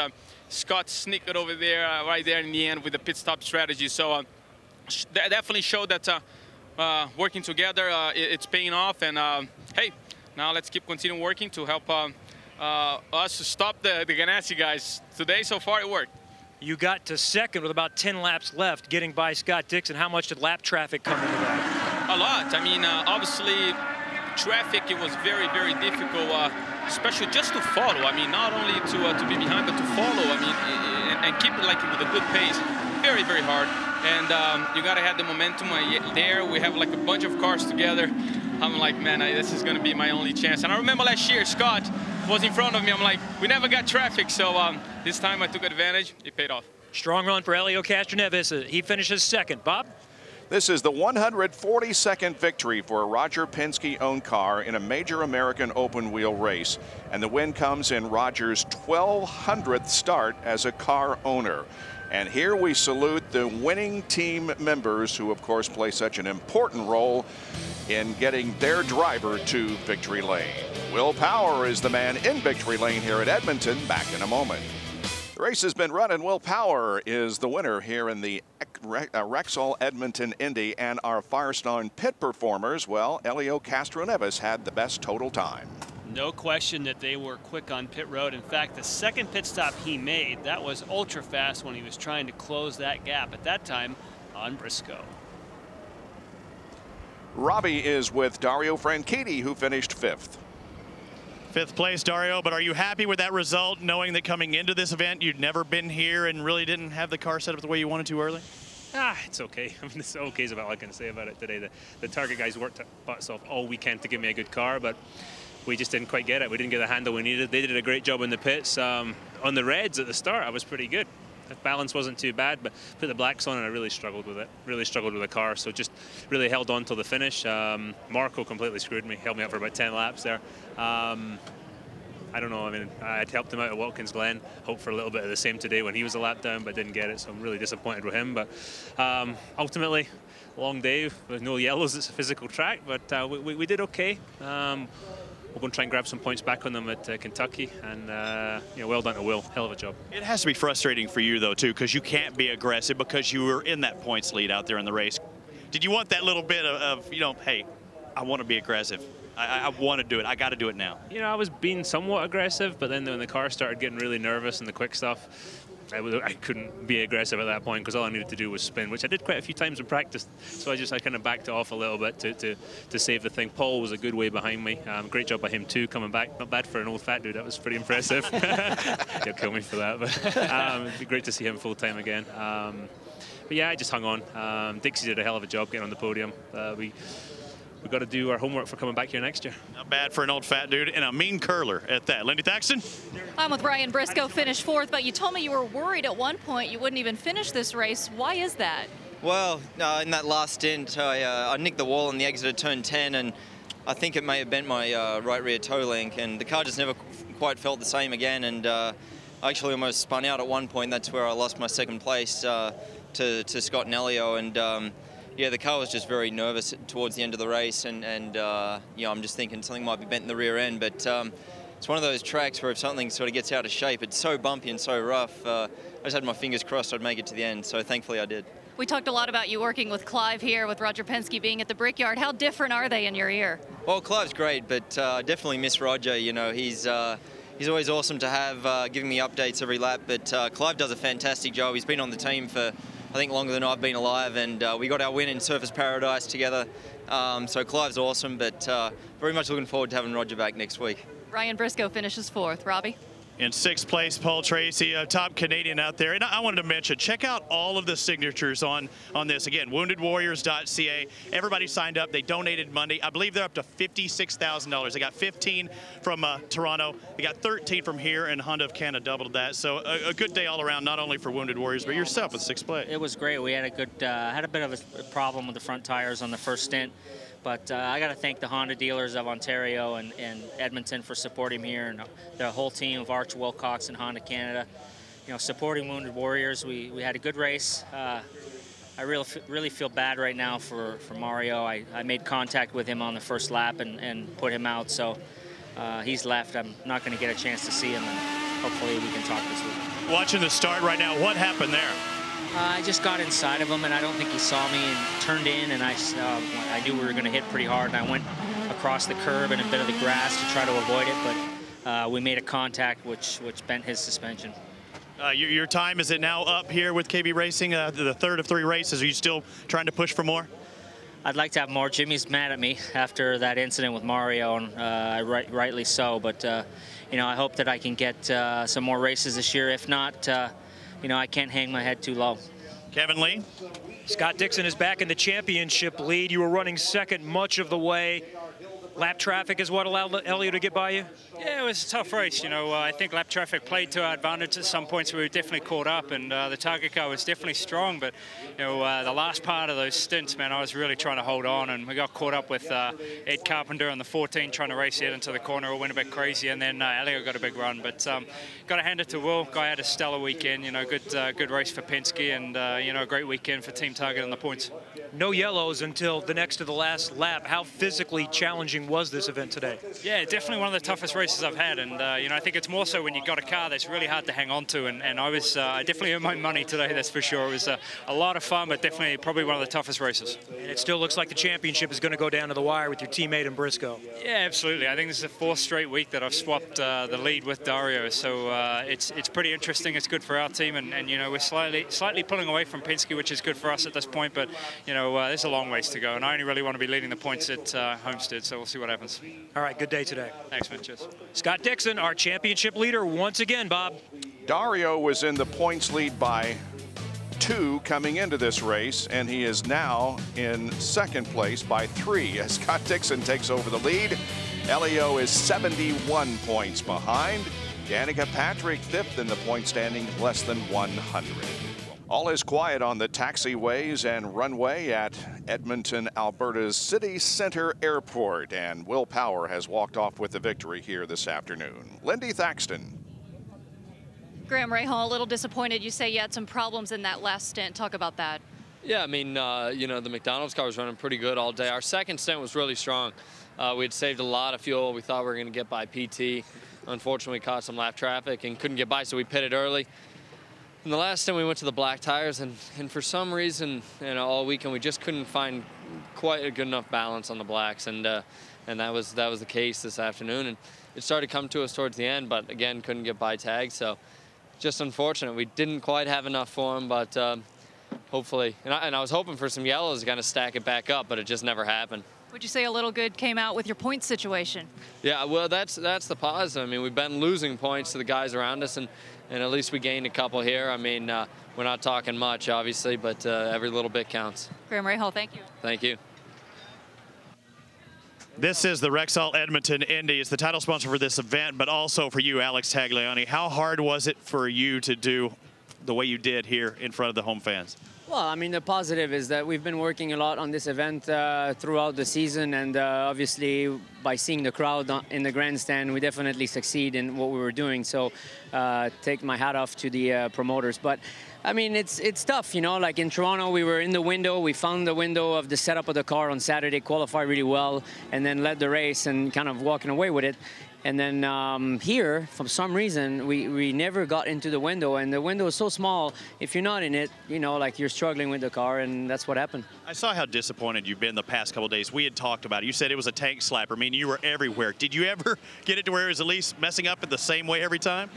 Speaker 6: Scott sneaked it over there, right there in the end with the pit stop strategy. So that definitely showed that working together, it's paying off. And hey, now let's keep continuing working to help us to stop the Ganassi guys. Today, so far, it worked.
Speaker 15: You got to second with about 10 laps left, getting by Scott Dixon. How much did lap traffic come into that?
Speaker 6: A lot. I mean, obviously, traffic, it was very, very difficult. especially just to follow. I mean, not only to be behind, but to follow. I mean, and keep it like with a good pace. Very, very hard. And you gotta have the momentum there. We have like a bunch of cars together. I'm like, man, this is gonna be my only chance. And I remember last year, Scott was in front of me. I'm like, we never got traffic, so this time I took advantage. It paid off.
Speaker 15: Strong run for Helio Castroneves. He finishes second. Bob?
Speaker 1: This is the 142nd victory for a Roger Penske-owned car in a major American open-wheel race. And the win comes in Roger's 1,200th start as a car owner. And here we salute the winning team members who, of course, play such an important role in getting their driver to victory lane. Will Power is the man in victory lane here at Edmonton. Back in a moment. The race has been run, and Will Power is the winner here in the Rexall Edmonton Indy. And our Firestone pit performers, well, Helio Castroneves had the best total time.
Speaker 11: No question that they were quick on pit road. In fact, the second pit stop he made, that was ultra fast when he was trying to close that gap at that time on Briscoe.
Speaker 1: Robbie is with Dario Franchitti, who finished 5th.
Speaker 5: 5th place, Dario, but are you happy with that result, knowing that coming into this event you'd never been here and really didn't have the car set up the way you wanted to early?
Speaker 13: It's okay. I mean, it's okay is about all I can say about it today. The Target guys worked butts off all weekend to give me a good car, but we just didn't quite get it. We didn't get the handle we needed. They did a great job in the pits. On the reds at the start, I was pretty good. The balance wasn't too bad, but put the blacks on and I really struggled with it. Really struggled with the car, so just really held on till the finish. Marco completely screwed me, held me up for about 10 laps there. I don't know, I mean, I'd helped him out at Watkins Glen, hoped for a little bit of the same today when he was a lap down, but didn't get it, so I'm really disappointed with him. But ultimately, long day with no yellows. It's a physical track, but we did okay. We're going to try and grab some points back on them at Kentucky, and you know, well done to Will. Hell of a job.
Speaker 5: It has to be frustrating for you though too, because you can't be aggressive because you were in that points lead out there in the race. Did you want that little bit of you know, hey, I want to be aggressive. I want to do it. I got to do it now.
Speaker 13: You know, I was being somewhat aggressive, but then when the car started getting really nervous and the quick stuff, I couldn't be aggressive at that point because all I needed to do was spin, which I did quite a few times in practice. So I kind of backed off a little bit to save the thing. Paul was a good way behind me. Great job by him too, coming back. Not bad for an old fat dude. That was pretty impressive. He'll kill me for that, but it'd be great to see him full time again. But yeah, I just hung on. Dixie did a hell of a job getting on the podium. We've got to do our homework for coming back here next year.
Speaker 5: Not bad for an old fat dude and a mean curler at that. Lindy Thaxton?
Speaker 2: I'm with Ryan Briscoe, finished 4th, but you told me you were worried at one point you wouldn't even finish this race. Why is that?
Speaker 14: Well, in that last stint, I nicked the wall on the exit of turn 10, and I think it may have bent my right rear toe link, and the car just never quite felt the same again, and I actually almost spun out at one point. That's where I lost my 2nd place to Scott and Helio, and yeah, the car was just very nervous towards the end of the race, and you know, I'm just thinking something might be bent in the rear end. But it's one of those tracks where if something sort of gets out of shape, it's so bumpy and so rough. I just had my fingers crossed I'd make it to the end, so thankfully I did.
Speaker 2: We talked a lot about you working with Clive here, with Roger Penske being at the Brickyard. How different are they in your ear?
Speaker 14: Well, Clive's great, but I definitely miss Roger. You know, he's always awesome to have, giving me updates every lap. But Clive does a fantastic job. He's been on the team for, I think, longer than I've been alive, and we got our win in Surfers Paradise together. So Clive's awesome, but very much looking forward to having Roger back next week.
Speaker 2: Ryan Briscoe finishes 4th. Robbie?
Speaker 5: In 6th place, Paul Tracy, a top Canadian out there. And I wanted to mention, check out all of the signatures on this. Again, woundedwarriors.ca. Everybody signed up. They donated Monday. I believe they're up to $56,000. They got 15 from Toronto. They got 13 from here, and Honda of Canada doubled that. So a good day all around, not only for Wounded Warriors, but yourself with 6th place.
Speaker 16: It was great. We had a good, had a bit of a problem with the front tires on the first stint. But I got to thank the Honda dealers of Ontario and Edmonton for supporting here, and the whole team of Arch Wilcox and Honda Canada, you know, supporting Wounded Warriors. We had a good race. I really feel bad right now for Mario. I made contact with him on the first lap and put him out, so he's left. I'm not going to get a chance to see him, and hopefully we can talk this week.
Speaker 5: Watching the start right now, what happened there?
Speaker 16: I just got inside of him, and I don't think he saw me, and turned in, and I knew we were going to hit pretty hard, and I went across the curb and a bit of the grass to try to avoid it, but we made a contact which bent his suspension.
Speaker 5: Your time, is it now up here with KB Racing, the 3rd of 3 races? Are you still trying to push for more?
Speaker 16: I'd like to have more. Jimmy's mad at me after that incident with Mario, and rightly so. But you know, I hope that I can get some more races this year. If not, you know, I can't hang my head too low.
Speaker 5: Kevin Lee.
Speaker 15: Scott Dixon is back in the championship lead. You were running second much of the way. Lap traffic is what allowed Elio to get by you?
Speaker 17: Yeah, it was a tough race. You know, I think lap traffic played to our advantage at some points. We were definitely caught up, and the target car was definitely strong. But you know, the last part of those stints, man, I was really trying to hold on, and we got caught up with Ed Carpenter on the 14, trying to race Ed into the corner. It went a bit crazy, and then Elio got a big run. But got to hand it to Will. Guy had a stellar weekend. You know, good race for Penske, and you know, a great weekend for Team Target on the points.
Speaker 15: No yellows until the next to the last lap. How physically challenging was this event today?
Speaker 17: Yeah, definitely one of the toughest races I've had, and you know, I think it's more so when you've got a car that's really hard to hang on to, and I definitely earned my money today, that's for sure. It was a lot of fun, but definitely probably one of the toughest races.
Speaker 15: And it still looks like the championship is going to go down to the wire with your teammate in Briscoe.
Speaker 17: Yeah, absolutely. I think this is the 4th straight week that I've swapped the lead with Dario, so it's pretty interesting. It's good for our team, and you know, we're slightly pulling away from Penske, which is good for us at this point, but you know, there's a long ways to go, and I only really want to be leading the points at Homestead, so we'll see what happens.
Speaker 15: All right, good day today.
Speaker 17: Thanks, man. Cheers.
Speaker 15: Scott Dixon, our championship leader once again, Bob.
Speaker 1: Dario was in the points lead by 2 coming into this race, and he is now in 2nd place by 3 as Scott Dixon takes over the lead. Elio is 71 points behind. Danica Patrick 5th in the point standing, less than 100. All is quiet on the taxiways and runway at Edmonton, Alberta's City Center Airport, and Will Power has walked off with the victory here this afternoon. Lindy Thaxton.
Speaker 2: Graham Rahal, a little disappointed. You say you had some problems in that last stint. Talk about that.
Speaker 24: Yeah, I mean, you know, the McDonald's car was running pretty good all day. Our second stint was really strong. We had saved a lot of fuel. We thought we were going to get by PT. Unfortunately, we caught some lap traffic and couldn't get by, so we pitted early. And the last time we went to the black tires, and for some reason, you know, all weekend we just couldn't find quite a good enough balance on the blacks, and that was the case this afternoon. And it started to come to us towards the end, but again, couldn't get by tags. So just unfortunate. We didn't quite have enough for them, but hopefully, and I was hoping for some yellows to kind of stack it back up, but it just never happened.
Speaker 2: Would you say a little good came out with your point situation?
Speaker 24: Yeah, well, that's the positive. I mean, we've been losing points to the guys around us, and at least we gained a couple here. I mean, we're not talking much, obviously, but every little bit counts.
Speaker 2: Graham Rahal, thank you.
Speaker 24: Thank you.
Speaker 5: This is the Rexall Edmonton Indy. It's the title sponsor for this event, but also for you, Alex Tagliani. How hard was it for you to do the way you did here in front of the home fans?
Speaker 18: Well, I mean, the positive is that we've been working a lot on this event throughout the season, and obviously by seeing the crowd in the grandstand, we definitely succeed in what we were doing. So take my hat off to the promoters. But I mean, it's tough, you know, like in Toronto, we were in the window. We found the window of the setup of the car on Saturday, qualified really well, and then led the race and kind of walking away with it. And then here, for some reason, we never got into the window, and the window is so small, if you're not in it, you know, like you're struggling with the car, and that's what happened.
Speaker 5: I saw how disappointed you've been the past couple of days. We had talked about it. You said it was a tank slapper. I mean, you were everywhere. Did you ever get it to where it was at least messing up in the same way every time?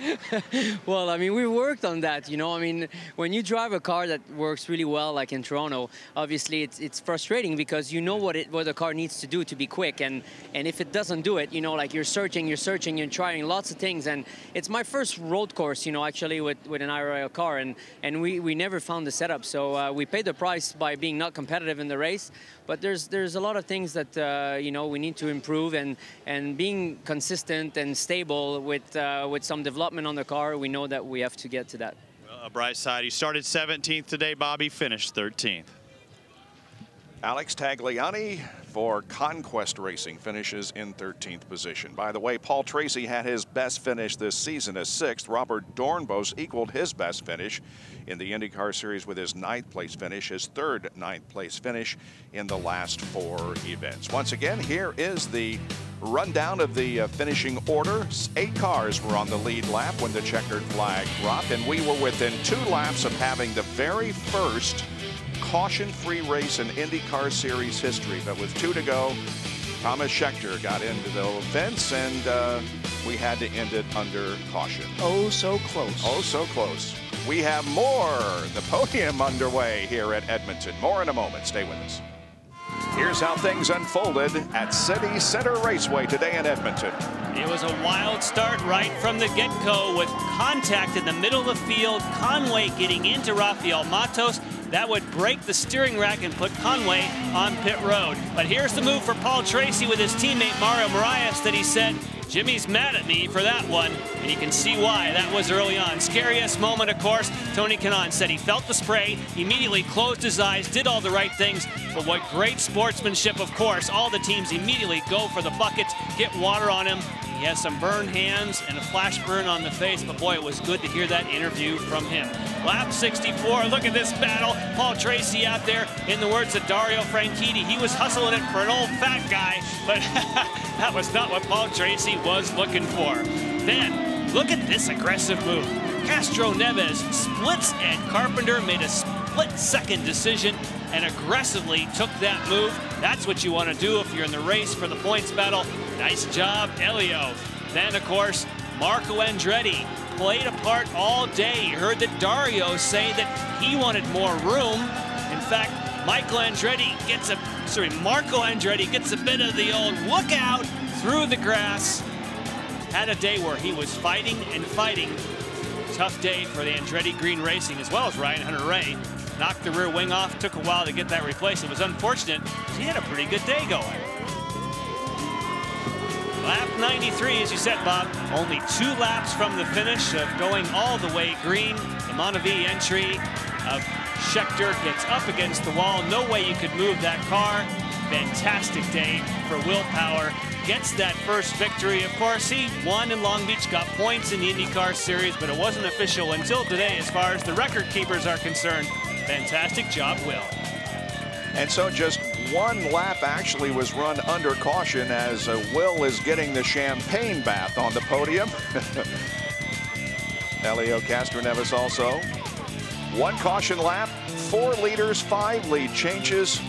Speaker 18: Well, I mean, we worked on that, you know. I mean, when you drive a car that works really well, like in Toronto, obviously it's frustrating because you know what the car needs to do to be quick, and if it doesn't do it, you know, like you're searching, you're trying lots of things, and it's my first road course, you know, actually with an IRL car, and we never found the setup, so we paid the price by being not competitive in the race. But there's a lot of things that you know, we need to improve, and being consistent and stable with some development on the car, we know that we have to get to that.
Speaker 5: Well, a bright side, you started 17th today, Bobby, finished 13th.
Speaker 1: Alex Tagliani for Conquest Racing finishes in 13th position. By the way, Paul Tracy had his best finish this season as 6th. Robert Dornbos equaled his best finish in the IndyCar Series with his 9th place finish, his 3rd 9th place finish in the last 4 events. Once again, here is the rundown of the finishing order. 8 cars were on the lead lap when the checkered flag dropped, and we were within 2 laps of having the very first caution-free race in IndyCar Series history. But with 2 to go, Thomas Scheckter got into the fence, and we had to end it under caution.
Speaker 12: Oh, so close.
Speaker 1: Oh, so close. We have more. The podium underway here at Edmonton. More in a moment. Stay with us. Here's how things unfolded at City Center Raceway today in Edmonton.
Speaker 11: It was a wild start right from the get-go with contact in the middle of the field. Conway getting into Rafael Matos. That would break the steering rack and put Conway on pit road. But here's the move for Paul Tracy with his teammate Mario Moraes that he said, Jimmy's mad at me for that one, and you can see why. That was early on. Scariest moment, of course, Tony Kanaan said he felt the spray, immediately closed his eyes, did all the right things, but what great sportsmanship, of course. All the teams immediately go for the buckets, get water on him. He has some burned hands and a flash burn on the face, but boy, it was good to hear that interview from him. Lap 64, look at this battle. Paul Tracy out there, in the words of Dario Franchitti, he was hustling it for an old fat guy, but that was not what Paul Tracy was looking for. Then, look at this aggressive move. Castro Neves splits Ed Carpenter, made a split-second decision and aggressively took that move. That's what you want to do if you're in the race for the points battle. Nice job, Elio. Then, of course, Marco Andretti played a part all day. You heard that Dario say that he wanted more room. In fact, Marco Andretti gets a bit of the old look out through the grass. Had a day where he was fighting and fighting. Tough day for the Andretti Green Racing as well as Ryan Hunter-Reay. Knocked the rear wing off, took a while to get that replaced. It was unfortunate. He had a pretty good day going. Lap 93, as you said, Bob, only 2 laps from the finish of going all the way green. The Montevideo entry of Scheckter gets up against the wall. No way you could move that car. Fantastic day for Will Power. Gets that first victory. Of course, he won in Long Beach, got points in the IndyCar Series, but it wasn't official until today as far as the record keepers are concerned. Fantastic job, Will.
Speaker 1: And so just 1 lap actually was run under caution as Will is getting the champagne bath on the podium. Elio Castroneves also. 1 caution lap, 4 leaders, 5 lead changes,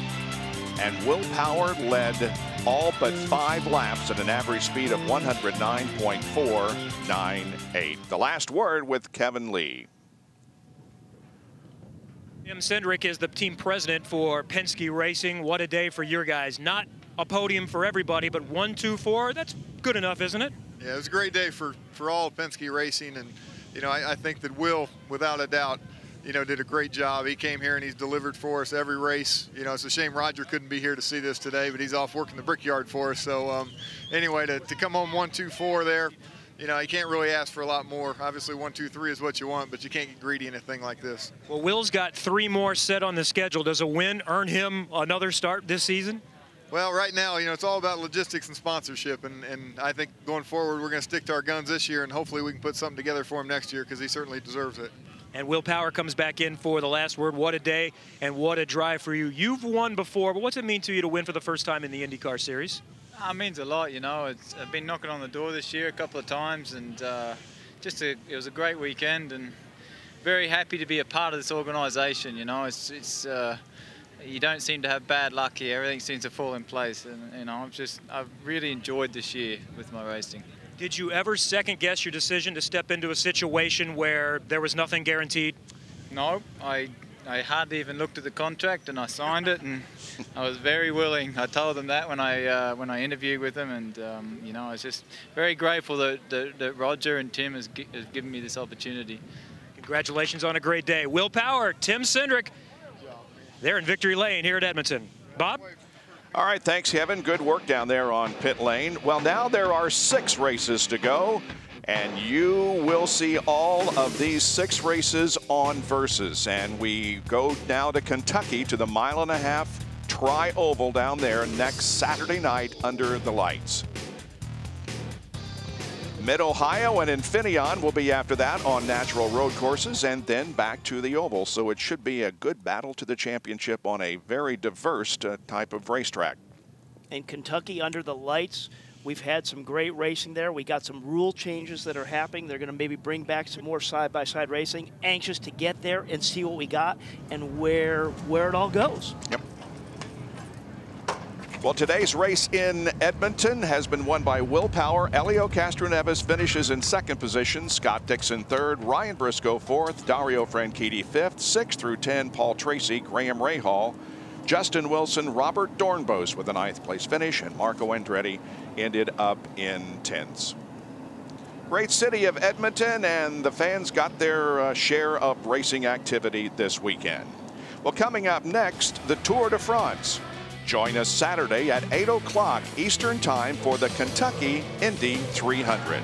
Speaker 1: and Will Power led all but 5 laps at an average speed of 109.498. The last word with Kevin Lee.
Speaker 15: Tim Cindric is the team president for Penske Racing. What a day for your guys. Not a podium for everybody, but 1, 2, 4. That's good enough, isn't it?
Speaker 19: Yeah, it was a great day for all of Penske Racing. And, you know, I think that Will, without a doubt, you know, did a great job. He came here and he's delivered for us every race. You know, it's a shame Roger couldn't be here to see this today, but he's off working the brickyard for us. So, anyway, to come home 1, 2, 4 there, you know, you can't really ask for a lot more. Obviously, 1, 2, 3 is what you want, but you can't get greedy in a thing like this.
Speaker 15: Well, Will's got 3 more set on the schedule. Does a win earn him another start this season?
Speaker 19: Well, right now, you know, it's all about logistics and sponsorship, and I think going forward, we're going to stick to our guns this year, and hopefully we can put something together for him next year because he certainly deserves it.
Speaker 15: And Will Power comes back in for the last word. What a day and what a drive for you. You've won before, but what's it mean to you to win for the first time in the IndyCar Series?
Speaker 3: It means a lot, you know. I've been knocking on the door this year a couple of times, and it was a great weekend, and very happy to be a part of this organisation. You know, you don't seem to have bad luck here. Everything seems to fall in place, and you know, I've really enjoyed this year with my racing.
Speaker 15: Did you ever second guess your decision to step into a situation where there was nothing guaranteed?
Speaker 3: No, I hardly even looked at the contract, and I signed it, and I was very willing. I told them that when I interviewed with them, and you know, I was just very grateful that Roger and Tim has given me this opportunity.
Speaker 15: Congratulations on a great day. Will Power, Tim Cindric, they're in victory lane here at Edmonton. Bob?
Speaker 1: All right, thanks, Kevin. Good work down there on pit lane. Well, now there are 6 races to go, and you will see all of these 6 races on Versus. And we go now to Kentucky to the 1.5-mile tri-oval down there next Saturday night under the lights. Mid-Ohio and Infineon will be after that on natural road courses, and then back to the oval. So it should be a good battle to the championship on a very diverse type of racetrack.
Speaker 12: In Kentucky under the lights, we've had some great racing there. We got some rule changes that are happening. They're going to maybe bring back some more side-by-side racing. Anxious to get there and see what we got and where it all goes.
Speaker 1: Yep. Well, today's race in Edmonton has been won by Will Power. Elio Castroneves finishes in 2nd position. Scott Dixon 3rd. Ryan Briscoe 4th. Dario Franchitti 5th. 6th through 10, Paul Tracy, Graham Rahal. Justin Wilson, Robert Dornbos with a 9th place finish, and Marco Andretti ended up in 10s. Great city of Edmonton, and the fans got their share of racing activity this weekend. Well, coming up next, the Tour de France. Join us Saturday at 8 o'clock Eastern Time for the Kentucky Indy 300.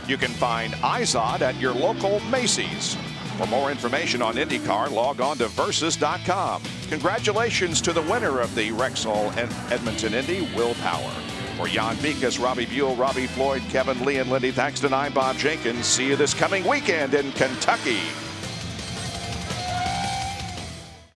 Speaker 1: You can find IZOD at your local Macy's. For more information on IndyCar, log on to Versus.com. Congratulations to the winner of the Rexall Edmonton Indy, Will Power. For Jan Beekes, Robbie Buell, Robbie Floyd, Kevin Lee, and Lindy Thaxton, I'm Bob Jenkins. See you this coming weekend in Kentucky.